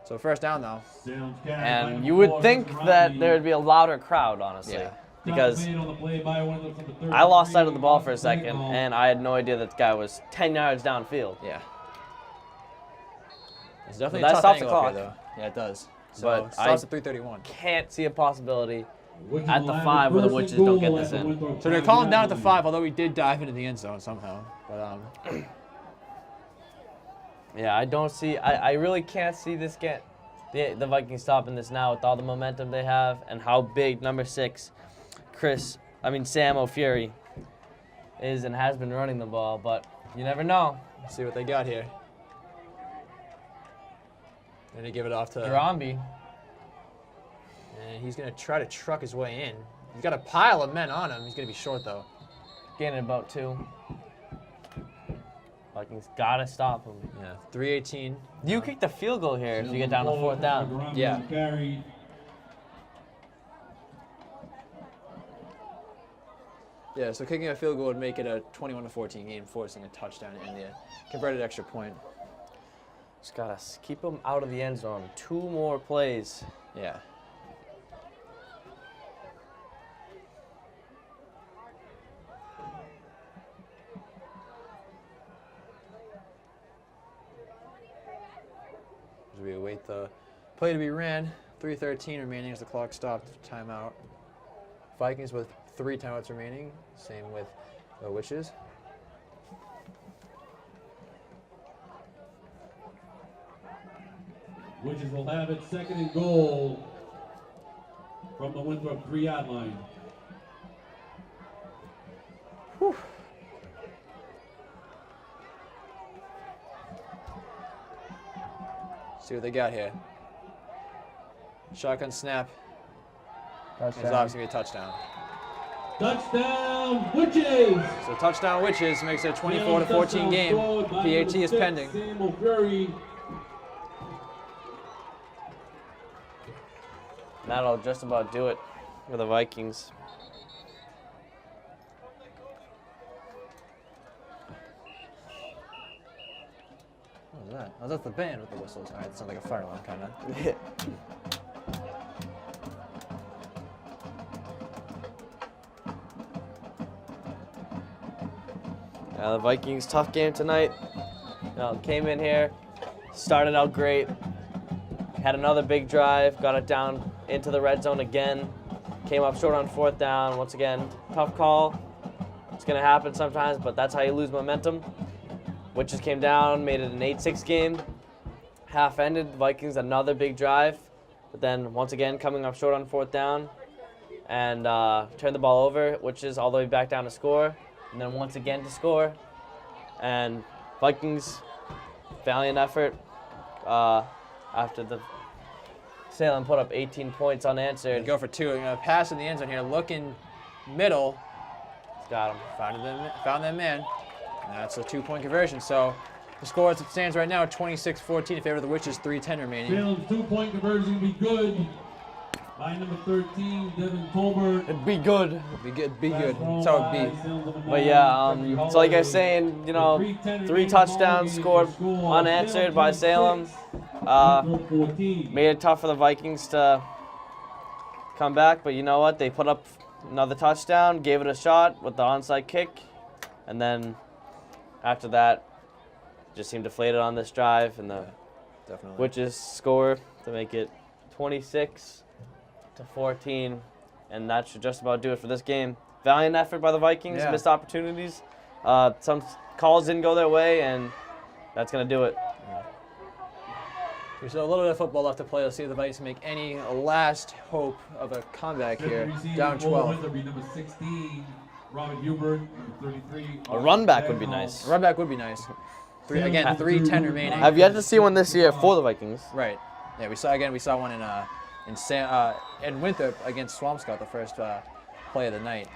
Speaker 1: So first down though.
Speaker 3: Salem's carry by
Speaker 2: And
Speaker 3: number
Speaker 2: you would
Speaker 3: 4,
Speaker 2: think
Speaker 3: Mr.
Speaker 2: that
Speaker 3: Rodney.
Speaker 2: there would be a louder crowd, honestly.
Speaker 1: Yeah.
Speaker 2: Because
Speaker 3: Tackle made on the play by Winthrop, number 33,
Speaker 2: I lost sight of the ball for a second,
Speaker 3: Michael.
Speaker 2: and I had no idea that the guy was 10 yards downfield.
Speaker 1: Yeah. It's definitely
Speaker 2: But that
Speaker 1: a tough
Speaker 2: stops the
Speaker 1: angle up here,
Speaker 2: clock.
Speaker 1: though. Yeah, it does. So
Speaker 2: But
Speaker 1: it starts at 3:31.
Speaker 2: Can't see a possibility
Speaker 3: Witches
Speaker 2: at
Speaker 3: will
Speaker 2: the
Speaker 3: have
Speaker 2: 5 where the
Speaker 3: first and
Speaker 2: Witches don't
Speaker 3: goal
Speaker 2: get
Speaker 3: at
Speaker 2: this
Speaker 3: the
Speaker 2: in.
Speaker 3: Winthrop
Speaker 1: So they're
Speaker 3: 5
Speaker 1: calling down at the
Speaker 3: line.
Speaker 1: 5, although we did dive into the end zone somehow. But
Speaker 2: Yeah, I don't see. I really can't see this get the Vikings stopping this now with all the momentum they have and how big number 6, Sam O'Fury is and has been running the ball. But you never know.
Speaker 1: let's see what they got here. Then they give it off to.
Speaker 2: Garambi.
Speaker 1: And he's going to try to truck his way in. He's got a pile of men on him. He's going to be short, though.
Speaker 2: Gaining about 2. Vikings gotta stop him.
Speaker 1: Yeah, 3:18.
Speaker 2: You kick the field goal here if you get down to 4th down.
Speaker 3: Garambi
Speaker 1: Yeah.
Speaker 3: carry.
Speaker 1: Yeah, so kicking a field goal would make it a 21-14 game, forcing a touchdown and the converted extra point.
Speaker 2: Just gotta keep him out of the end zone. 2 more plays.
Speaker 1: Yeah. As we await the play to be ran, 3:13 remaining as the clock stopped. Timeout. Vikings with 3 timeouts remaining. Same with the Witches.
Speaker 3: Witches will have it 2nd and goal from the Winthrop 3-yard line.
Speaker 1: See what they got here. Shotgun snap. It's
Speaker 2: Touchdown.
Speaker 1: obviously gonna be a touchdown.
Speaker 3: Touchdown, Witches!
Speaker 1: So touchdown Witches makes it a 24-14 game. PAT is pending.
Speaker 3: Sam O'Fury.
Speaker 2: That'll just about do it for the Vikings.
Speaker 1: What was that? Oh, that's the band with the whistles. All right, that sounds like a fire alarm, kind of.
Speaker 2: Yeah, the Vikings, tough game tonight. Came in here, started out great, had another big drive, got it down into the red zone again, came up short on 4th down. Once again, tough call. It's going to happen sometimes, but that's how you lose momentum. Witches came down, made it an 8-6 game. Half ended, Vikings another big drive, but then once again coming up short on 4th down and turned the ball over, Witches all the way back down to score, and then once again to score. And Vikings, valiant effort after the Salem put up 18 points unanswered.
Speaker 1: Go for 2. You're gonna pass in the end zone here, looking middle.
Speaker 2: Got him.
Speaker 1: Found that man. And that's a 2-point conversion. So the score as it stands right now, 26-14 in favor of the Witches, 3:10 remaining.
Speaker 3: Salem's 2-point conversion will be good by number 13, Devin Tolbert.
Speaker 2: It'd be good.
Speaker 1: Be good, be good. That's how it be.
Speaker 2: But yeah, so like I was saying, 3 touchdowns scored unanswered by Salem. Made it tough for the Vikings to come back, but you know what? They put up another touchdown, gave it a shot with the onside kick, and then after that, just seemed deflated on this drive, and the
Speaker 1: Definitely.
Speaker 2: Witches score to make it 26-14. to 14, and that should just about do it for this game. Valiant effort by the Vikings,
Speaker 1: Yeah.
Speaker 2: missed opportunities. Some calls didn't go their way, and that's going to do it.
Speaker 1: There's a little bit of football left to play. Let's see if the Vikings make any last hope of a comeback here. Down 12.
Speaker 3: Winthrop be number 16. Robert Hubert, 33.
Speaker 2: A run back would be nice.
Speaker 1: Run back would be nice. 3:10 remaining.
Speaker 2: I've yet to see one this year for the Vikings.
Speaker 1: Right. Yeah, we saw one in Winthrop against Swampscott, the first play of the night.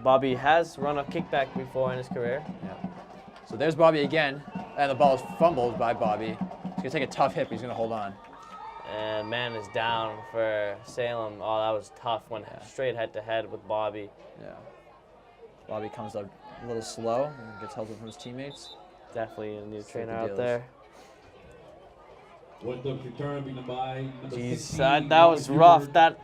Speaker 2: Bobby has run a kickback before in his career.
Speaker 1: Yeah. So there's Bobby again, and the ball is fumbled by Bobby. He's gonna take a tough hit, but he's gonna hold on.
Speaker 2: And man is down for Salem. Oh, that was tough. Went straight head to head with Bobby.
Speaker 1: Yeah. Bobby comes up a little slow and gets help from his teammates.
Speaker 2: Definitely a new
Speaker 1: See
Speaker 2: trainer
Speaker 1: what the
Speaker 2: out
Speaker 1: deal
Speaker 2: there.
Speaker 3: Winthrop's return being by number
Speaker 2: Jeez,
Speaker 3: 16.
Speaker 2: that was
Speaker 3: Robert
Speaker 2: rough.
Speaker 3: Hubert.
Speaker 2: That,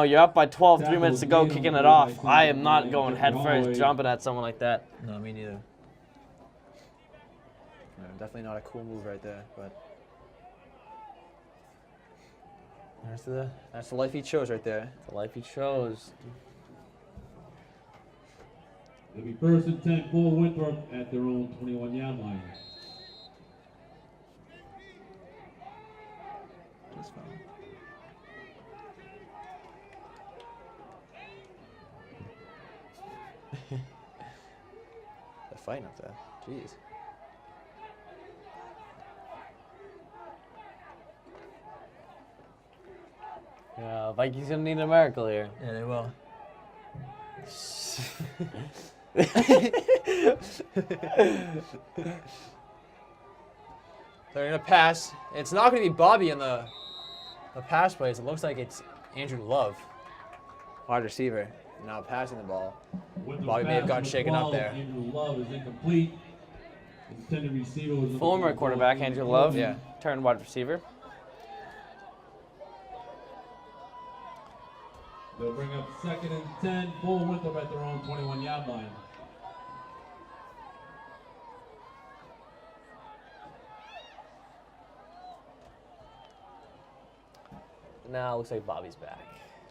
Speaker 2: you're up by 12, 3
Speaker 3: Tackle
Speaker 2: minutes to go,
Speaker 3: was
Speaker 2: kicking
Speaker 3: made
Speaker 2: it
Speaker 3: on
Speaker 2: off.
Speaker 3: the right
Speaker 2: I
Speaker 3: side
Speaker 2: am not
Speaker 3: and
Speaker 2: going head
Speaker 3: wrong
Speaker 2: first,
Speaker 3: way.
Speaker 2: jumping at someone like that.
Speaker 1: No, me neither. No, definitely not a cool move right there, but that's the life he chose right there.
Speaker 2: The life he chose.
Speaker 3: It'll be 1st and 10 for Winthrop at their own 21-yard line.
Speaker 1: That's fine. They're fighting up there. Jeez.
Speaker 2: Yeah, Vikings gonna need a miracle here.
Speaker 1: Yeah, they will. They're gonna pass. It's not gonna be Bobby in the pass plays. It looks like it's Andrew Love, wide receiver, now passing the ball.
Speaker 3: Winthrop's
Speaker 1: Bobby may have
Speaker 3: pass
Speaker 1: gotten
Speaker 3: was
Speaker 1: shaken up
Speaker 3: 12.
Speaker 1: there.
Speaker 3: Andrew Love is incomplete. Intended receiver was
Speaker 2: Former quarterback Andrew Love,
Speaker 1: Yeah.
Speaker 2: turned wide receiver.
Speaker 3: They'll bring up 2nd and 10 for Winthrop at their own 21-yard line.
Speaker 2: Now looks like Bobby's back.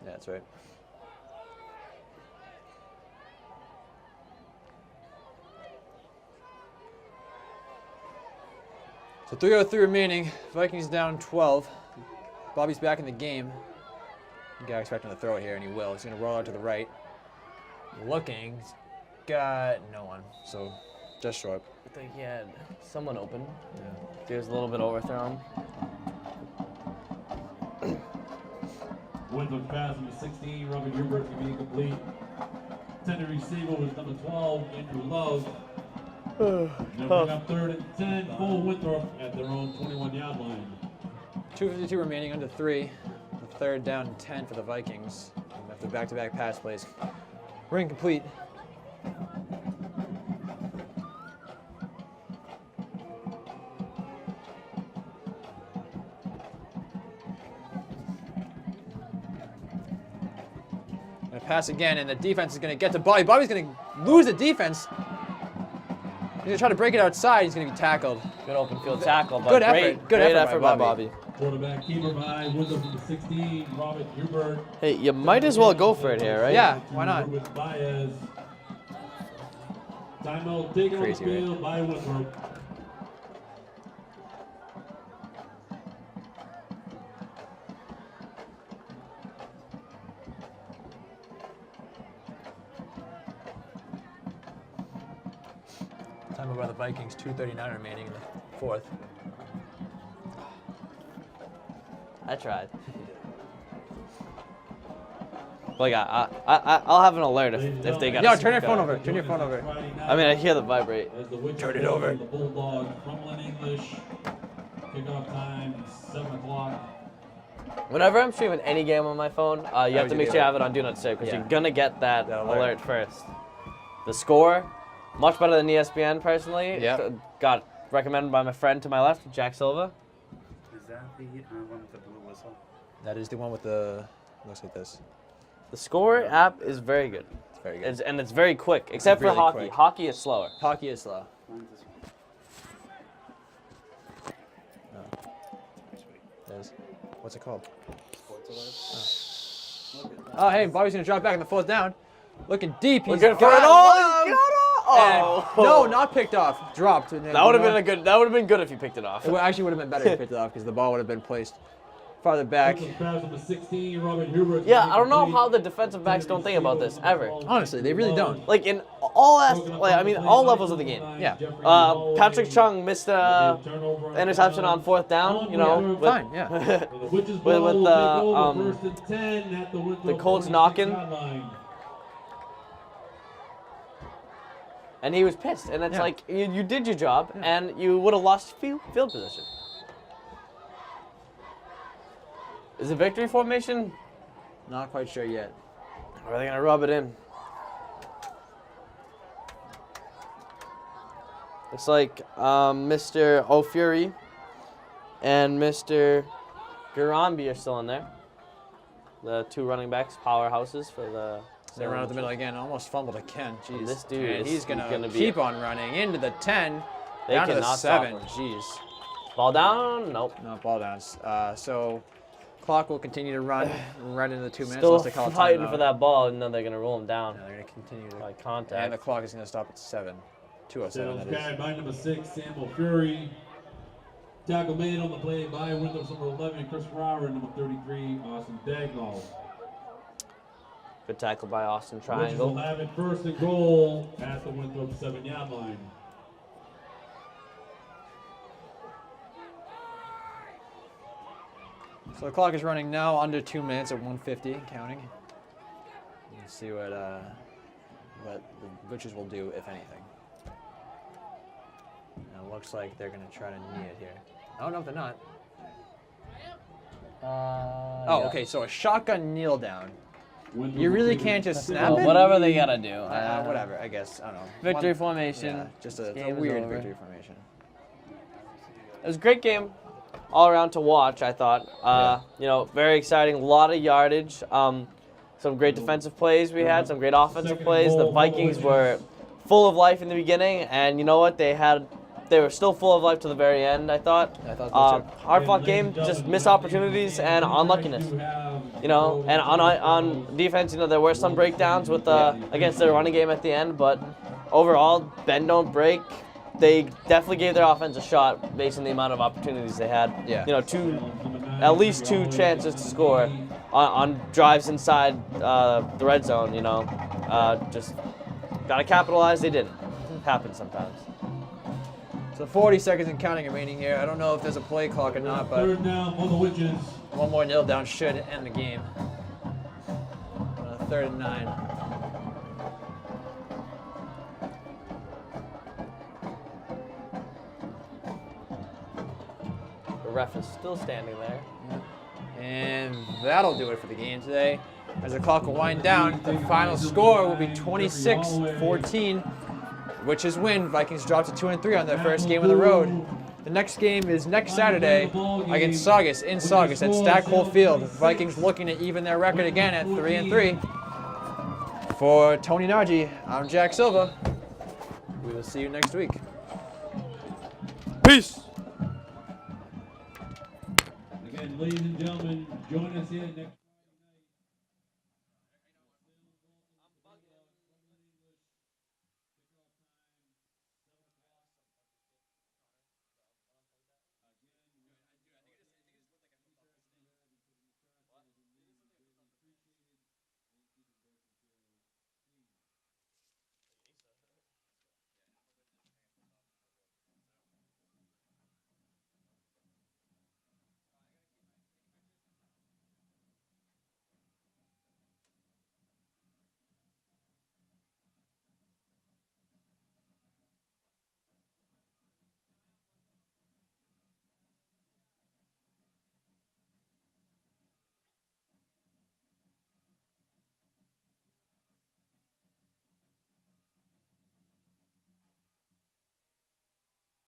Speaker 1: Yeah, that's right. So 3:03 remaining. Vikings down 12. Bobby's back in the game. You gotta expect him to throw it here, and he will. He's gonna roll out to the right. Looking, he's got no one. So just short.
Speaker 2: I think he had someone open.
Speaker 1: Yeah.
Speaker 2: He was a little bit overthrown.
Speaker 3: Winthrop pass number 16, Robert Hubert to be incomplete. Intended receiver was number 12, Andrew Love. They'll bring up 3rd and 10 for Winthrop at their own 21-yard line.
Speaker 1: 2:52 remaining, under 3. The 3rd down and 10 for the Vikings. After back-to-back pass plays. We're incomplete. Gonna pass again, and the defense is gonna get to Bobby. Bobby's gonna lose the defense. He's gonna try to break it outside. He's gonna be tackled.
Speaker 2: Good open field tackle, but
Speaker 1: Good
Speaker 2: great,
Speaker 1: effort. Good
Speaker 2: great
Speaker 1: effort by
Speaker 2: by Bobby.
Speaker 3: Quarterback keeper by Winthrop number 16, Robert Hubert.
Speaker 2: Hey, you might as well go for it here, right?
Speaker 1: Yeah, why not?
Speaker 3: With Baez. Timeout taken on the
Speaker 1: Crazy, right?
Speaker 3: field by Winthrop.
Speaker 1: Time by the Vikings, 2:39 remaining in the 4th.
Speaker 2: I tried. Like I'll have an alert if they got.
Speaker 1: Yo, turn your phone over. Turn your phone over.
Speaker 2: I mean, I hear the vibrate.
Speaker 3: As the Winthrop
Speaker 1: Turn it over.
Speaker 3: The Bulldog, Cumberland English. Kickoff time, 7 o'clock.
Speaker 2: Whenever I'm streaming any game on my phone, you have
Speaker 1: would
Speaker 2: to
Speaker 1: you
Speaker 2: make
Speaker 1: do
Speaker 2: sure you
Speaker 1: it?
Speaker 2: have it on Do Not Disturb because
Speaker 1: Yeah.
Speaker 2: you're gonna get that
Speaker 1: That
Speaker 2: alert.
Speaker 1: alert.
Speaker 2: First. The score, much better than ESPN personally.
Speaker 1: Yep.
Speaker 2: Got recommended by my friend to my left, Jack Silva.
Speaker 4: Is that the one with the blue whistle?
Speaker 1: That is the one with the, looks like this.
Speaker 2: The score app is very good.
Speaker 1: It's very good.
Speaker 2: And it's very quick, except
Speaker 1: really
Speaker 2: for hockey.
Speaker 1: quick.
Speaker 2: Hockey is slower.
Speaker 1: Hockey is slow.
Speaker 4: Mine's this one.
Speaker 1: There's is. What's it called? Oh, hey, Bobby's gonna drop back in the 4th down. Looking deep. He's
Speaker 2: Looking for it
Speaker 1: got
Speaker 2: all.
Speaker 1: one.
Speaker 2: Oh.
Speaker 1: And no, not picked off. Dropped. And then,
Speaker 2: That would have been a good. That would have been good if you picked it off.
Speaker 1: It actually would have been better if he picked it off because the ball would have been placed farther back.
Speaker 3: Pass number 16, Robert Hubert.
Speaker 2: Yeah, I don't know how the defensive backs don't think about this ever.
Speaker 1: Honestly, they really don't.
Speaker 2: Like in all all levels of the game.
Speaker 1: Yeah.
Speaker 2: Patrick Chung missed a interception on 4th down. You know,
Speaker 1: Fine, yeah.
Speaker 2: with the Colts knocking. And he was pissed, and it's
Speaker 1: Yeah.
Speaker 2: like you did your job, and you would have lost field position. Is it victory formation?
Speaker 1: Not quite sure yet.
Speaker 2: Or are they gonna rub it in? Looks like Mr. O'Fury and Mr. Garambi are still in there. The 2 running backs, powerhouses for the.
Speaker 1: They run out the middle again. Almost fumbled again. Jeez.
Speaker 2: This dude
Speaker 1: And
Speaker 2: is
Speaker 1: he's gonna
Speaker 2: be-
Speaker 1: keep on running into the 10.
Speaker 2: They
Speaker 1: down to the
Speaker 2: cannot stop
Speaker 1: 7.
Speaker 2: him.
Speaker 1: Jeez.
Speaker 2: Ball down? Nope.
Speaker 1: No, ball down. So clock will continue to run right into the 2 minutes.
Speaker 2: Still
Speaker 1: unless they call a
Speaker 2: fighting
Speaker 1: timeout.
Speaker 2: for that ball, and then they're gonna roll him down
Speaker 1: Yeah, they're gonna continue to.
Speaker 2: by
Speaker 1: And the
Speaker 2: contact.
Speaker 1: clock is gonna stop at 7. 2:07. That is.
Speaker 3: Carried by number 6, Samuel Fury. Tackle made on the play by Winthrop, number 11, Chris Rower, and number 33, Austin Dagnall.
Speaker 2: Good tackle by Austin
Speaker 3: Witches will
Speaker 2: Triangle.
Speaker 3: have it 1st and goal at the Winthrop 7-yard line.
Speaker 1: So the clock is running now under 2 minutes at 1:50 and counting. Let's see what the Butchers will do, if anything. And it looks like they're gonna try to knee it here. Oh no, they're not. Oh,
Speaker 2: Yeah.
Speaker 1: okay. So a shotgun kneel down.
Speaker 3: Winthrop
Speaker 1: You really
Speaker 3: will
Speaker 1: can't
Speaker 3: take
Speaker 1: just
Speaker 3: it.
Speaker 1: snap
Speaker 2: Well,
Speaker 1: it.
Speaker 2: whatever they gotta do.
Speaker 1: Whatever. I guess I don't know.
Speaker 2: Victory
Speaker 1: One-
Speaker 2: formation.
Speaker 1: Yeah, just a
Speaker 2: Game is
Speaker 1: weird
Speaker 2: over.
Speaker 1: victory formation.
Speaker 2: It was a great game all around to watch, I thought. You know, very exciting, a lot of yardage. Some great defensive plays we had, some great offensive plays. The Vikings were full of life in the beginning, and you know what? They were still full of life to the very end, I thought.
Speaker 1: I thought so too.
Speaker 2: Hard-fought game, just missed opportunities and unluckiness. You know, and on defense, you know, there were some breakdowns with against their running game at the end, but overall, bend don't break. They definitely gave their offense a shot based on the amount of opportunities they had.
Speaker 1: Yeah.
Speaker 2: You know, at least 2 chances to score on drives inside the red zone. You know, just gotta capitalize. They didn't. Happens sometimes.
Speaker 1: So 40 seconds and counting remaining here. I don't know if there's a play clock or not, but
Speaker 3: 3rd down for the Witches.
Speaker 1: one more kneel down should end the game. 3rd and 9.
Speaker 2: The ref is still standing there.
Speaker 1: And that'll do it for the game today. As the clock will wind down, the final score will be 26-14, which is win. Vikings drop to 2-3 on their first game of the road. The next game is next Saturday against Saugus in Saugus at Stackpole Field. Vikings looking to even their record again at 3-3. For Tony Nargi, I'm Jack Silva. We will see you next week.
Speaker 2: Peace.
Speaker 3: Again, ladies and gentlemen, join us here next.